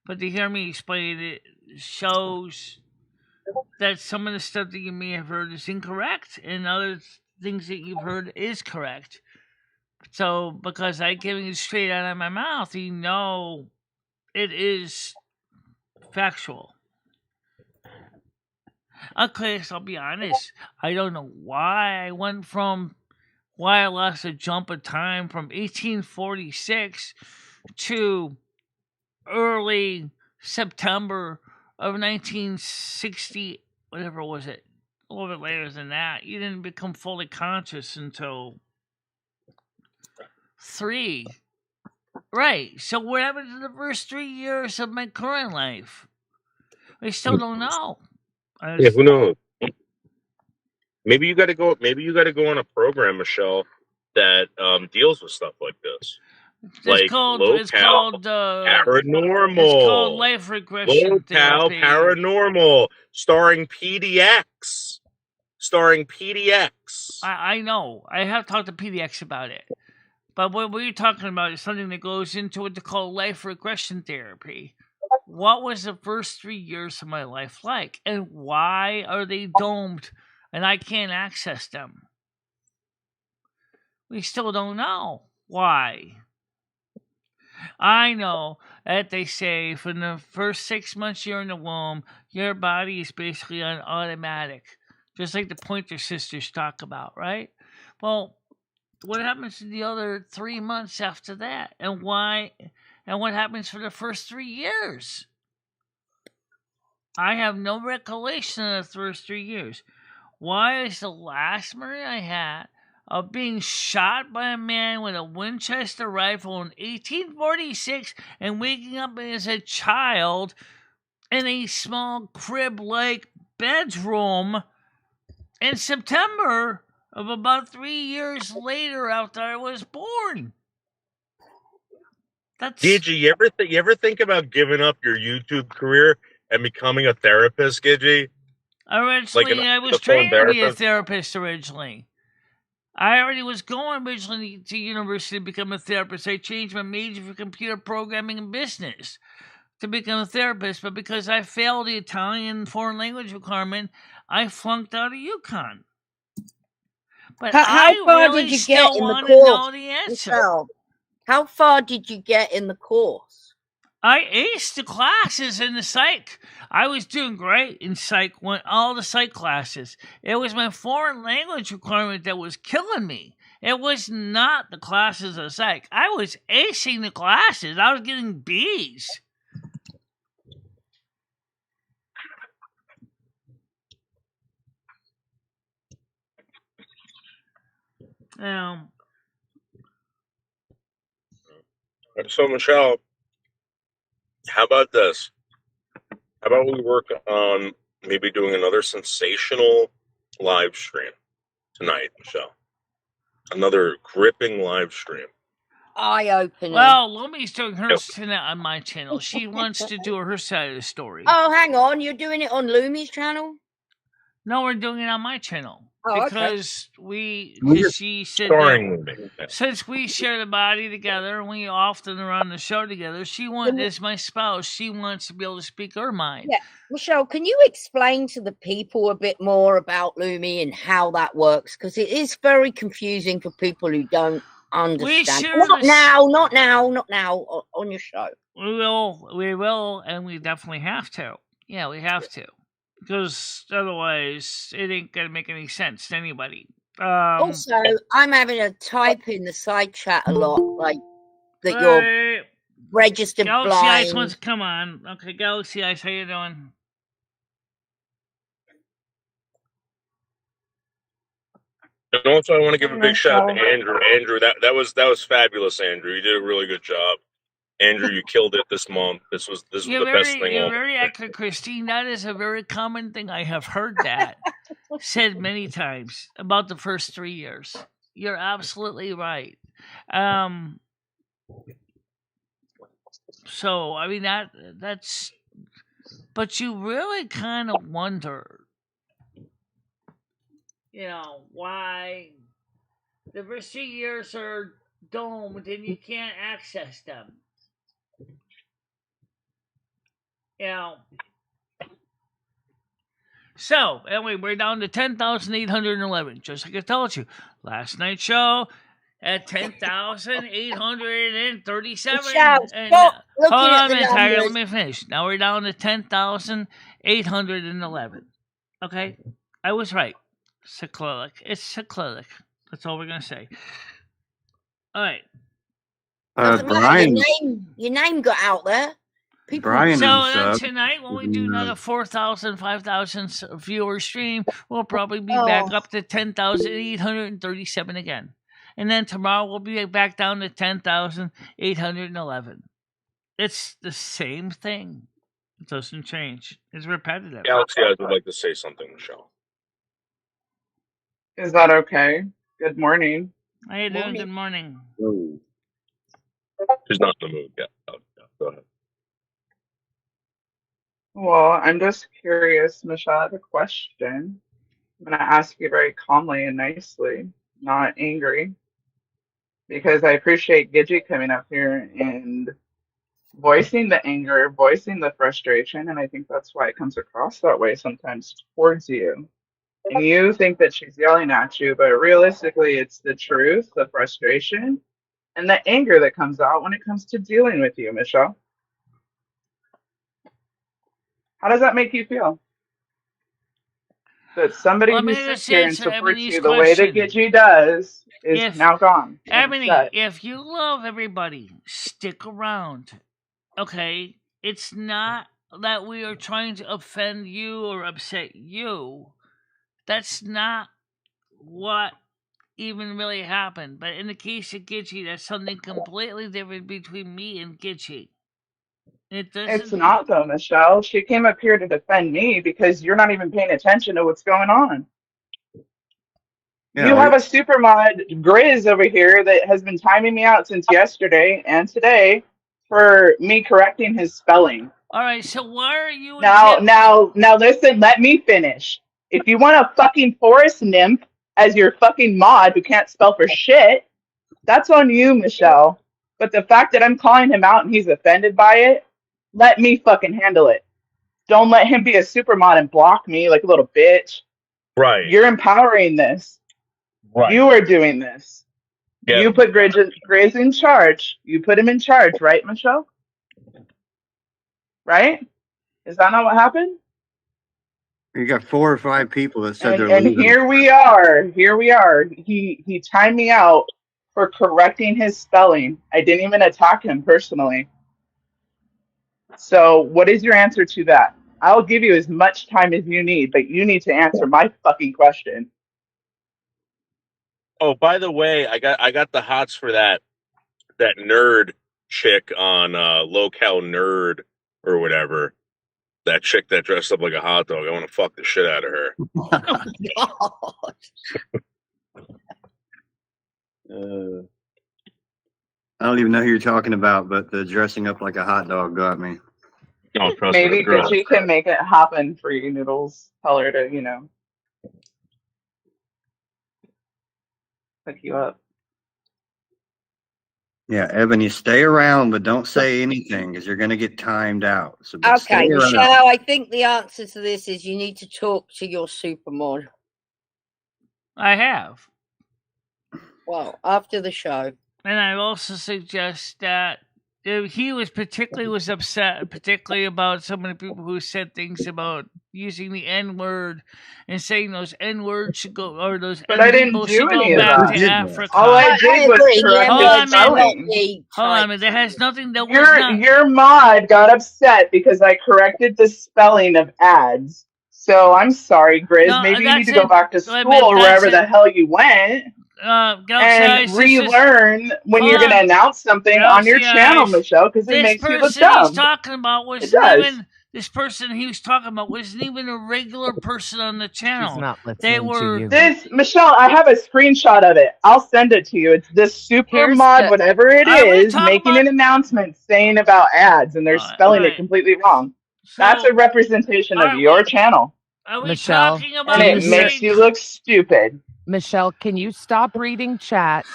But to hear me explain it shows that some of the stuff that you may have heard is incorrect, and other things that you've heard is correct. So, because I'm giving it straight out of my mouth, you know it is factual. Okay, so I'll be honest. I don't know why I lost a jump of time from 1846 to early September of 1960, whatever was it, a little bit later than that. You didn't become fully conscious until 3. Right. So what happened to the first 3 years of my current life? I still don't know. yeah, who knows? Maybe you got to go. Maybe you got to go on a program, Michelle, that deals with stuff like this. It's called paranormal. It's called life regression therapy. Paranormal, starring PDX. I know. I have talked to PDX about it. But what we're talking about is something that goes into what they call life regression therapy. What was the first 3 years of my life like? And why are they domed and I can't access them? We still don't know why. I know that they say for the first 6 months you're in the womb, your body is basically on automatic. Just like the Pointer Sisters talk about, right? Well, what happens in the other 3 months after that? And why? And what happens for the first 3 years? I have no recollection of the first 3 years. Why is the last memory I had of being shot by a man with a Winchester rifle in 1846 and waking up as a child in a small crib-like bedroom in September of about 3 years later after I was born? Gidgey, you ever think about giving up your YouTube career and becoming a therapist, Gidgey? Originally, I was trained to be a therapist originally. I already was going originally to university to become a therapist. I changed my major for computer programming and business to become a therapist, but because I failed the Italian foreign language requirement, I flunked out of UConn. But how far did you get in the course? Know the answer. Michelle, how far did you get in the course? I aced the classes in the psych. I was doing great in psych, all the psych classes. It was my foreign language requirement that was killing me. It was not the classes of psych. I was acing the classes. I was getting B's. So, Michelle, how about this? How about we work on maybe doing another sensational live stream tonight, Michelle. Another gripping live stream. Eye-opening. Well, Lumi's doing hers tonight on my channel. She wants to do her side of the story. Oh, hang on. You're doing it on Lumi's channel? No, we're doing it on my channel. Oh, because okay. she said Starring that since we share the body together and we often run the show together, she wants, as my spouse, she wants to be able to speak her mind. Yeah. Michelle, can you explain to the people a bit more about Lumi and how that works? Because it is very confusing for people who don't understand. Not now, on your show. We will, and we definitely have to. Yeah, we have to. Because otherwise, it ain't going to make any sense to anybody. Also, I'm having to type in the side chat a lot, like that you're registered Galaxy blind. Ice wants to come on. Okay, Galaxy Ice, how you doing? And also, I want to give a big shout out to Andrew. Andrew, that was fabulous, Andrew. You did a really good job. Andrew, you killed it this month. This was the best thing. You're very accurate, Christine. That is a very common thing. I have heard that said many times about the first 3 years. You're absolutely right. So I mean that's, but you really kind of wonder, why the first 3 years are domed and you can't access them. So, anyway, we're down to 10,811, just like I told you. Last night's show at 10,837. Hold on a minute, Tiger, let me finish. Now we're down to 10,811. Okay? I was right. Cyclic. It's cyclic. That's all we're going to say. All right. Brian, your name got out there. Brian, so tonight when we do another 4,000, 5,000 viewer stream, we'll probably be back up to 10,837 again. And then tomorrow we'll be back down to 10,811. It's the same thing. It doesn't change. It's repetitive. Galaxy, I would like to say something, Michelle. Is that okay? Good morning. How you doing? Good morning. She's not in the mood yet. Go ahead. Well, I'm just curious, Michelle. I have a question. I'm going to ask you very calmly and nicely, not angry, because I appreciate Gidget coming up here and voicing the anger, voicing the frustration, and I think that's why it comes across that way sometimes towards you. And you think that she's yelling at you, but realistically, it's the truth, the frustration, and the anger that comes out when it comes to dealing with you, Michelle. How does that make you feel? That somebody who sits here and supports you the way that Gidget does is now gone. Ebony, if you love everybody, stick around. Okay? It's not that we are trying to offend you or upset you. That's not what even really happened. But in the case of Gidget, that's something completely different between me and Gidget. It's not though, Michelle. She came up here to defend me because you're not even paying attention to what's going on. Yeah, you have a super mod, Grizz, over here that has been timing me out since yesterday and today for me correcting his spelling. All right, so why are you now listen, let me finish. If you want a fucking forest nymph as your fucking mod who can't spell for shit, that's on you, Michelle. But the fact that I'm calling him out and he's offended by it, let me fucking handle it. Don't let him be a super mod and block me like a little bitch. Right. You're empowering this. Right. You are doing this. Yeah. You put Grizz in charge. You put him in charge, right, Michelle? Right? Is that not what happened? You got 4 or 5 people that said they're leaving. And here we are. He timed me out for correcting his spelling. I didn't even attack him personally. So what is your answer to that? I'll give you as much time as you need, but you need to answer my fucking question. Oh, by the way, I got the hots for that nerd chick on Locale Nerd or whatever. That chick that dressed up like a hot dog, I want to fuck the shit out of her. I don't even know who you're talking about, but the dressing up like a hot dog got me. No, trust me, Maybe girl. Gidget can make it happen for you, Noodles. Tell her to, hook you up. Yeah, Evan, you stay around, but don't say anything because you're going to get timed out. So stay Okay, around. Michelle, I think the answer to this is you need to talk to your supermod. I have. Well, after the show. And I also suggest that he was upset, particularly about some of the people who said things about using the N-word and saying those N-words should go, or those But I didn't N-people do should any go of back that. to Who did that? Africa. All I I did was agree. correct Hold his on a minute. spelling. Hold on a minute. That has nothing. That was not. Your mod got upset because I corrected the spelling of ads. So I'm sorry, Grizz. No, Maybe you need that's to go it. back to Wait a school minute, or that's wherever it. the hell you went Galaxy and Eyes, this is. relearn when Hold you're going to on. announce something on your Galaxy channel, Eyes. Michelle, because it This makes you look person he's dumb. talking about It wasn't does. even. This person he was talking about wasn't even a regular person on the She's channel. not They listening to were. you. This, Michelle, I have a screenshot of it. I'll send it to you. It's this super Here's mod, the- whatever it Are we is, talking making about? an announcement saying about ads, and they're spelling it Alright. completely wrong. That's So a representation of are your we? channel, Are we Michelle, talking and about can it you the hear? makes same? you look stupid. Michelle, can you stop reading chat?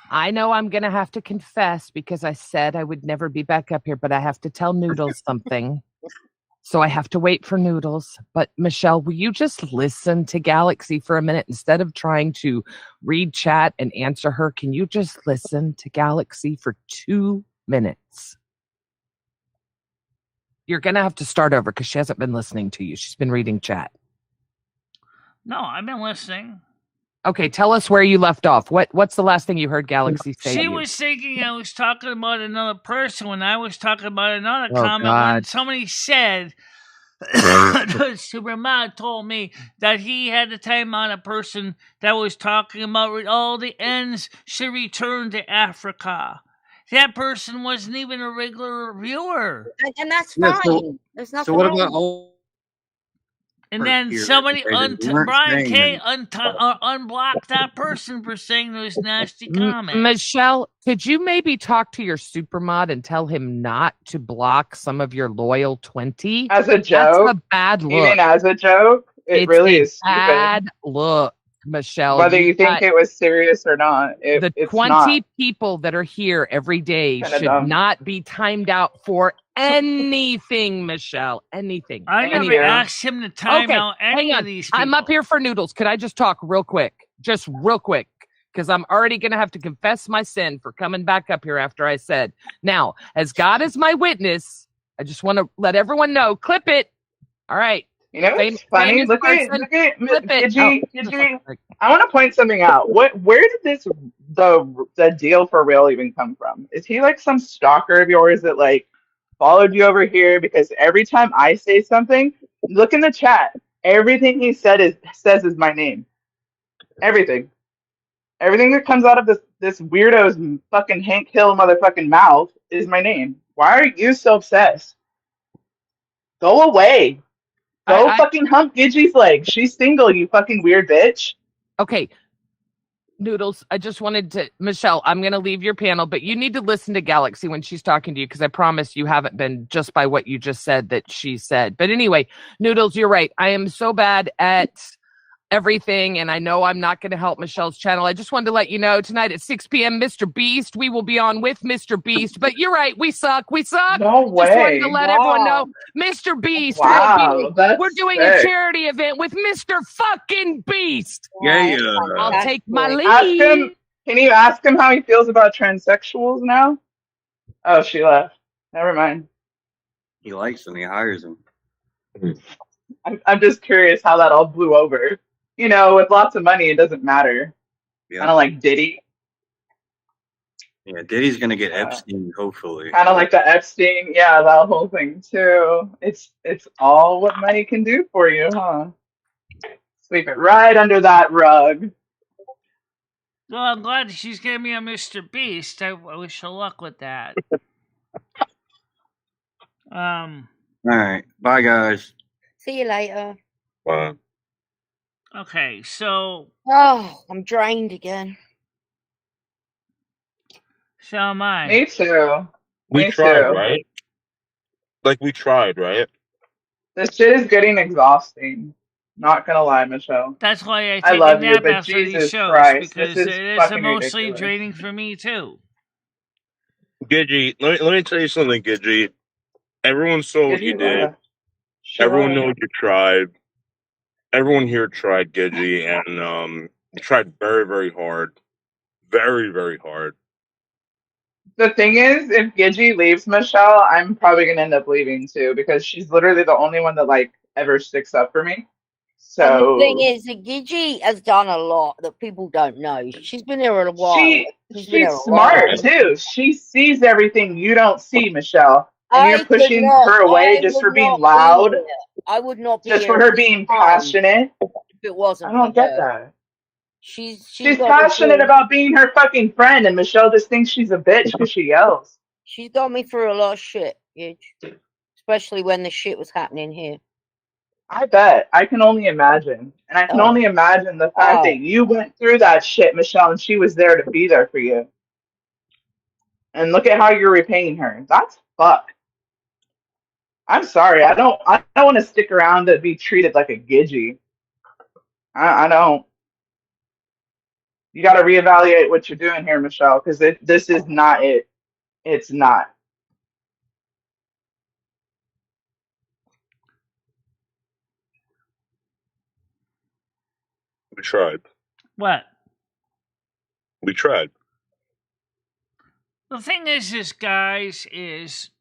I know I'm going to have to confess because I said I would never be back up here, but I have to tell Noodles something. So I have to wait for Noodles. But Michelle, will you just listen to Galaxy for a minute instead of trying to read chat and answer her? Can you just listen to Galaxy for 2 minutes? You're going to have to start over because she hasn't been listening to you. She's been reading chat. No, I've been listening. Okay, tell us where you left off. What's the last thing you heard Galaxy say? She to you? was thinking I was talking about another person when I was talking about another Oh, comment when God. somebody said the Superman told me that he had the time on a person that was talking about all the ends should return to Africa. That person wasn't even a regular viewer. And that's Yeah, fine. There's nothing So what wrong. about all? And then Here, somebody, they weren't Brian saying K. that. Unblocked that person for saying those nasty comments. Michelle, could you maybe talk to your supermod and tell him not to block some of your loyal 20? As a That's joke, a bad you look. mean as a joke? It It's really a is stupid. bad look, Michelle. Whether you think got it was serious or not, the it's 20 not. people that are here every day Kinda should dumb. not be timed out for anything, Michelle. Anything. I Thank never you. asked him to time Okay, out any hang of on. these people. I'm up here for Noodles. Could I just talk real quick? Just real quick. Because I'm already going to have to confess my sin for coming back up here after I said. Now, as God is my witness, I just want to let everyone know. Clip it. All right. You know what's funny? Famous Look at person, Gidget. clip it. Gidget. I want to point something out. Where did the deal for real even come from? Is he like some stalker of yours that like followed you over here? Because every time I say something, look in the chat. Everything he says is my name. Everything. Everything that comes out of this weirdo's fucking Hank Hill motherfucking mouth is my name. Why are you so obsessed? Go away. Go fucking hump Gidgie's leg. She's single, you fucking weird bitch. Okay. Noodles, I just wanted to, Michelle, I'm going to leave your panel, but you need to listen to Galaxy when she's talking to you because I promise you haven't been just by what you just said that she said. But anyway, Noodles, you're right. I am so bad at everything, and I know I'm not going to help Michelle's channel. I just wanted to let you know tonight at 6 p.m. Mr. Beast, we will be on with Mr. Beast. But you're right, we suck. No Just wanted to way. let everyone know, Mr. Beast will Wow, be. that's We're doing a sick. charity event with Mr. fucking Beast. Yeah. I'll take my lead. Ask him. Can you ask him how he feels about transsexuals now? Oh, she left. Never mind. He likes them. He hires them. I'm just curious how that all blew over. You know, with lots of money, it doesn't matter. Yeah. Kind of like Diddy. Yeah, Diddy's gonna get Epstein, hopefully. Kind of like the Epstein. Yeah, that whole thing too. It's all what money can do for you, huh? Sweep it right under that rug. Well, I'm glad she's giving me a Mr. Beast. I wish her luck with that. All right. Bye, guys. See you later. Okay, so Oh, I'm drained again. so am I. Me too. We Me tried, too. right? Like we tried, right? This shit is getting exhausting. Not gonna lie, Michelle. That's why I I take a love you, nap but after these Jesus shows, Christ, this because is it is fucking emotionally ridiculous. draining for me too. Gidgy, let me tell you something, Gidgy. Everyone saw what you did. Everyone knows you tried. Everyone here tried, Gidgy, and you tried very, very hard. Very, very hard. The thing is, if Gidgy leaves Michelle, I'm probably gonna end up leaving too because she's literally the only one that like ever sticks up for me. And the thing So is that Gigi has done a lot that people don't know. She's been here a while. She's been here she's a while. smart too. She sees everything you don't see, Michelle, and you're I pushing her away just for being loud, I would not be just here for her being passionate. if it wasn't I don't for get her. that. She's She's got me passionate through, about being her fucking friend, and Michelle just thinks she's a bitch because she yells. she's got me through a lot of shit, Gidge. Especially when the shit was happening here. I bet. I can only imagine. And I can only imagine the fact that you went through that shit, Michelle, and she was there to be there for you. And look at how you're repaying her. That's fuck. I'm sorry. I don't want to stick around to be treated like a Gidgy. I don't. You got to reevaluate what you're doing here, Michelle, because this is not it. It's not. We tried. What? We tried. The thing is guys, is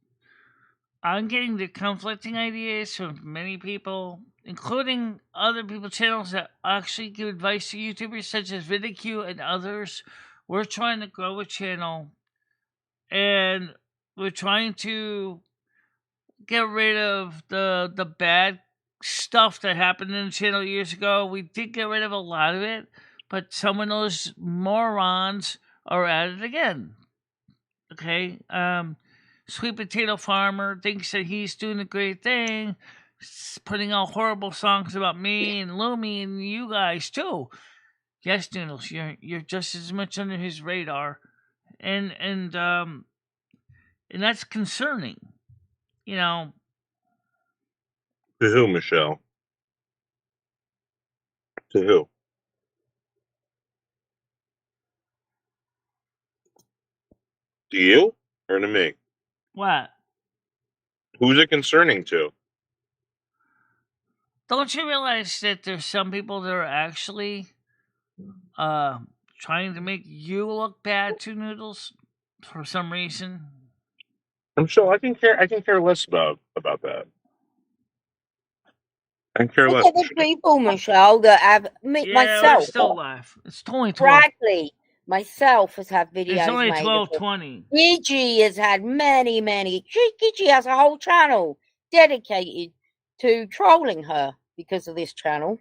I'm getting the conflicting ideas from many people, including other people's channels that actually give advice to YouTubers such as VidiQ and others. We're trying to grow a channel, and we're trying to get rid of the bad stuff that happened in the channel years ago. We did get rid of a lot of it, but some of those morons are at it again. Okay, Sweet Potato Farmer thinks that he's doing a great thing, putting out horrible songs about me and Lumi and you guys too. Yes, Noodles, you're just as much under his radar, and that's concerning. You know. To who, Michelle? To who? To you or to me? What? Who's it concerning to? Don't you realize that there's some people that are actually trying to make you look bad to Noodles for some reason? I'm sure I can care less about that. I can care less. Look at the people, Michelle, that have myself. We're still alive. It's only 12. Bradley, myself, has had videos. It's only made 12:20. Gigi has had many. Gigi has a whole channel dedicated to trolling her because of this channel.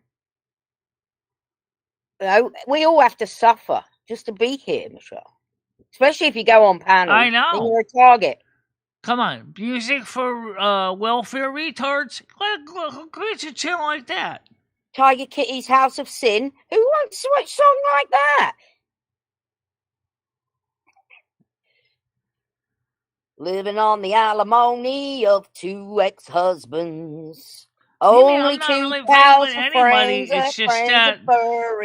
You know, we all have to suffer just to be here, Michelle. Especially if you go on panels. I know. Then you're a target. Come on, music for welfare retards. Who creates a channel like that? Tiger Kitty's House of Sin. Who wants a song like that? Living on the alimony of 2 ex-husbands. Only 2,000 friends. It's just that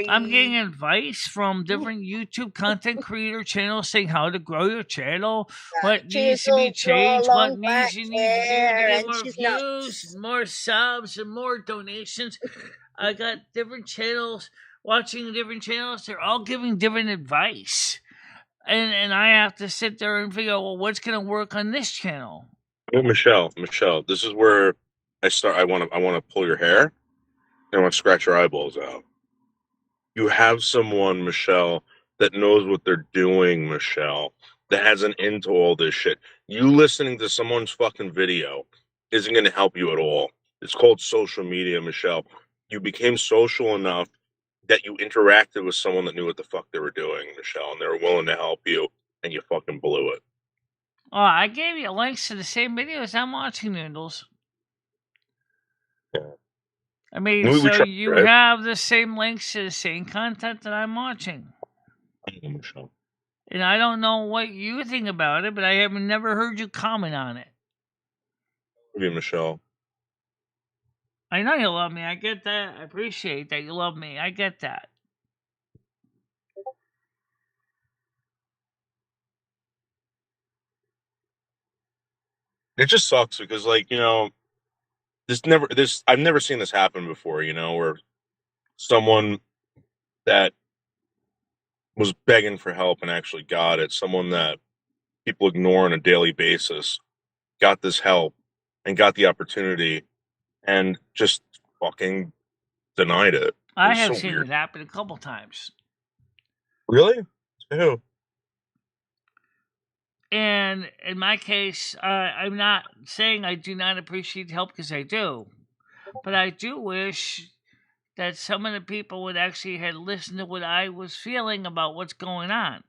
I'm getting advice from different YouTube content creator channels saying how to grow your channel, what needs to be changed, what needs you need to do to get more views, more subs, and more donations. I got different channels watching different channels. They're all giving different advice. And I have to sit there and figure out, well, what's going to work on this channel? Well, Michelle, this is where I want to pull your hair. I want to scratch your eyeballs out. You have someone, Michelle, that knows what they're doing, Michelle, that has an into all this shit. You listening to someone's fucking video isn't going to help you at all. It's called social media, Michelle. You became social enough that you interacted with someone that knew what the fuck they were doing, Michelle, and they were willing to help you, and you fucking blew it. Oh, I gave you links to the same videos I'm watching, Noodles. I mean, We so tried, you right? have the same links to the same content that I'm watching. Michelle. And I don't know what you think about it, but I have never heard you comment on it. Love you, Michelle. I know you love me. I get that. I appreciate that you love me. I get that. It just sucks because, like, you know, I've never seen this happen before, you know, where someone that was begging for help and actually got it, someone that people ignore on a daily basis, got this help and got the opportunity and just fucking denied it. I It's have so seen weird. it happen a couple times. Really? To who? And in my case, I'm not saying I do not appreciate help, because I do. But I do wish that some of the people would actually had listened to what I was feeling about what's going on.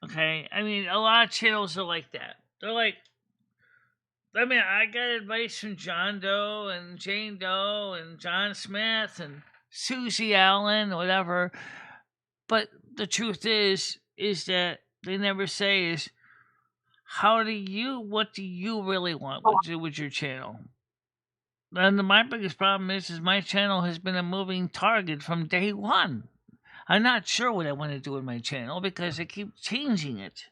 Okay? I mean, a lot of channels are like that. They're like, I mean, I got advice from John Doe and Jane Doe and John Smith and Susie Allen, whatever. But the truth is that they never say is, what do you really want with your channel? And my biggest problem is my channel has been a moving target from day one. I'm not sure what I want to do with my channel because I keep changing it.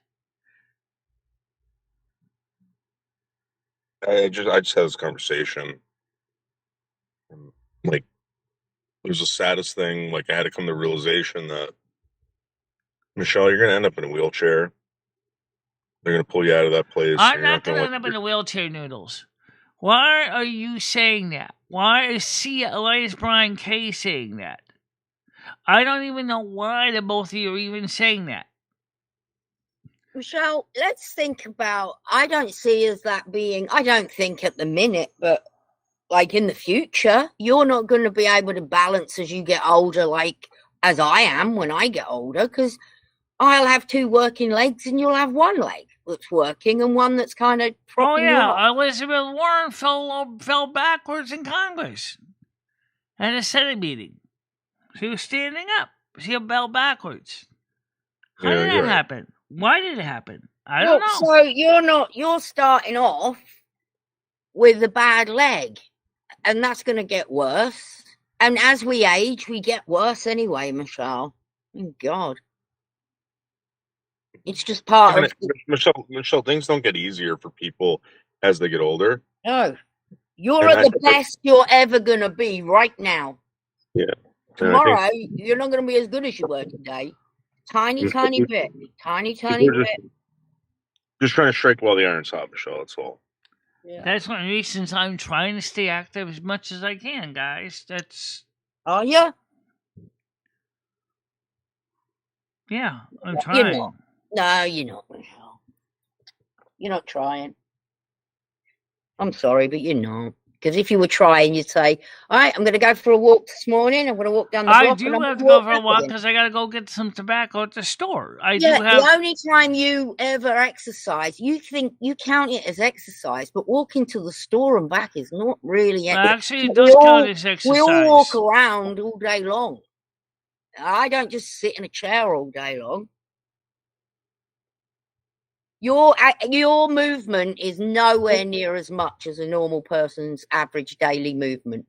I just had this conversation. Like, it was the saddest thing. Like, I had to come to the realization that, Michelle, you're gonna end up in a wheelchair. They're gonna pull you out of that place. I'm And you're not not going gonna to end up in the wheelchair noodles. Why are you saying that? Why is Brian K saying that? I don't even know why the both of you are even saying that. Michelle, let's think about, I don't see as that being, I don't think at the minute, but like in the future, you're not going to be able to balance as you get older, like as I am when I get older, because I'll have two working legs and you'll have one leg that's working and one that's kind of propping you up. Elizabeth Warren fell backwards in Congress at a Senate meeting. She was standing up. She fell backwards. How did that happen? Why did it happen? I don't know. So you're starting off with a bad leg, and that's going to get worse. And as we age, we get worse anyway, Michelle. Oh, God. It's just part of... Michelle, things don't get easier for people as they get older. No. You're at the best you're ever going to be right now. Yeah. Tomorrow, you're not going to be as good as you were today. Tiny bit. Tiny bit. Just trying to strike while the iron's hot, Michelle. That's all. Yeah. That's one of the reasons I'm trying to stay active as much as I can, guys. Are you? Yeah, I'm trying. You're not. No, you're not, Michelle. You're not trying. I'm sorry, but you're not. Because if you were trying, you'd say, all right, I'm going to go for a walk this morning. I'm going to walk down the block. I do have to go for a walk because I got to go get some tobacco at the store. The only time you ever exercise, you think you count it as exercise, but walking to the store and back is not really exercise. Actually, it does count as exercise. We all walk around all day long. I don't just sit in a chair all day long. Your movement is nowhere near as much as a normal person's average daily movement.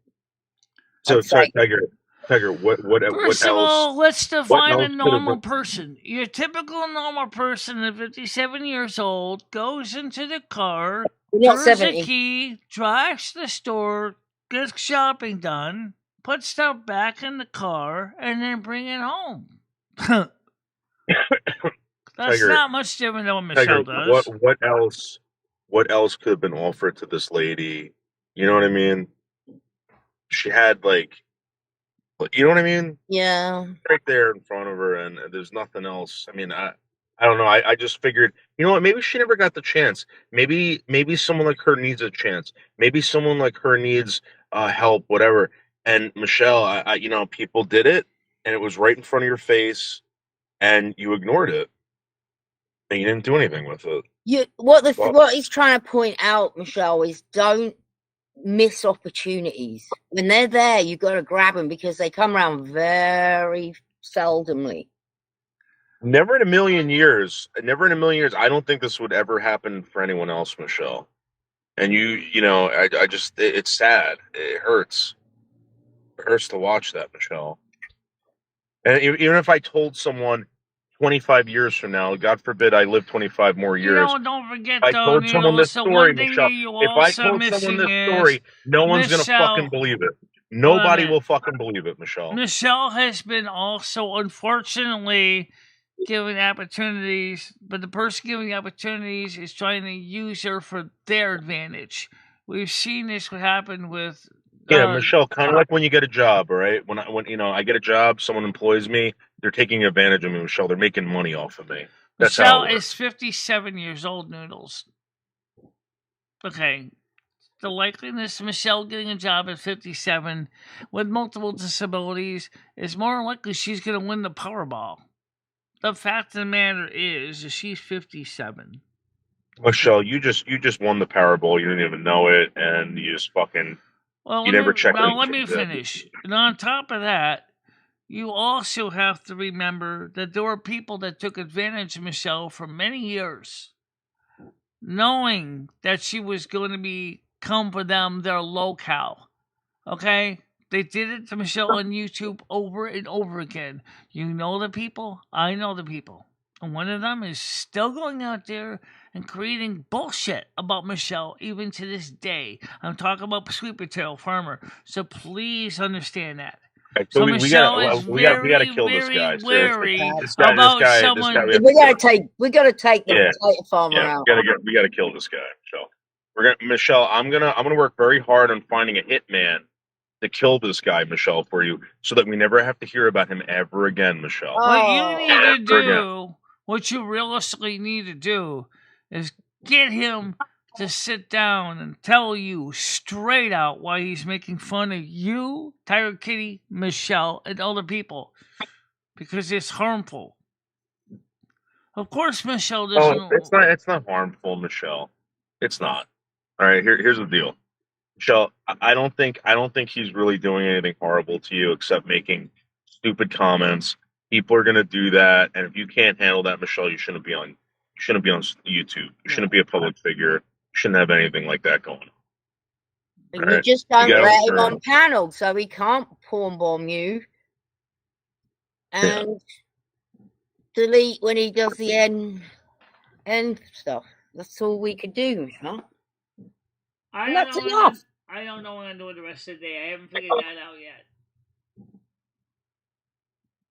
So, Tiger, what First of all, let's define a normal person. Your typical normal person at 57 years old goes into the car, turns the key, drives to the store, gets shopping done, puts stuff back in the car, and then bring it home. That's Tiger, not much different than what Michelle does. What else could have been offered to this lady? You know what I mean? She had, like, you know what I mean? Yeah. Right there in front of her, and there's nothing else. I mean, I don't know. I just figured, you know what? Maybe she never got the chance. Maybe someone like her needs a chance. Maybe someone like her needs help, whatever. And Michelle, you know, people did it, and it was right in front of your face, and you ignored it. And you didn't do anything with it. What he's trying to point out, Michelle, is don't miss opportunities. When they're there, you've got to grab them because they come around very seldomly. Never in a million years. Never in a million years. I don't think this would ever happen for anyone else, Michelle. And you know, I just, it's sad. It hurts. It hurts to watch that, Michelle. And even if I told someone 25 years from now, God forbid I live 25 more You years, know, don't forget I though, told someone this so story, one thing Michelle. that you If I also told someone missing this is story, no one's gonna fucking Michelle. believe it. Wait a Nobody minute. will fucking believe it, Michelle. Michelle has been also, unfortunately, given opportunities, but the person giving opportunities is trying to use her for their advantage. We've seen this happen with. Yeah, Michelle, kind of like when you get a job, all right? When you know I get a job, someone employs me, they're taking advantage of me, Michelle. They're making money off of me. That's Michelle how it works. is 57 years old, Noodles. Okay. The likeliness of Michelle getting a job at 57 with multiple disabilities is more likely she's going to win the Powerball. The fact of the matter is she's 57. Michelle, you just won the Powerball. You didn't even know it, and you just fucking you never checked. Well, let me finish. And on top of that, you also have to remember that there were people that took advantage of Michelle for many years, knowing that she was going to become for them their locale. Okay? They did it to Michelle on YouTube over and over again. You know the people, I know the people. And one of them is still going out there and creating bullshit about Michelle even to this day. I'm talking about Sweet Potato Farmer. So please understand that. Okay, So we Michelle gotta, is we gotta kill very, this guy. very Seriously, wary this guy, about someone. we have to We gotta take the Yeah. potato farmer yeah, out. we gotta kill this guy, Michelle. Michelle, I'm gonna work very hard on finding a hitman to kill this guy, Michelle, for you, so that we never have to hear about him ever again, Michelle. What you need to Ever again. do, what you realistically need to do, is get him to sit down and tell you straight out why he's making fun of you, Tiger Kitty, Michelle, and other people. Because it's harmful. Of course, Michelle doesn't. Oh, it's not harmful, Michelle. It's not. All right, here's the deal. Michelle, I don't think he's really doing anything horrible to you except making stupid comments. People are gonna do that, and if you can't handle that, Michelle, you shouldn't be on YouTube. You shouldn't be a public figure. You shouldn't have anything like that going on. And you just don't gotta let him learn. on panel, so he can't porn bomb you. And delete when he does the end stuff. That's all we could do, huh? And that's enough. I don't know what I'm doing the rest of the day. I haven't figured that out yet.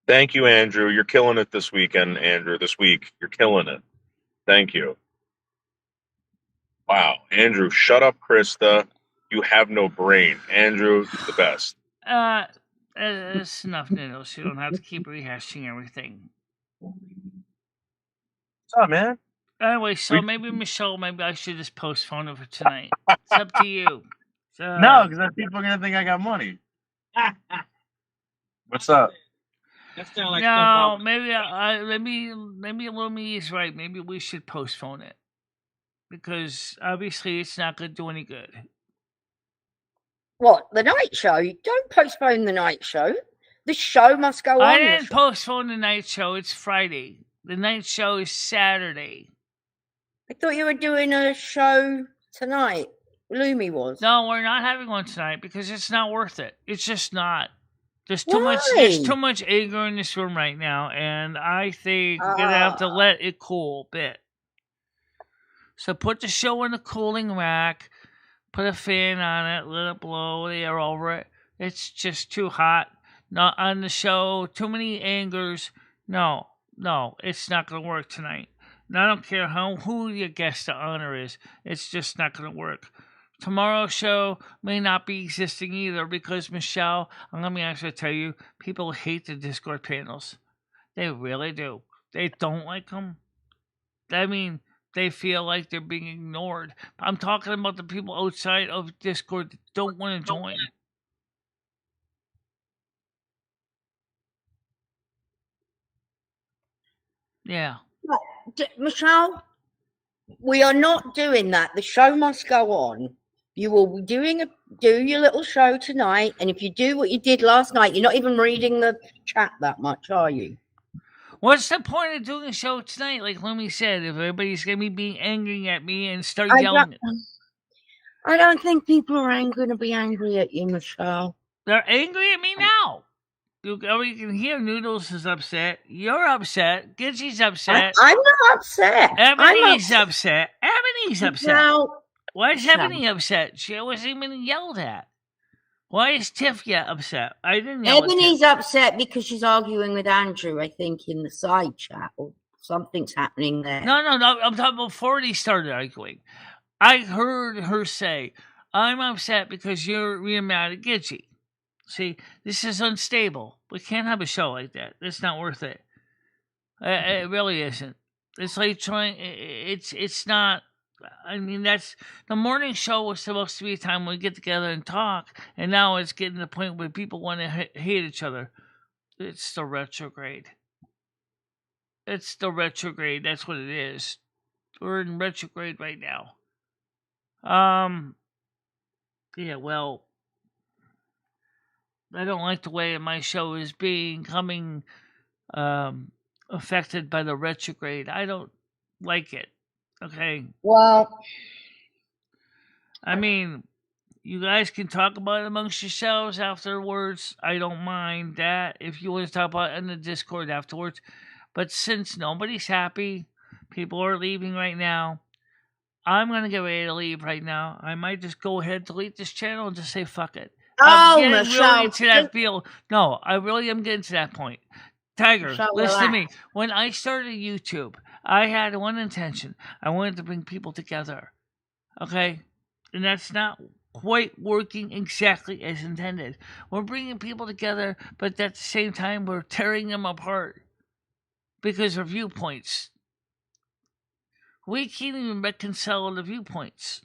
Thank you, Andrew. You're killing it this weekend, Andrew. This week, you're killing it. Thank you. Wow, Andrew, shut up, Krista. You have no brain. Andrew, the best. It's enough, Niddles. You don't have to keep rehashing everything. What's up, man? Anyway, so maybe Michelle, maybe I should just postpone it for tonight. It's up to you. No, because then people are gonna think I got money. What's up? No, maybe maybe Lumi's right. Maybe we should postpone it because obviously it's not going to do any good. What, the night show? Don't postpone the night show. The show must go on. I didn't postpone the night show. It's Friday. The night show is Saturday. I thought you were doing a show tonight. Lumi was. No, we're not having one tonight because it's not worth it. It's just not. There's too much. There's too much anger in this room right now, and I think we're gonna have to let it cool a bit. So put the show in the cooling rack. Put a fan on it. Let it blow the air over it. It's just too hot. Not on the show. Too many angers. No, it's not gonna work tonight. And I don't care who your guest of honor is. It's just not gonna work. Tomorrow's show may not be existing either because Michelle, let me actually tell you, people hate the Discord panels. They really do. They don't like them. I mean, they feel like they're being ignored. I'm talking about the people outside of Discord that don't want to join. Yeah. Michelle, we are not doing that. The show must go on. You will be do your little show tonight, and if you do what you did last night, you're not even reading the chat that much, are you? What's the point of doing a show tonight? Like Lumi said, if everybody's gonna be angry at me and start yelling. I don't think people are going to be angry at you, Michelle. They're angry at me now. You can hear Noodles is upset. You're upset. Gidgey's upset. I'm not upset. Ebony's upset. Ebony's upset. No. Why is Ebony upset? She wasn't even yelled at. Why is Tiff upset? I didn't yell Ebony's upset because she's arguing with Andrew, I think, in the side chat, or something's happening there. No. I'm talking about before they started arguing. I heard her say, I'm upset because you're mad at Gidgey. See, this is unstable. We can't have a show like that. It's not worth it. It really isn't. It's like trying. It's not. I mean, that's the morning show was supposed to be a time we get together and talk, and now it's getting to the point where people want to hate each other. It's the retrograde. It's the retrograde. That's what it is. We're in retrograde right now. Yeah, well, I don't like the way my show is becoming affected by the retrograde. I don't like it. Okay. Well, I mean, you guys can talk about it amongst yourselves afterwards. I don't mind that if you want to talk about it in the Discord afterwards. But since nobody's happy, people are leaving right now, I'm going to get ready to leave right now. I might just go ahead and delete this channel and just say fuck it. I'm getting really into that feel. No, I really am getting to that point. Tiger, listen to me. When I started YouTube, I had one intention. I wanted to bring people together. Okay? And that's not quite working exactly as intended. We're bringing people together, but at the same time, we're tearing them apart because of viewpoints. We can't even reconcile the viewpoints.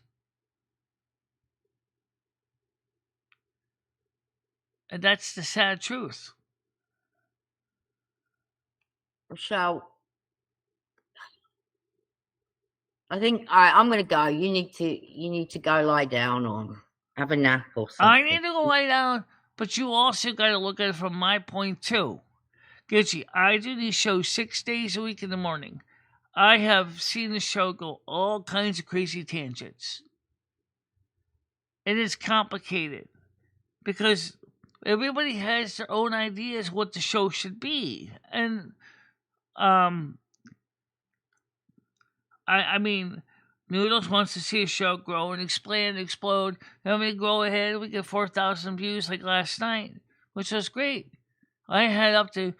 And that's the sad truth. Michelle, I think I'm going to go. You need to go lie down or have a nap or something. I need to go lie down, but you also got to look at it from my point too. Gidgey, I do these shows 6 days a week in the morning. I have seen the show go all kinds of crazy tangents. And it's complicated because everybody has their own ideas what the show should be. And I mean, Noodles wants to see a show grow and expand, explode. Then we go ahead, we get 4,000 views like last night, which was great. I had up to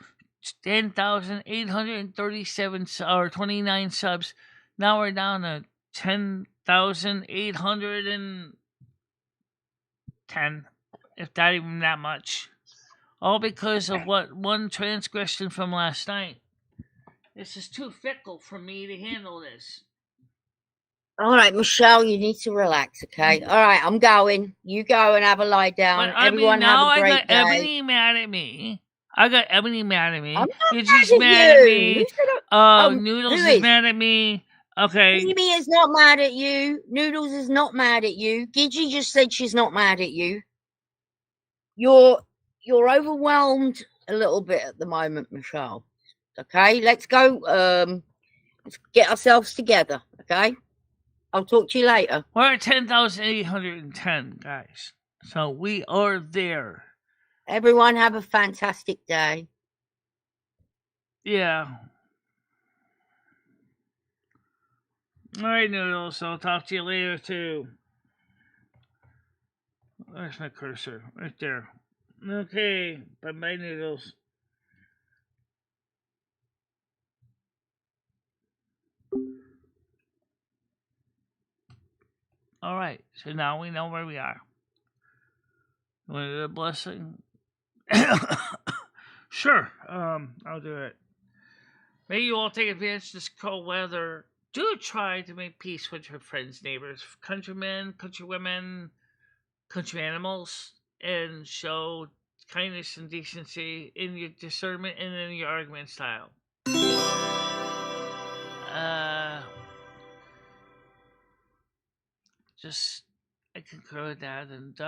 10,837 or 29 subs. Now we're down to 10,810, if that even that much. All because of one transgression from last night. This is too fickle for me to handle this. All right, Michelle, you need to relax, okay? All right, I'm going. You go and have a lie down. But, Everyone have a great day. Ebony mad at me. I got Ebony mad at me. I'm not Gidgey's mad at me. Noodles who is mad at me. Okay. Mimi is not mad at you. Noodles is not mad at you. Gidgey just said she's not mad at you. You're overwhelmed a little bit at the moment, Michelle. Okay, let's go. Let's get ourselves together. Okay, I'll talk to you later. We're at 10,810, guys. So we are there. Everyone have a fantastic day. Yeah. All right, Noodles. I'll talk to you later, too. Where's my cursor? Right there. Okay. Bye-bye, Noodles. All right. So now we know where we are. Want a blessing? Sure. I'll do it. May you all take advantage of this cold weather. Do try to make peace with your friends, neighbors, countrymen, countrywomen, country animals, and show kindness and decency in your discernment and in your argument style. Just I concur with that, and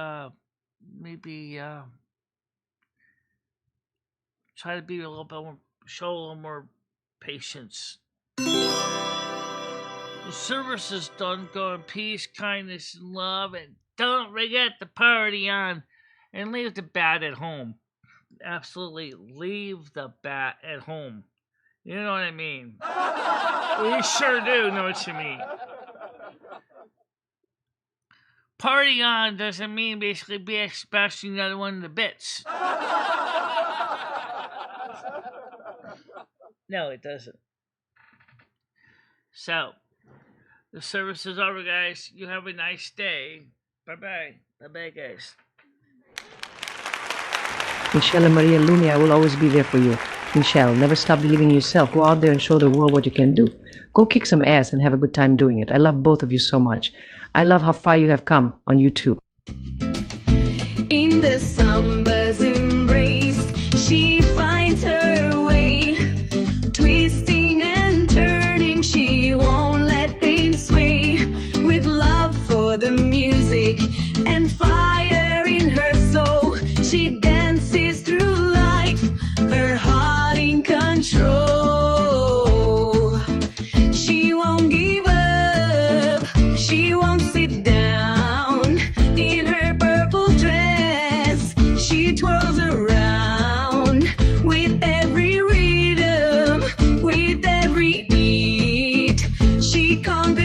maybe try to be a little bit more, show a little more patience. The service is done. Go in peace, kindness, and love, and don't forget to party on, and leave the bat at home. Absolutely, leave the bat at home. You know what I mean? We sure do know what you mean. Party on doesn't mean basically be expressing the other one of the bits. No, it doesn't. So, the service is over, guys. You have a nice day. Bye-bye. Bye-bye, guys. MicheleMarieDalene, I will always be there for you. Michelle, never stop believing in yourself. Go out there and show the world what you can do. Go kick some ass and have a good time doing it. I love both of you so much. I love how far you have come on YouTube. In the summer's embrace, she finds her way, twisting and turning. She won't let things sway. With love for the music and fire in her soul, she dances through life, her heart in control. She won't give up, she won't sit down.